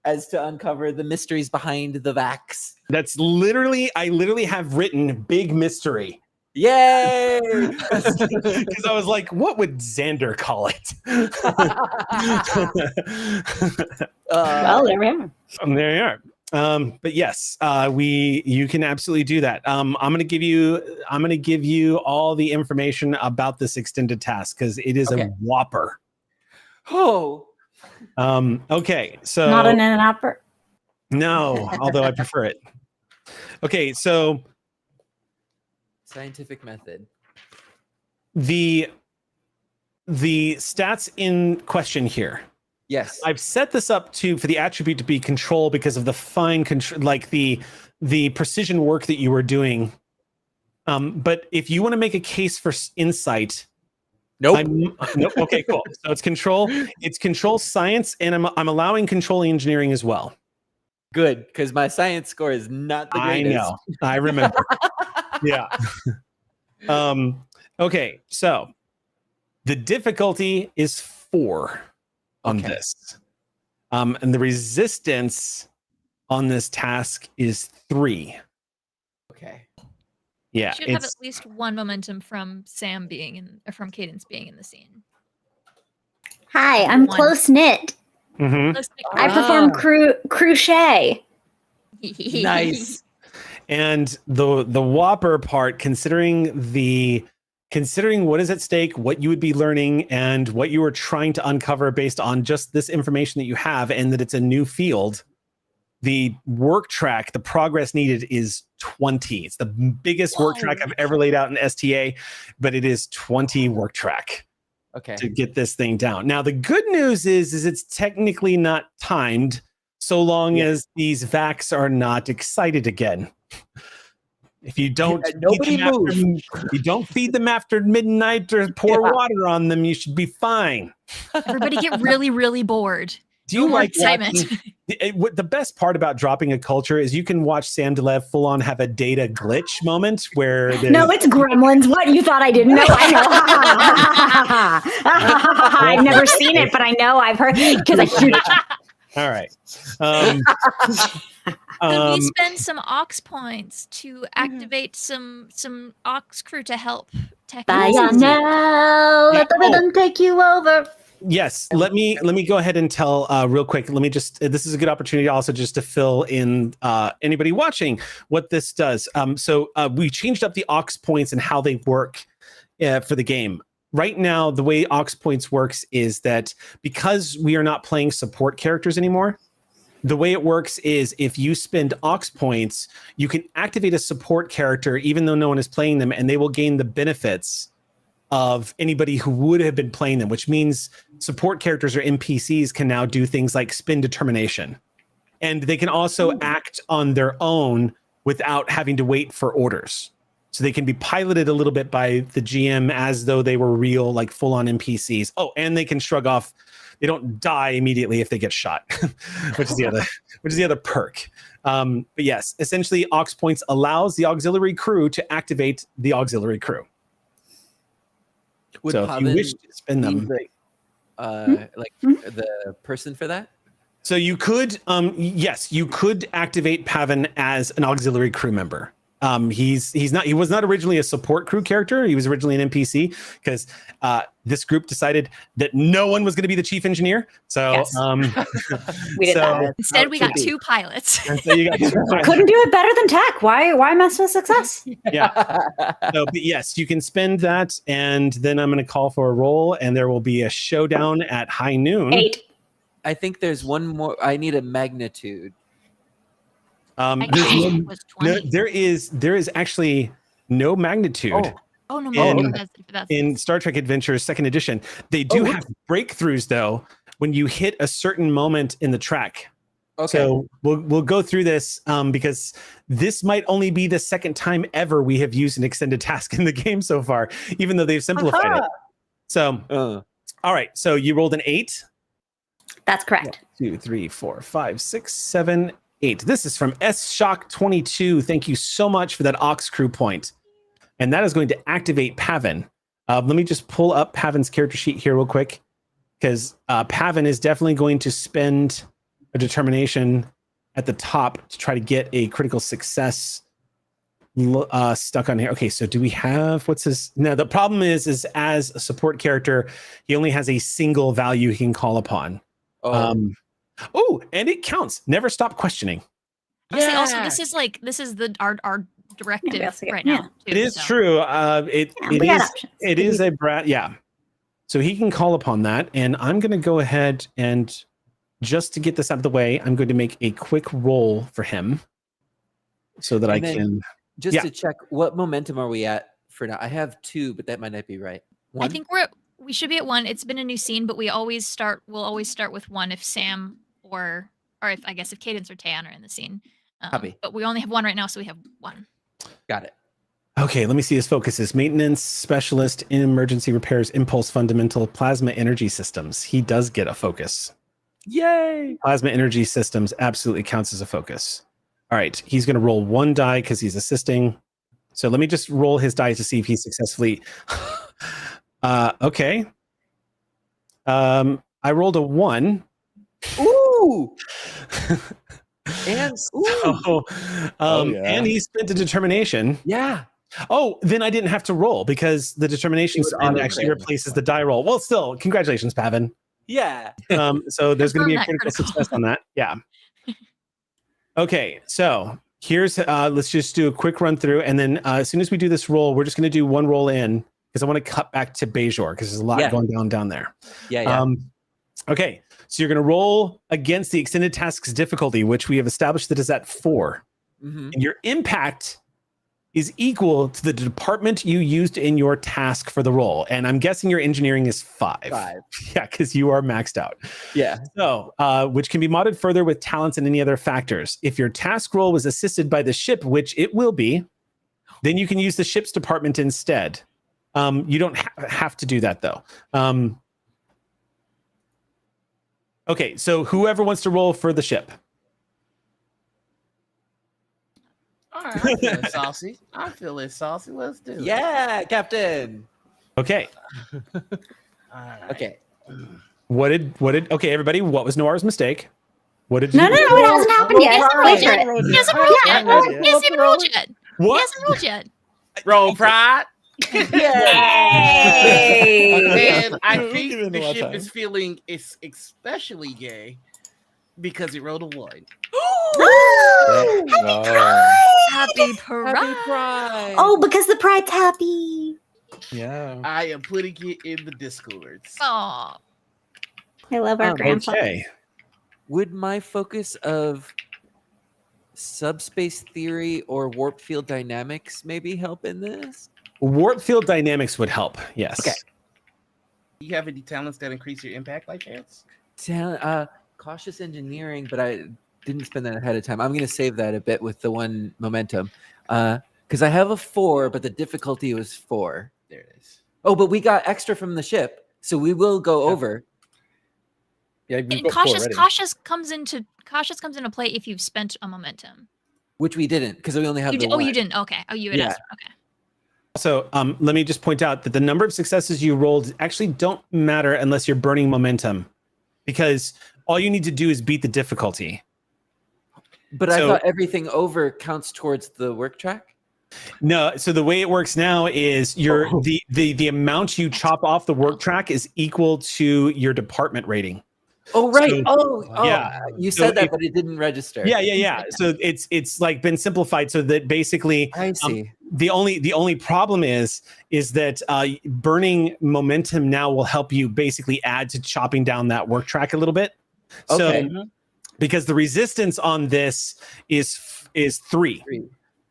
[SPEAKER 2] As to uncover the mysteries behind the Vax.
[SPEAKER 1] That's I literally have written big mystery.
[SPEAKER 2] Yay!
[SPEAKER 1] Because I was like, what would Xander call it?
[SPEAKER 6] Well, there we are.
[SPEAKER 1] There you are. But yes, you can absolutely do that. I'm gonna give you all the information about this extended task because it is a whopper.
[SPEAKER 2] Oh.
[SPEAKER 1] Okay, so
[SPEAKER 6] Not an opera.
[SPEAKER 1] No, although I prefer it. Okay, so
[SPEAKER 2] scientific method.
[SPEAKER 1] The stats in question here.
[SPEAKER 2] Yes,
[SPEAKER 1] I've set this up for the attribute to be control because of the fine control, like the precision work that you were doing. But if you want to make a case for insight,
[SPEAKER 2] nope.
[SPEAKER 1] Nope. Okay, cool. So it's control. It's control science, and I'm allowing control engineering as well.
[SPEAKER 2] Good, because my science score is not the greatest.
[SPEAKER 1] I know. I remember. Yeah. Okay. So the difficulty is 4 on this. And the resistance on this task is 3.
[SPEAKER 2] Okay.
[SPEAKER 5] You
[SPEAKER 1] Yeah.
[SPEAKER 5] should have at least 1 momentum from Sam from Cadence being in the scene.
[SPEAKER 6] Hi, I'm close knit.
[SPEAKER 1] Mm-hmm.
[SPEAKER 6] I perform crochet.
[SPEAKER 2] Nice.
[SPEAKER 1] And the whopper part, considering what is at stake, what you would be learning, and what you are trying to uncover based on just this information that you have, and that it's a new field, the work track, the progress needed is 20. It's the biggest work track I've ever laid out in STA, but it is 20 work track to get this thing down. Now, the good news is it's technically not timed so long as these Vax are not excited again. If you don't, you don't feed them after midnight or pour water on them, you should be fine.
[SPEAKER 5] Everybody get really, really bored.
[SPEAKER 1] Do you like
[SPEAKER 5] excitement?
[SPEAKER 1] The best part about dropping a culture is you can watch Sam Delev full on have a data glitch moment where
[SPEAKER 6] no, it's Gremlins. What, you thought I didn't know? I know. I've never seen it, but I know I've heard because I hear it.
[SPEAKER 1] All right.
[SPEAKER 5] Could we spend some Ox points to activate some Ox crew to help Tech?
[SPEAKER 6] Now let the rhythm take you over.
[SPEAKER 1] Yes, let me go ahead and tell real quick. Let me just. This is a good opportunity also just to fill in anybody watching what this does. So we changed up the Ox points and how they work for the game. Right now, the way Ox points works is that because we are not playing support characters anymore, the way it works is if you spend Ox points, you can activate a support character even though no one is playing them, and they will gain the benefits of anybody who would have been playing them, which means support characters or NPCs can now do things like spin determination. And they can also act on their own without having to wait for orders. So they can be piloted a little bit by the GM as though they were real, like full-on NPCs. Oh, and they can shrug off. They don't die immediately if they get shot, which is the other perk. But yes, essentially, Ox Points allows the auxiliary crew to activate the auxiliary crew.
[SPEAKER 2] Would
[SPEAKER 1] So if you
[SPEAKER 2] Pavan
[SPEAKER 1] wish to spend
[SPEAKER 2] be
[SPEAKER 1] them,
[SPEAKER 2] the person for that?
[SPEAKER 1] so you could, yes, you could activate Pavan as an auxiliary crew member. He was not originally a support crew character. He was originally an NPC because this group decided that no one was going to be the chief engineer. So
[SPEAKER 6] Yes. We did that.
[SPEAKER 5] Instead, we got 2 pilots.
[SPEAKER 1] And so you got 2 pilots.
[SPEAKER 6] Couldn't do it better than tech. Why mess with success?
[SPEAKER 1] Yeah. So, but yes, you can spend that, and then I'm going to call for a roll, and there will be a showdown at high noon.
[SPEAKER 6] 8.
[SPEAKER 2] I think there's one more. I need a magnitude.
[SPEAKER 1] There's
[SPEAKER 5] Was
[SPEAKER 1] no,
[SPEAKER 5] 20.
[SPEAKER 1] there is actually no magnitude.
[SPEAKER 5] Oh no,
[SPEAKER 1] in-
[SPEAKER 5] that's
[SPEAKER 1] In Star Trek Adventures Second Edition. They do have breakthroughs though when you hit a certain moment in the track.
[SPEAKER 2] Okay.
[SPEAKER 1] So we'll go through this because this might only be the second time ever we have used an extended task in the game so far, even though they've simplified it. So all right, so you rolled an 8.
[SPEAKER 6] That's correct.
[SPEAKER 1] 2, 3, 4, 5, 6, 7, 8. This is from S Shock 22. Thank you so much for that Aux crew point. And that is going to activate Pavan. Let me just pull up Pavan's character sheet here real quick, because Pavan is definitely going to spend a determination at the top to try to get a critical success stuck on here. Okay, so do we have, what's his? No, the problem is as a support character, he only has a single value he can call upon. And it counts. Never stop questioning.
[SPEAKER 5] Honestly, also, this is our directive right now.
[SPEAKER 1] It is true. It is a brat. Yeah. So he can call upon that. And I'm going to go ahead and just to get this out of the way, I'm going to make a quick roll for him so that I can.
[SPEAKER 2] Just to check, what momentum are we at for now? I have 2, but that might not be right. 1?
[SPEAKER 5] I think we should be at 1. It's been a new scene, but we'll always start with 1 if Sam or if Cadence or Tayan are in the scene.
[SPEAKER 2] Copy.
[SPEAKER 5] But we only have 1 right now, so we have 1.
[SPEAKER 2] Got it.
[SPEAKER 1] Okay, let me see his focuses. Maintenance specialist in emergency repairs, impulse fundamental, plasma energy systems. He does get a focus.
[SPEAKER 2] Yay!
[SPEAKER 1] Plasma energy systems absolutely counts as a focus. All right, he's going to roll 1 die because he's assisting. So let me just roll his die to see if he successfully. Okay. I rolled a 1.
[SPEAKER 2] Ooh! And
[SPEAKER 1] and he spent a determination.
[SPEAKER 2] Yeah.
[SPEAKER 1] Oh, then I didn't have to roll because the determination spend actually replaces the die roll. Well, still, congratulations, Pavan.
[SPEAKER 2] Yeah.
[SPEAKER 1] So there's going to be a
[SPEAKER 5] Confirm that
[SPEAKER 1] critical
[SPEAKER 5] critical.
[SPEAKER 1] success on that. Yeah. Okay, so here's let's just do a quick run through, and then as soon as we do this roll, we're just going to do 1 roll in because I want to cut back to Bejor because there's a lot going down there.
[SPEAKER 2] Yeah.
[SPEAKER 1] Okay, so you're going to roll against the extended tasks difficulty, which we have established that is at 4.
[SPEAKER 2] Mm-hmm.
[SPEAKER 1] And your impact is equal to the department you used in your task for the roll. And I'm guessing your engineering is 5.
[SPEAKER 2] 5.
[SPEAKER 1] Yeah, because you are maxed out.
[SPEAKER 2] Yeah.
[SPEAKER 1] So, which can be modded further with talents and any other factors. If your task roll was assisted by the ship, which it will be, then you can use the ship's department instead. You don't have to do that, though. Okay, so whoever wants to roll for the ship.
[SPEAKER 3] All right, I'm feeling saucy. Let's do it.
[SPEAKER 2] Yeah, Captain.
[SPEAKER 1] Okay.
[SPEAKER 3] All right.
[SPEAKER 2] Okay.
[SPEAKER 1] Okay, everybody, what was Noir's mistake? What did
[SPEAKER 6] No,
[SPEAKER 1] you do?
[SPEAKER 6] it hasn't happened yet. Wait for it.
[SPEAKER 5] He hasn't rolled yet. He hasn't even rolled yet. He
[SPEAKER 1] What?
[SPEAKER 5] hasn't rolled yet.
[SPEAKER 3] Roll pride.
[SPEAKER 6] Yay!
[SPEAKER 3] And I
[SPEAKER 4] We'll
[SPEAKER 3] think
[SPEAKER 4] give it
[SPEAKER 3] the
[SPEAKER 4] more
[SPEAKER 3] ship
[SPEAKER 4] time.
[SPEAKER 3] is feeling it's especially gay because it rolled a 1.
[SPEAKER 5] Happy pride.
[SPEAKER 2] Pride.
[SPEAKER 6] Oh, because the pride's happy.
[SPEAKER 4] Yeah.
[SPEAKER 3] I am putting it in the discords.
[SPEAKER 5] Oh,
[SPEAKER 6] I love our grandpa.
[SPEAKER 1] Okay.
[SPEAKER 2] Would my focus of subspace theory or warp field dynamics maybe help in this?
[SPEAKER 1] Warp field dynamics would help. Yes.
[SPEAKER 2] Okay.
[SPEAKER 3] Do you have any talents that increase your impact by chance?
[SPEAKER 2] Cautious engineering, but I didn't spend that ahead of time. I'm going to save that a bit with the 1 momentum. Because I have a 4, but the difficulty was 4.
[SPEAKER 3] There it is.
[SPEAKER 2] Oh, but we got extra from the ship, so we will go over.
[SPEAKER 4] Yeah, we've
[SPEAKER 5] and
[SPEAKER 4] got 4 already.
[SPEAKER 5] cautious comes into play if you've spent a momentum.
[SPEAKER 2] Which we didn't, because we only have the 1.
[SPEAKER 5] You didn't. Okay. Oh, you had
[SPEAKER 2] Yeah.
[SPEAKER 5] asked. Okay.
[SPEAKER 1] Also, let me just point out that the number of successes you rolled actually don't matter unless you're burning momentum, because all you need to do is beat the difficulty.
[SPEAKER 2] But I thought everything over counts towards the work track.
[SPEAKER 1] No, so the way it works now is the amount you chop off the work track is equal to your department rating.
[SPEAKER 2] Oh right.
[SPEAKER 1] So,
[SPEAKER 2] Yeah. You said that, but it didn't register.
[SPEAKER 1] Yeah. So it's like been simplified so that basically
[SPEAKER 2] I see.
[SPEAKER 1] The only problem is that burning momentum now will help you basically add to chopping down that work track a little bit.
[SPEAKER 2] Okay.
[SPEAKER 1] So because the resistance on this is 3.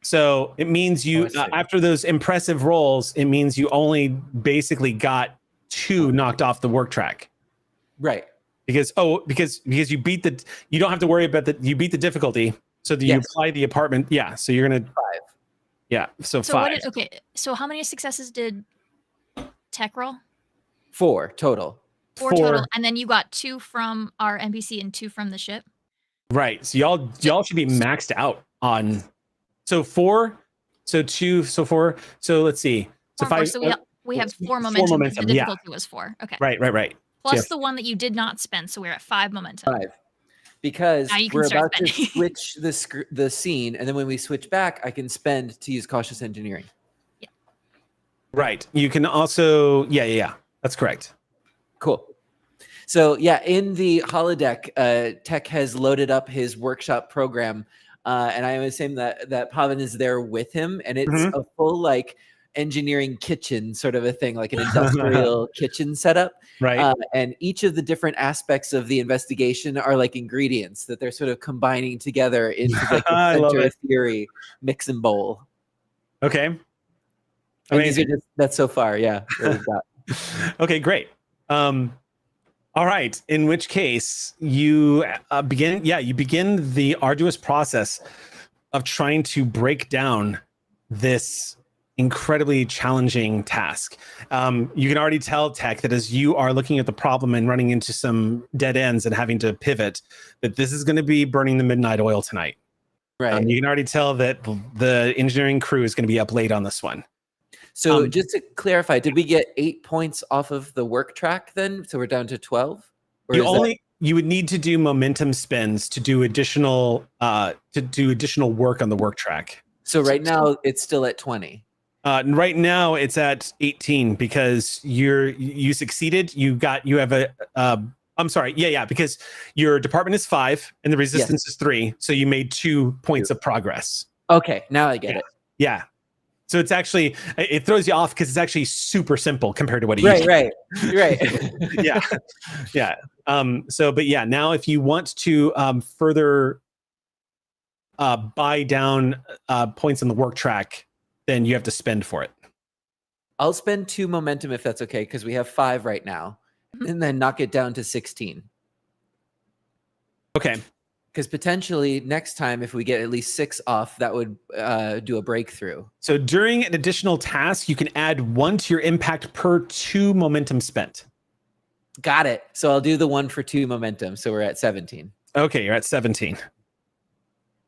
[SPEAKER 1] So it means you after those impressive rolls, it means you only basically got 2 knocked off the work track.
[SPEAKER 2] Right.
[SPEAKER 1] Because you beat you don't have to worry about you beat the difficulty, so that you apply the apartment. Yeah, so you're gonna 5. Yeah, so 5.
[SPEAKER 5] So how many successes did Tech roll?
[SPEAKER 2] 4 total.
[SPEAKER 5] 4 total, and then you got 2 from our NPC and 2 from the ship.
[SPEAKER 1] Right. So y'all should be maxed out on. So 4, so 2, so 4. So let's see. So 5.
[SPEAKER 5] So we have 4 momentum. The difficulty was 4. Okay.
[SPEAKER 1] Right.
[SPEAKER 5] Plus the one that you did not spend, so we're at 5 momentum.
[SPEAKER 2] 5. Because we're about to
[SPEAKER 5] spending.
[SPEAKER 2] switch the scene, and then when we switch back, I can spend to use cautious engineering.
[SPEAKER 5] Yeah.
[SPEAKER 1] Right. You can also yeah. That's correct.
[SPEAKER 2] Cool. So yeah, in the holodeck, Tech has loaded up his workshop program, and I am assuming that Pavan is there with him, and it's a full like engineering kitchen sort of a thing, like an industrial kitchen setup.
[SPEAKER 1] Right.
[SPEAKER 2] And each of the different aspects of the investigation are like ingredients that they're sort of combining together into like a center theory mix and bowl.
[SPEAKER 1] Okay.
[SPEAKER 2] That's so far, yeah. What we've got.
[SPEAKER 1] Okay, great. All right. In which case, you begin the arduous process of trying to break down this incredibly challenging task. You can already tell, Tech, that as you are looking at the problem and running into some dead ends and having to pivot, that this is going to be burning the midnight oil tonight.
[SPEAKER 2] Right.
[SPEAKER 1] You can already tell that the engineering crew is going to be up late on this one.
[SPEAKER 2] So just to clarify, did we get 8 points off of the work track then? So we're down to 12?
[SPEAKER 1] You would need to do momentum spends to do additional work on the work track.
[SPEAKER 2] So right now it's still at 20.
[SPEAKER 1] Right now it's at 18 because you succeeded. I'm sorry. Yeah. Because your department is 5 and the resistance is 3. So you made 2 points of progress.
[SPEAKER 2] Okay. Now I get it.
[SPEAKER 1] Yeah. So it's actually, it throws you off because it's actually super simple compared to what it used to be.
[SPEAKER 2] Right.
[SPEAKER 1] Yeah. But yeah, now if you want to further buy down points on the work track, then you have to spend for it.
[SPEAKER 2] I'll spend 2 momentum if that's okay, because we have 5 right now, and then knock it down to 16.
[SPEAKER 1] Okay.
[SPEAKER 2] Because potentially next time, if we get at least 6 off, that would do a breakthrough.
[SPEAKER 1] So during an additional task, you can add 1 to your impact per 2 momentum spent.
[SPEAKER 2] Got it. So I'll do the 1 for 2 momentum. So we're at 17.
[SPEAKER 1] Okay, you're at 17.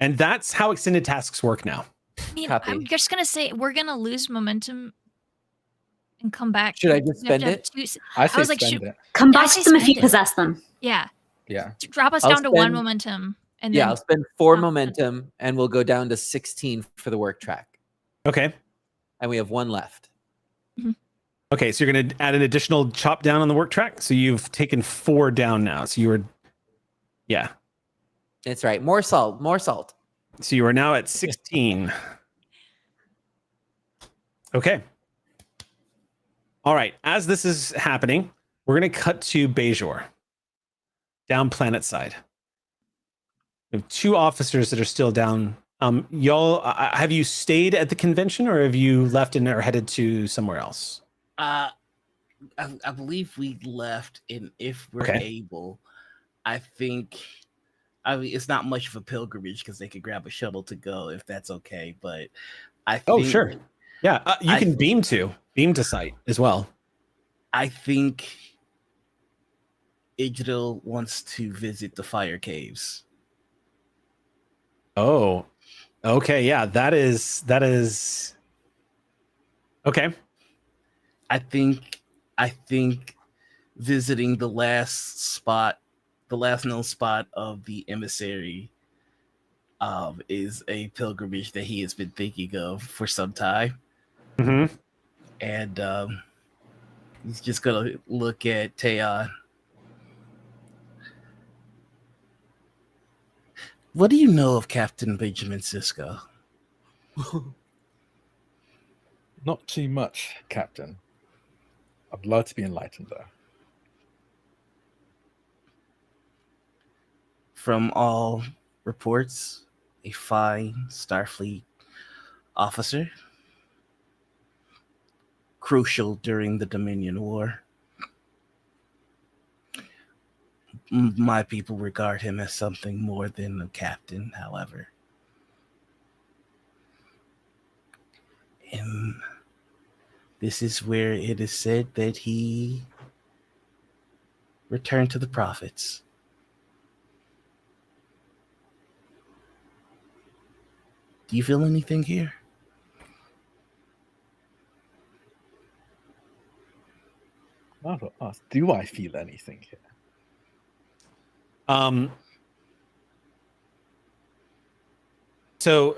[SPEAKER 1] And that's how extended tasks work now.
[SPEAKER 5] I'm just going to say we're going to lose momentum and come back.
[SPEAKER 2] Should I just spend it?
[SPEAKER 4] I was like, spend it.
[SPEAKER 6] Combust them if you possess them.
[SPEAKER 5] Yeah.
[SPEAKER 4] Yeah.
[SPEAKER 5] Drop us down to 1 momentum. And then
[SPEAKER 2] I'll spend 4 momentum and we'll go down to 16 for the work track.
[SPEAKER 1] Okay.
[SPEAKER 2] And we have 1 left.
[SPEAKER 1] Okay, so you're going to add an additional chop down on the work track. So you've taken 4 down now. So you were, yeah.
[SPEAKER 2] That's right. More salt.
[SPEAKER 1] So you are now at 16. Okay. All right. As this is happening, we're going to cut to Bejor, down planet side. We have 2 officers that are still down. Y'all, have you stayed at the convention or have you left and are headed to somewhere else?
[SPEAKER 3] I believe we left, and if we're able, I think. I mean, it's not much of a pilgrimage because they could grab a shuttle to go if that's okay. But I think.
[SPEAKER 1] Oh, sure. Yeah, you can beam to site as well.
[SPEAKER 3] I think Igdil wants to visit the fire caves.
[SPEAKER 1] Oh, okay. Yeah, that is Okay.
[SPEAKER 3] I think visiting the last known spot of the emissary is a pilgrimage that he has been thinking of for some time.
[SPEAKER 1] Mm-hmm.
[SPEAKER 3] And he's just gonna look at Taeon. What do you know of Captain Benjamin Sisko?
[SPEAKER 4] Not too much, Captain. I'd love to be enlightened, though.
[SPEAKER 3] From all reports, a fine Starfleet officer, crucial during the Dominion War. My people regard him as something more than a captain, however. And this is where it is said that he returned to the prophets. Do you feel anything here?
[SPEAKER 4] I will ask, do I feel anything here?
[SPEAKER 1] So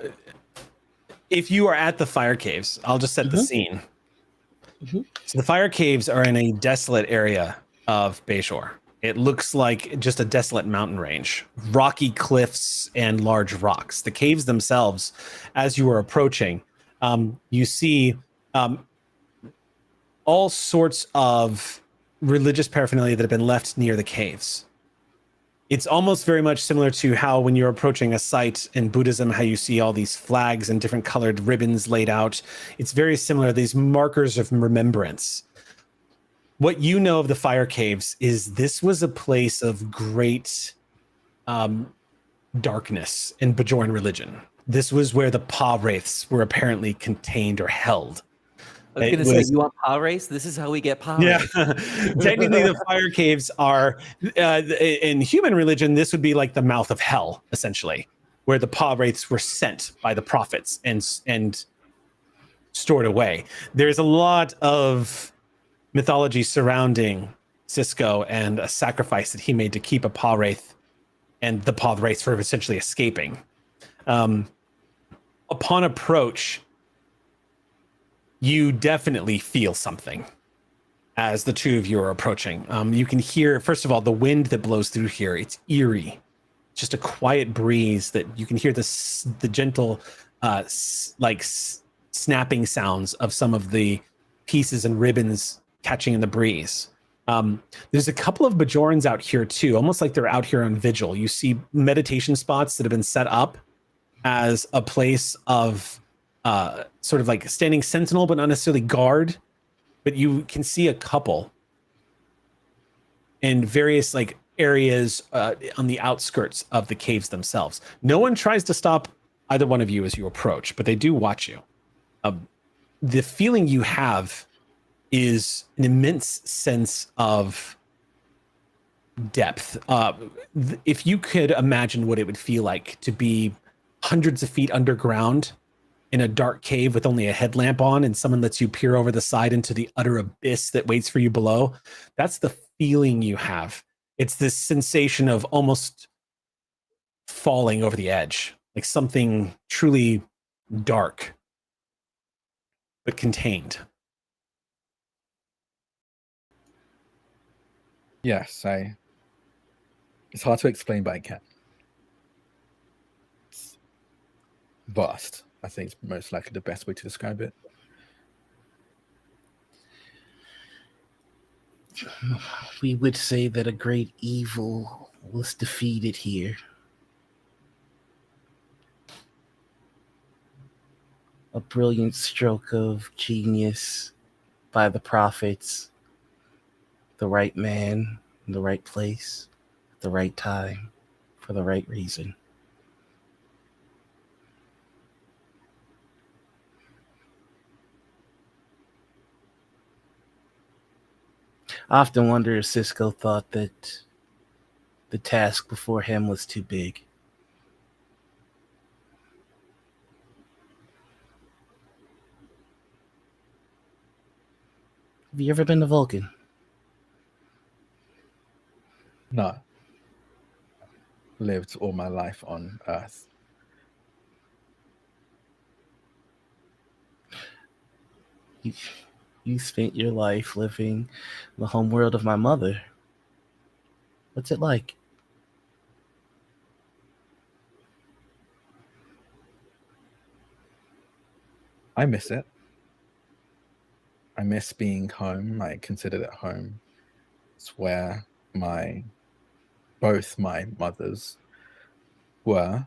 [SPEAKER 1] if you are at the fire caves, I'll just set the scene.
[SPEAKER 3] Mm-hmm.
[SPEAKER 1] So the fire caves are in a desolate area of Bayshore. It looks like just a desolate mountain range, rocky cliffs and large rocks. The caves themselves, as you are approaching, you see all sorts of religious paraphernalia that have been left near the caves. It's almost very much similar to how when you're approaching a site in Buddhism, how you see all these flags and different colored ribbons laid out. It's very similar, these markers of remembrance. What you know of the fire caves is this was a place of great darkness in Bajoran religion. This was where the Pa wraiths were apparently contained or held.
[SPEAKER 2] I was going to say, you want Pa race? This is how we get Pa race.
[SPEAKER 1] Technically, the fire caves are, in human religion, this would be like the mouth of hell, essentially, where the Pa wraiths were sent by the prophets and stored away. There's a lot of mythology surrounding Sisko and a sacrifice that he made to keep a Pa wraith and the Pa wraiths from essentially escaping. Upon approach, you definitely feel something as the two of you are approaching. You can hear, first of all, the wind that blows through here. It's eerie, just a quiet breeze that you can hear the gentle, snapping sounds of some of the pieces and ribbons catching in the breeze. There's a couple of Bajorans out here too, almost like they're out here on vigil. You see meditation spots that have been set up as a place of sort of like standing sentinel, but not necessarily guard. But you can see a couple in various like areas on the outskirts of the caves themselves. No one tries to stop either one of you as you approach, but they do watch you. The feeling you have is an immense sense of depth. If you could imagine what it would feel like to be hundreds of feet underground in a dark cave with only a headlamp on and someone lets you peer over the side into the utter abyss that waits for you below, that's the feeling you have. It's this sensation of almost falling over the edge, like something truly dark but contained.
[SPEAKER 4] Yes, it's hard to explain, but I can. It's vast, I think is most likely the best way to describe it.
[SPEAKER 3] We would say that a great evil was defeated here. A brilliant stroke of genius by the prophets. The right man in the right place at the right time for the right reason. I often wonder if Sisko thought that the task before him was too big. Have you ever been to Vulcan?
[SPEAKER 4] No. Lived all my life on Earth.
[SPEAKER 3] You spent your life living the home world of my mother. What's it like?
[SPEAKER 4] I miss it. I miss being home. I consider it home. It's where both my mothers were.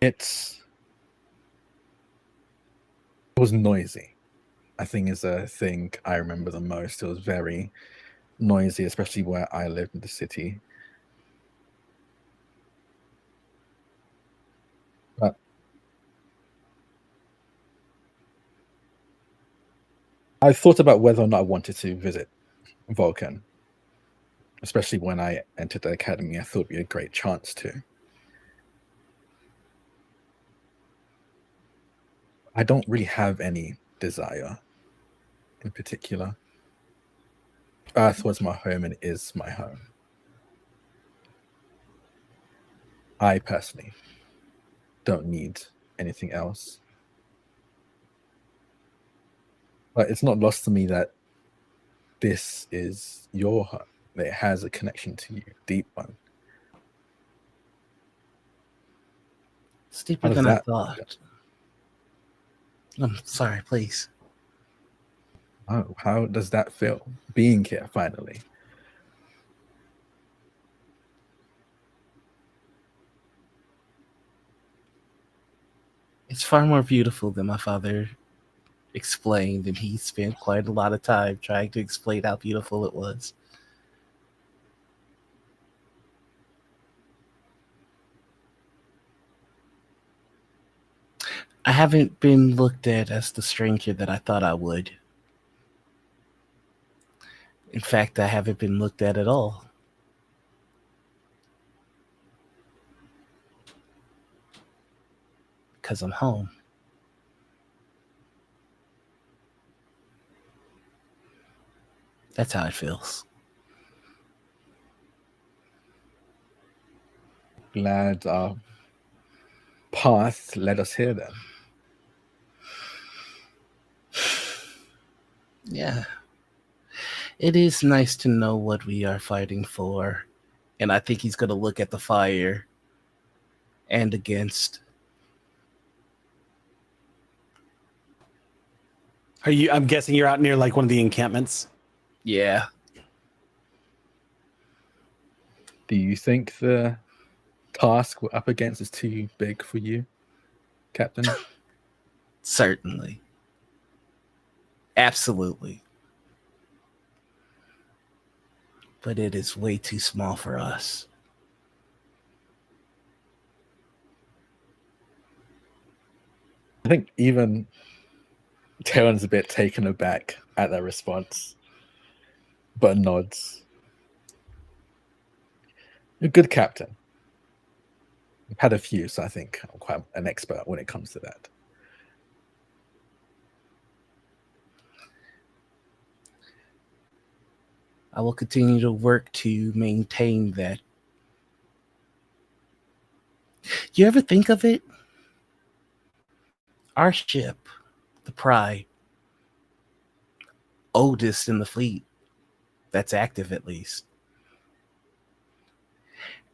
[SPEAKER 4] It was noisy, I think, is a thing I remember the most. It was very noisy, especially where I lived in the city. But I thought about whether or not I wanted to visit Vulcan, especially when I entered the academy. I thought it'd be a great chance to. I don't really have any desire in particular. Earth was my home and is my home. I personally don't need anything else. But it's not lost to me that this is your home. It has a connection to you, deep one.
[SPEAKER 3] It's deeper than I thought. I'm sorry, please.
[SPEAKER 4] Oh, how does that feel, being here finally?
[SPEAKER 3] It's far more beautiful than my father explained, and he spent quite a lot of time trying to explain how beautiful it was. I haven't been looked at as the stranger that I thought I would. In fact, I haven't been looked at all. Because I'm home. That's how it feels.
[SPEAKER 4] Glad our path led us here then.
[SPEAKER 3] Yeah. It is nice to know what we are fighting for. And I think he's going to look at the fire and against.
[SPEAKER 1] I'm guessing you're out near like one of the encampments.
[SPEAKER 3] Yeah.
[SPEAKER 4] Do you think the task we're up against is too big for you, Captain?
[SPEAKER 3] Certainly. Absolutely. But it is way too small for us.
[SPEAKER 4] I think even Talon's a bit taken aback at that response, but nods. You're a good captain. I've had a few, so I think I'm quite an expert when it comes to that.
[SPEAKER 3] I will continue to work to maintain that. You ever think of it? Our ship, the Pride, oldest in the fleet, that's active at least.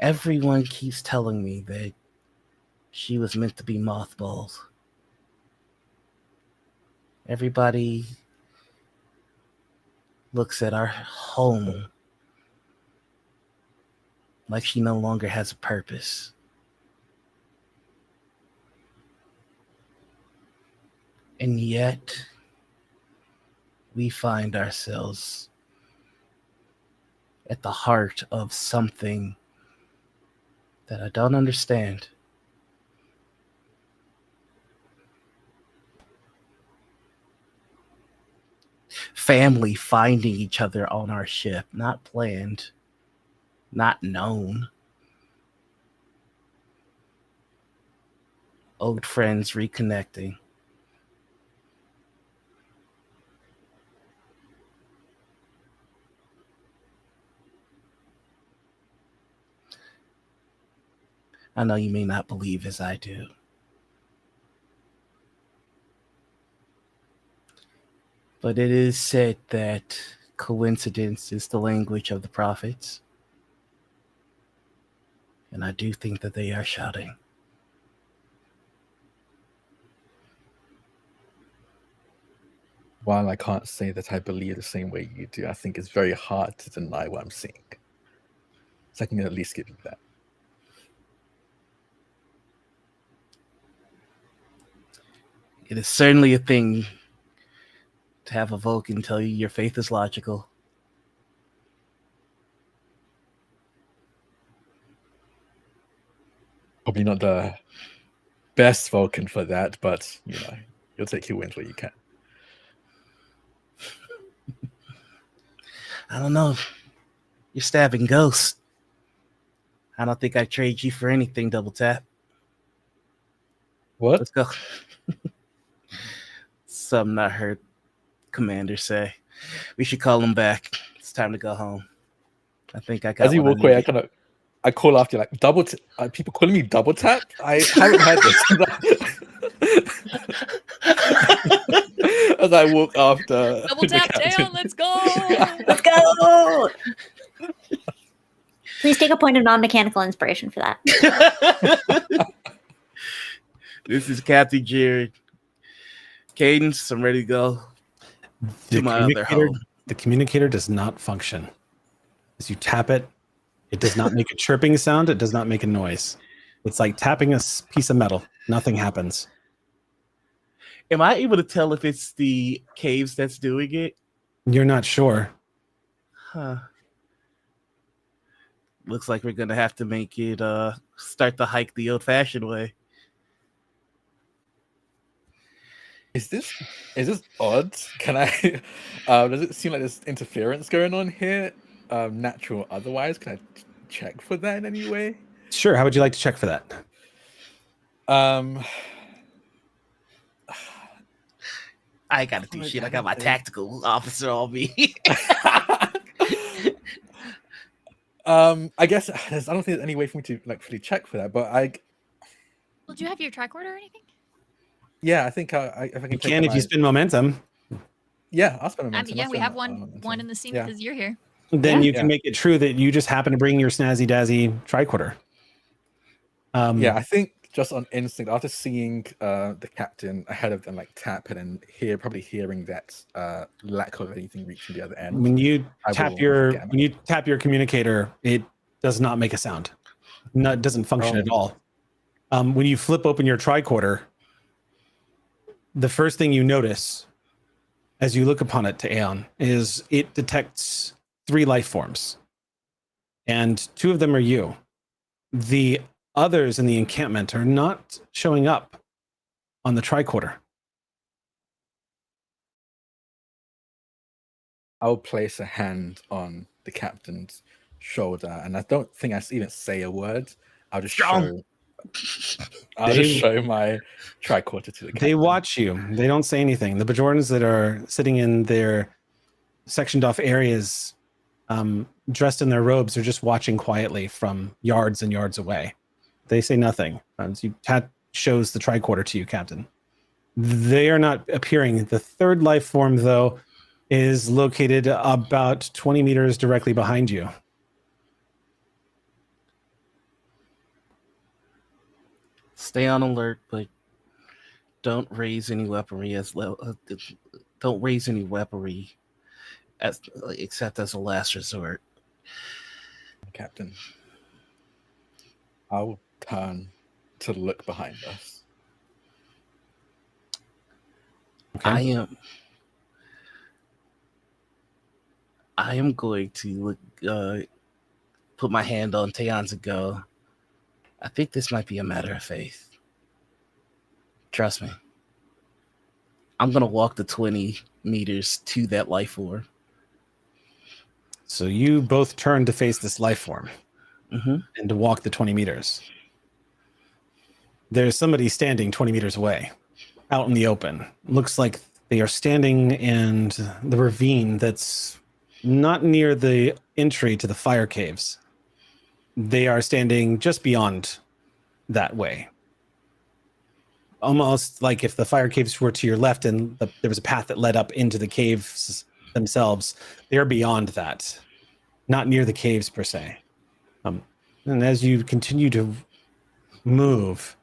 [SPEAKER 3] Everyone keeps telling me that she was meant to be mothballed. Everybody looks at our home like she no longer has a purpose. And yet, we find ourselves at the heart of something that I don't understand. Family finding each other on our ship, not planned, not known. Old friends reconnecting. I know you may not believe as I do. But it is said that coincidence is the language of the prophets. And I do think that they are shouting.
[SPEAKER 4] While I can't say that I believe the same way you do, I think it's very hard to deny what I'm seeing. So I can at least give you that.
[SPEAKER 3] It is certainly a thing to have a Vulcan tell you your faith is logical.
[SPEAKER 4] Probably not the best Vulcan for that, but you know, you'll take your wins where you can.
[SPEAKER 3] I don't know. You're stabbing ghosts. I don't think I'd trade you for anything, Double Tap.
[SPEAKER 4] What?
[SPEAKER 3] Let's go. Something I heard Commander say. We should call him back. It's time to go home. I think I got.
[SPEAKER 4] As you walk away, I call after you, like, double. People calling me Double Tap. I haven't heard this. As I walk after.
[SPEAKER 5] Double tap down. Let's go.
[SPEAKER 6] Let's go. Please take a point of non-mechanical inspiration for that.
[SPEAKER 3] This is Captain Jared. Cadence, I'm ready to go to my other home.
[SPEAKER 1] The communicator does not function. As you tap it, it does not make a chirping sound. It does not make a noise. It's like tapping a piece of metal. Nothing happens.
[SPEAKER 3] Am I able to tell if it's the caves that's doing it?
[SPEAKER 1] You're not sure.
[SPEAKER 3] Huh. Looks like we're gonna have to make it start the hike the old-fashioned way.
[SPEAKER 4] Is this odd? Can I? Does it seem like there's interference going on here? Natural or otherwise? Can I check for that in any way?
[SPEAKER 1] Sure. How would you like to check for that?
[SPEAKER 3] I ain't gotta do shit. I got my tactical officer on me.
[SPEAKER 4] I guess I don't think there's any way for me to like fully check for that, but
[SPEAKER 5] Well, do you have your tricorder or anything?
[SPEAKER 4] yeah, I think if I can.
[SPEAKER 1] You can if you spend momentum.
[SPEAKER 4] Yeah, I'll spend momentum.
[SPEAKER 5] Yeah, we have one in the scene because you're here.
[SPEAKER 1] Then you can make it true that you just happen to bring your snazzy dazzy tricorder.
[SPEAKER 4] Yeah, I think just on instinct, after seeing the captain ahead of them like tap it and probably hearing that lack of anything reaching the other end.
[SPEAKER 1] When you tap your communicator, it does not make a sound. No, it doesn't function at all. When you flip open your tricorder, the first thing you notice as you look upon it, to Aeon, is it detects 3 life forms, and 2 of them are you. The others in the encampment are not showing up on the tricorder.
[SPEAKER 4] I'll place a hand on the captain's shoulder, and I don't think I even say a word. I'll just show my tricorder to the captain.
[SPEAKER 1] They watch you. They don't say anything. The Bajorans that are sitting in their sectioned off areas, dressed in their robes, are just watching quietly from yards and yards away. They say nothing. Shows the tricorder to you, Captain. They are not appearing. The 3rd life form, though, is located about 20 meters directly behind you.
[SPEAKER 3] Stay on alert, but don't raise any weaponry don't raise any weaponry except as a last resort.
[SPEAKER 4] Captain, I'll turn to look behind us.
[SPEAKER 1] Okay.
[SPEAKER 3] I am going to look, put my hand on Taeon's and go, I think this might be a matter of faith. Trust me. I'm going to walk the 20 meters to that life form.
[SPEAKER 1] So you both turn to face this life form and to walk the 20 meters. There's somebody standing 20 meters away, out in the open. Looks like they are standing in the ravine that's not near the entry to the fire caves. They are standing just beyond that way. Almost like if the fire caves were to your left and there was a path that led up into the caves themselves, they're beyond that, not near the caves per se. And as you continue to move,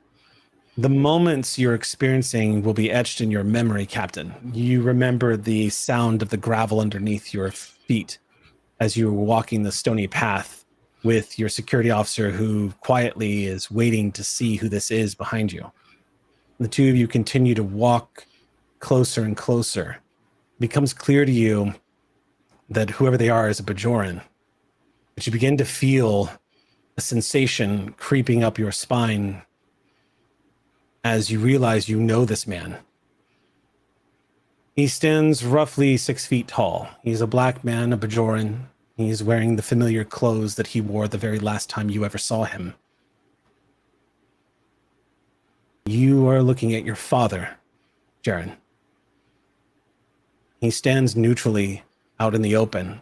[SPEAKER 1] the moments you're experiencing will be etched in your memory, Captain. You remember the sound of the gravel underneath your feet as you were walking the stony path with your security officer who quietly is waiting to see who this is behind you. The two of you continue to walk closer and closer. It becomes clear to you that whoever they are is a Bajoran. But you begin to feel a sensation creeping up your spine as you realize you know this man. He stands roughly 6 feet tall. He's a black man, a Bajoran. He's wearing the familiar clothes that he wore the very last time you ever saw him. You are looking at your father, Jaren. He stands neutrally out in the open,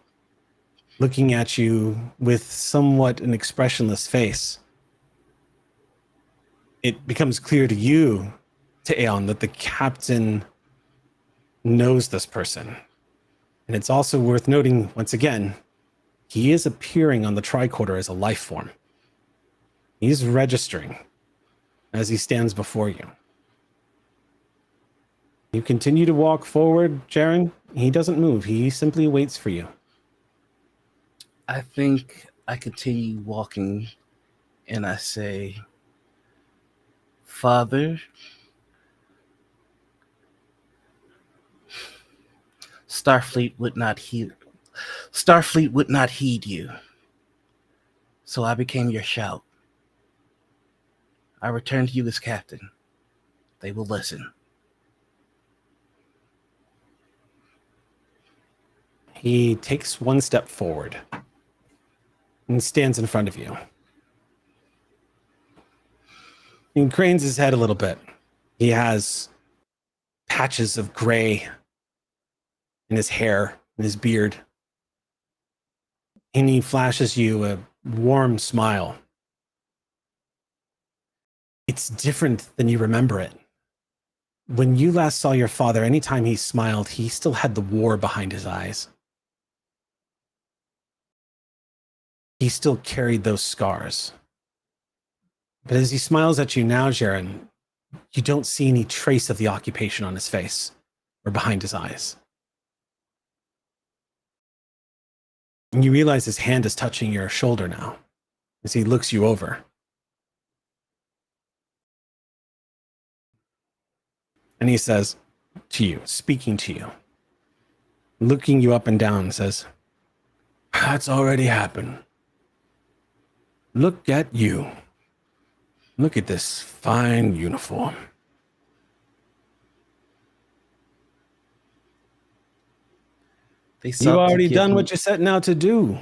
[SPEAKER 1] looking at you with somewhat an expressionless face. It becomes clear to you, to Aeon, that the captain knows this person. And it's also worth noting, once again, he is appearing on the tricorder as a life form. He's registering as he stands before you. You continue to walk forward, Jaren. He doesn't move. He simply waits for you.
[SPEAKER 3] I think I continue walking and I say, Father, Starfleet would not heed you. So I became your shout. I return to you as captain. They will listen.
[SPEAKER 1] He takes one step forward and stands in front of you. He cranes his head a little bit. He has patches of gray in his hair, in his beard. And he flashes you a warm smile. It's different than you remember it. When you last saw your father, anytime he smiled, he still had the war behind his eyes. He still carried those scars. But as he smiles at you now, Jaren, you don't see any trace of the occupation on his face or behind his eyes. And you realize his hand is touching your shoulder now as he looks you over. And he says to you, speaking to you, looking you up and down, says, "That's already happened. Look at you. Look at this fine uniform." You've already done what you're setting out to do.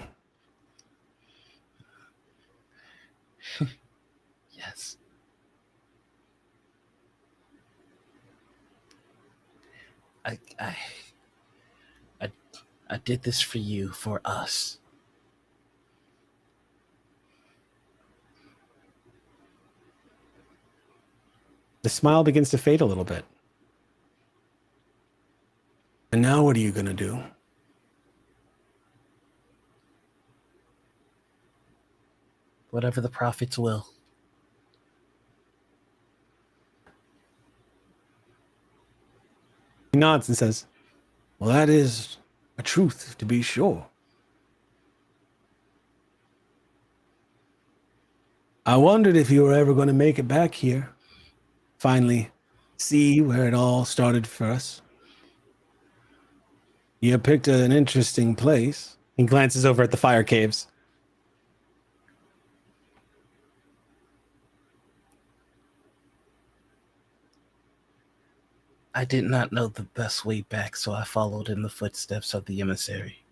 [SPEAKER 3] Yes. I did this for you, for us.
[SPEAKER 1] The smile begins to fade a little bit. And now what are you going to do?
[SPEAKER 3] Whatever the prophets will.
[SPEAKER 1] He nods and says, "Well, that is a truth, to be sure. I wondered if you were ever going to make it back here. Finally, see where it all started for us. You picked an interesting place." He glances over at the fire caves.
[SPEAKER 3] I did not know the best way back, so I followed in the footsteps of the emissary.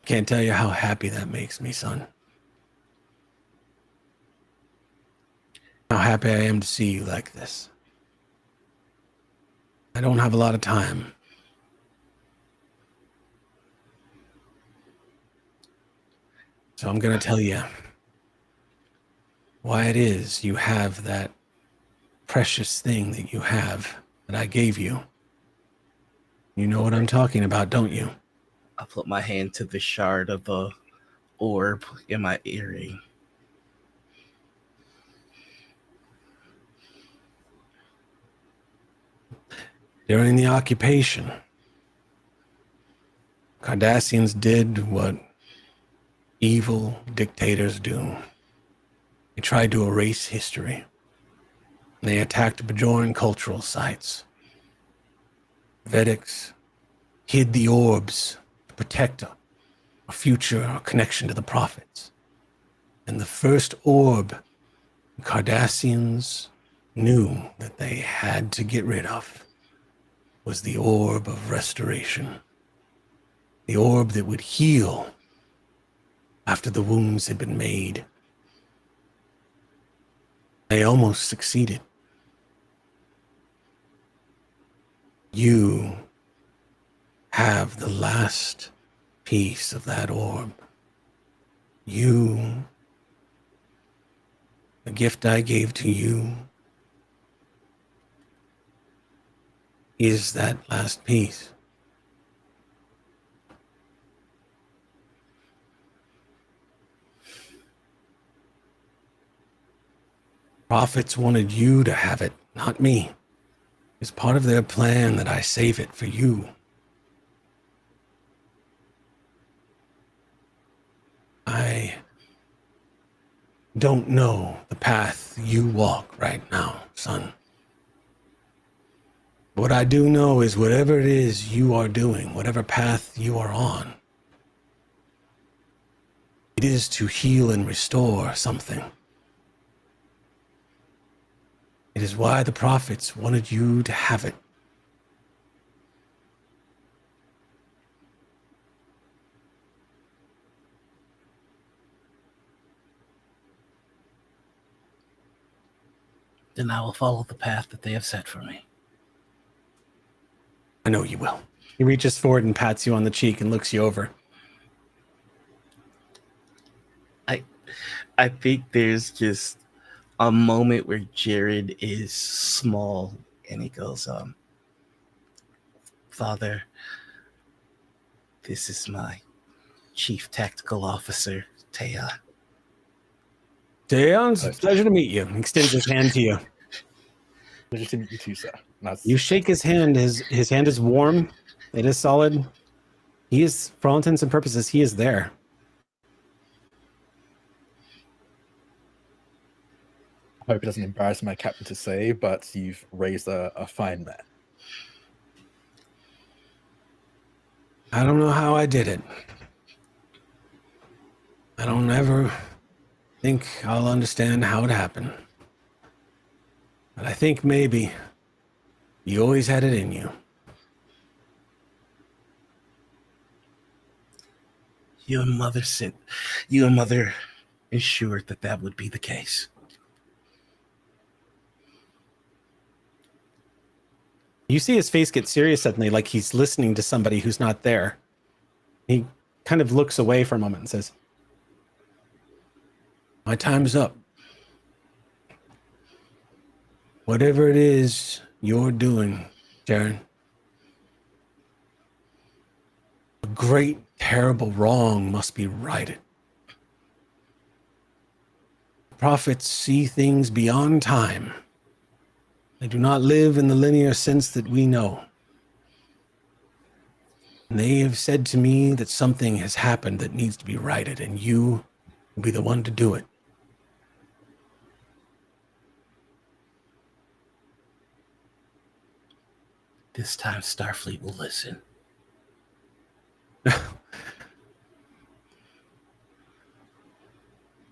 [SPEAKER 1] Can't tell you how happy that makes me, son. How happy I am to see you like this. I don't have a lot of time. So I'm going to tell you why it is you have that precious thing that you have that I gave you. You know what I'm talking about, don't you?
[SPEAKER 3] I put my hand to the shard of the orb in my earring.
[SPEAKER 1] During the occupation, Cardassians did what evil dictators do. They tried to erase history. They attacked Bajoran cultural sites. Vedics hid the orbs to protect a future connection to the prophets. And the first orb Cardassians knew that they had to get rid of was the orb of restoration. The orb that would heal after the wounds had been made. They almost succeeded. You have the last piece of that orb. You, the gift I gave to you, is that last piece. Prophets wanted you to have it, not me. It's part of their plan that I save it for you. I don't know the path you walk right now, son. What I do know is whatever it is you are doing, whatever path you are on, it is to heal and restore something. It is why the prophets wanted you to have it.
[SPEAKER 3] Then I will follow the path that they have set for me.
[SPEAKER 1] I know you will. He reaches forward and pats you on the cheek and looks you over.
[SPEAKER 3] I think there's just a moment where Jared is small and he goes, Father, this is my chief tactical officer, Teon.
[SPEAKER 1] Teon, it's a pleasure to meet you. He extends his hand to you.
[SPEAKER 4] Pleasure to meet you too, sir. Nice.
[SPEAKER 1] You shake his hand. His hand is warm. It is solid. He is, for all intents and purposes, he is there.
[SPEAKER 4] I hope it doesn't embarrass my captain to say, but you've raised a fine man.
[SPEAKER 1] I don't know how I did it. I don't ever think I'll understand how it happened. But I think maybe you always had it in you.
[SPEAKER 3] You and Mother ensured that would be the case.
[SPEAKER 1] You see his face get serious suddenly, like he's listening to somebody who's not there. He kind of looks away for a moment and says, my time's up. Whatever it is you're doing, Jaren, a great, terrible wrong must be righted. Prophets see things beyond time. They do not live in the linear sense that we know. And they have said to me that something has happened that needs to be righted, and you will be the one to do it.
[SPEAKER 3] This time Starfleet will listen.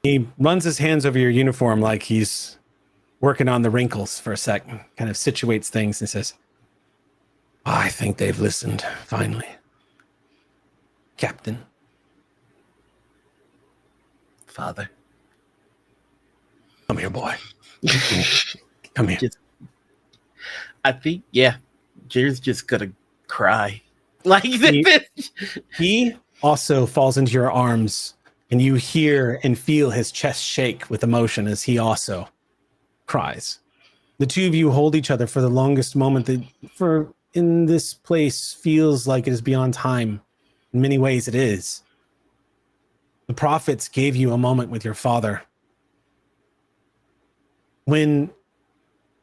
[SPEAKER 1] He runs his hands over your uniform like he's working on the wrinkles for a sec, kind of situates things and says, I think they've listened, finally. Captain.
[SPEAKER 3] Father.
[SPEAKER 1] Come here, boy. Come here.
[SPEAKER 3] I think, Jared's just gonna cry. Like
[SPEAKER 1] He also falls into your arms And you hear and feel his chest shake with emotion as he also cries. The two of you hold each other for the longest moment that for in this place feels like it is beyond time. In many ways it is. The prophets gave you a moment with your father. When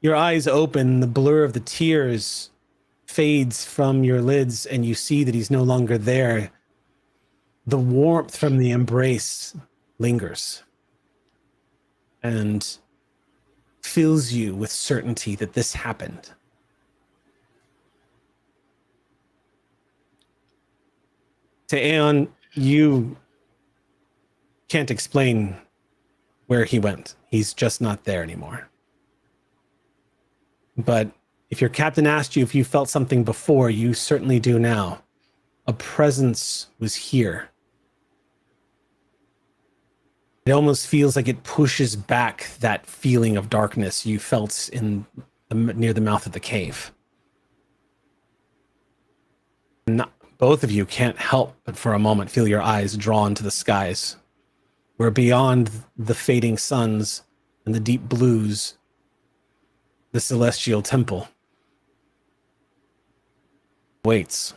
[SPEAKER 1] your eyes open, the blur of the tears fades from your lids and you see that he's no longer there. The warmth from the embrace lingers and fills you with certainty that this happened. To Aeon, you can't explain where he went. He's just not there anymore. But if your captain asked you if you felt something before, you certainly do now. A presence was here. It almost feels like it pushes back that feeling of darkness you felt near the mouth of the cave. Both of you can't help but for a moment feel your eyes drawn to the skies, where beyond the fading suns and the deep blues, the celestial temple waits.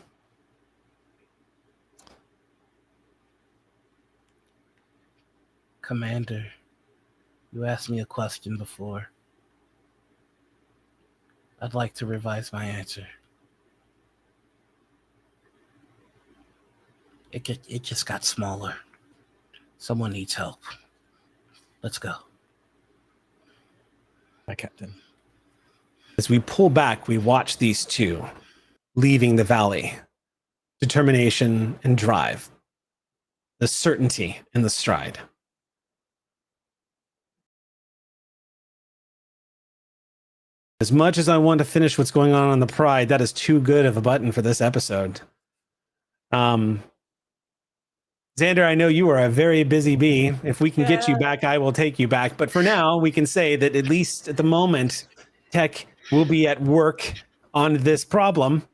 [SPEAKER 3] Commander, you asked me a question before. I'd like to revise my answer. It just got smaller. Someone needs help. Let's go.
[SPEAKER 4] My captain.
[SPEAKER 1] As we pull back, we watch these two leaving the valley. Determination and drive. The certainty and the stride. As much as I want to finish what's going on the Pride, that is too good of a button for this episode. Xander, I know you are a very busy bee. If we can get you back, I will take you back. But for now, we can say that at least at the moment, Tech will be at work on this problem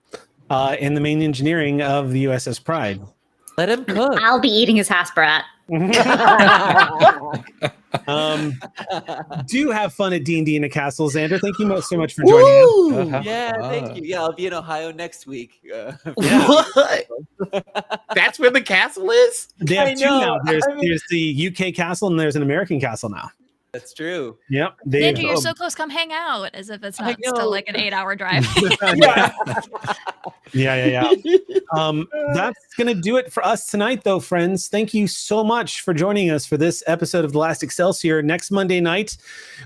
[SPEAKER 1] in the main engineering of the USS Pride.
[SPEAKER 2] Let him cook.
[SPEAKER 6] I'll be eating his Hasbrat.
[SPEAKER 1] Do have fun at D&D in a castle, Xander. Thank you so much for joining us.
[SPEAKER 2] Yeah, thank you. Yeah, I'll be in Ohio next week.
[SPEAKER 3] What? That's where the castle is?
[SPEAKER 1] They have
[SPEAKER 2] I
[SPEAKER 1] two
[SPEAKER 2] know.
[SPEAKER 1] now. There's the UK castle and there's an American castle now.
[SPEAKER 2] That's true.
[SPEAKER 1] Yep.
[SPEAKER 5] Andrew, you're so close. Come hang out. As if it's not still like an 8-hour drive.
[SPEAKER 1] Yeah. That's going to do it for us tonight, though, friends. Thank you so much for joining us for this episode of The Last Excelsior. Next Monday night,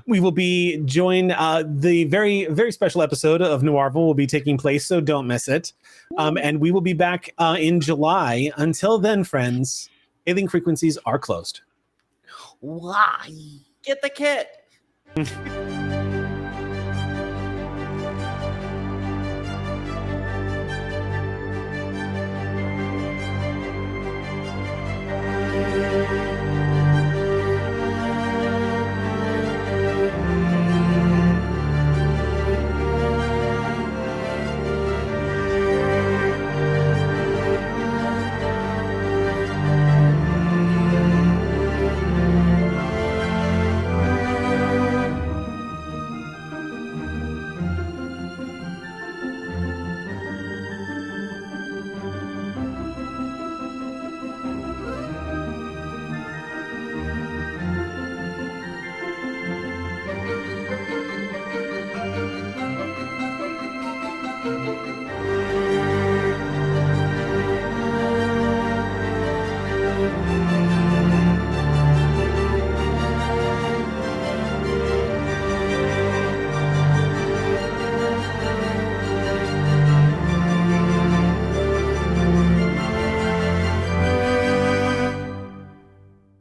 [SPEAKER 1] we will be joined. The very, very special episode of Noirville will be taking place, so don't miss it. And we will be back in July. Until then, friends, alien frequencies are closed.
[SPEAKER 3] Why?
[SPEAKER 2] Get the kit.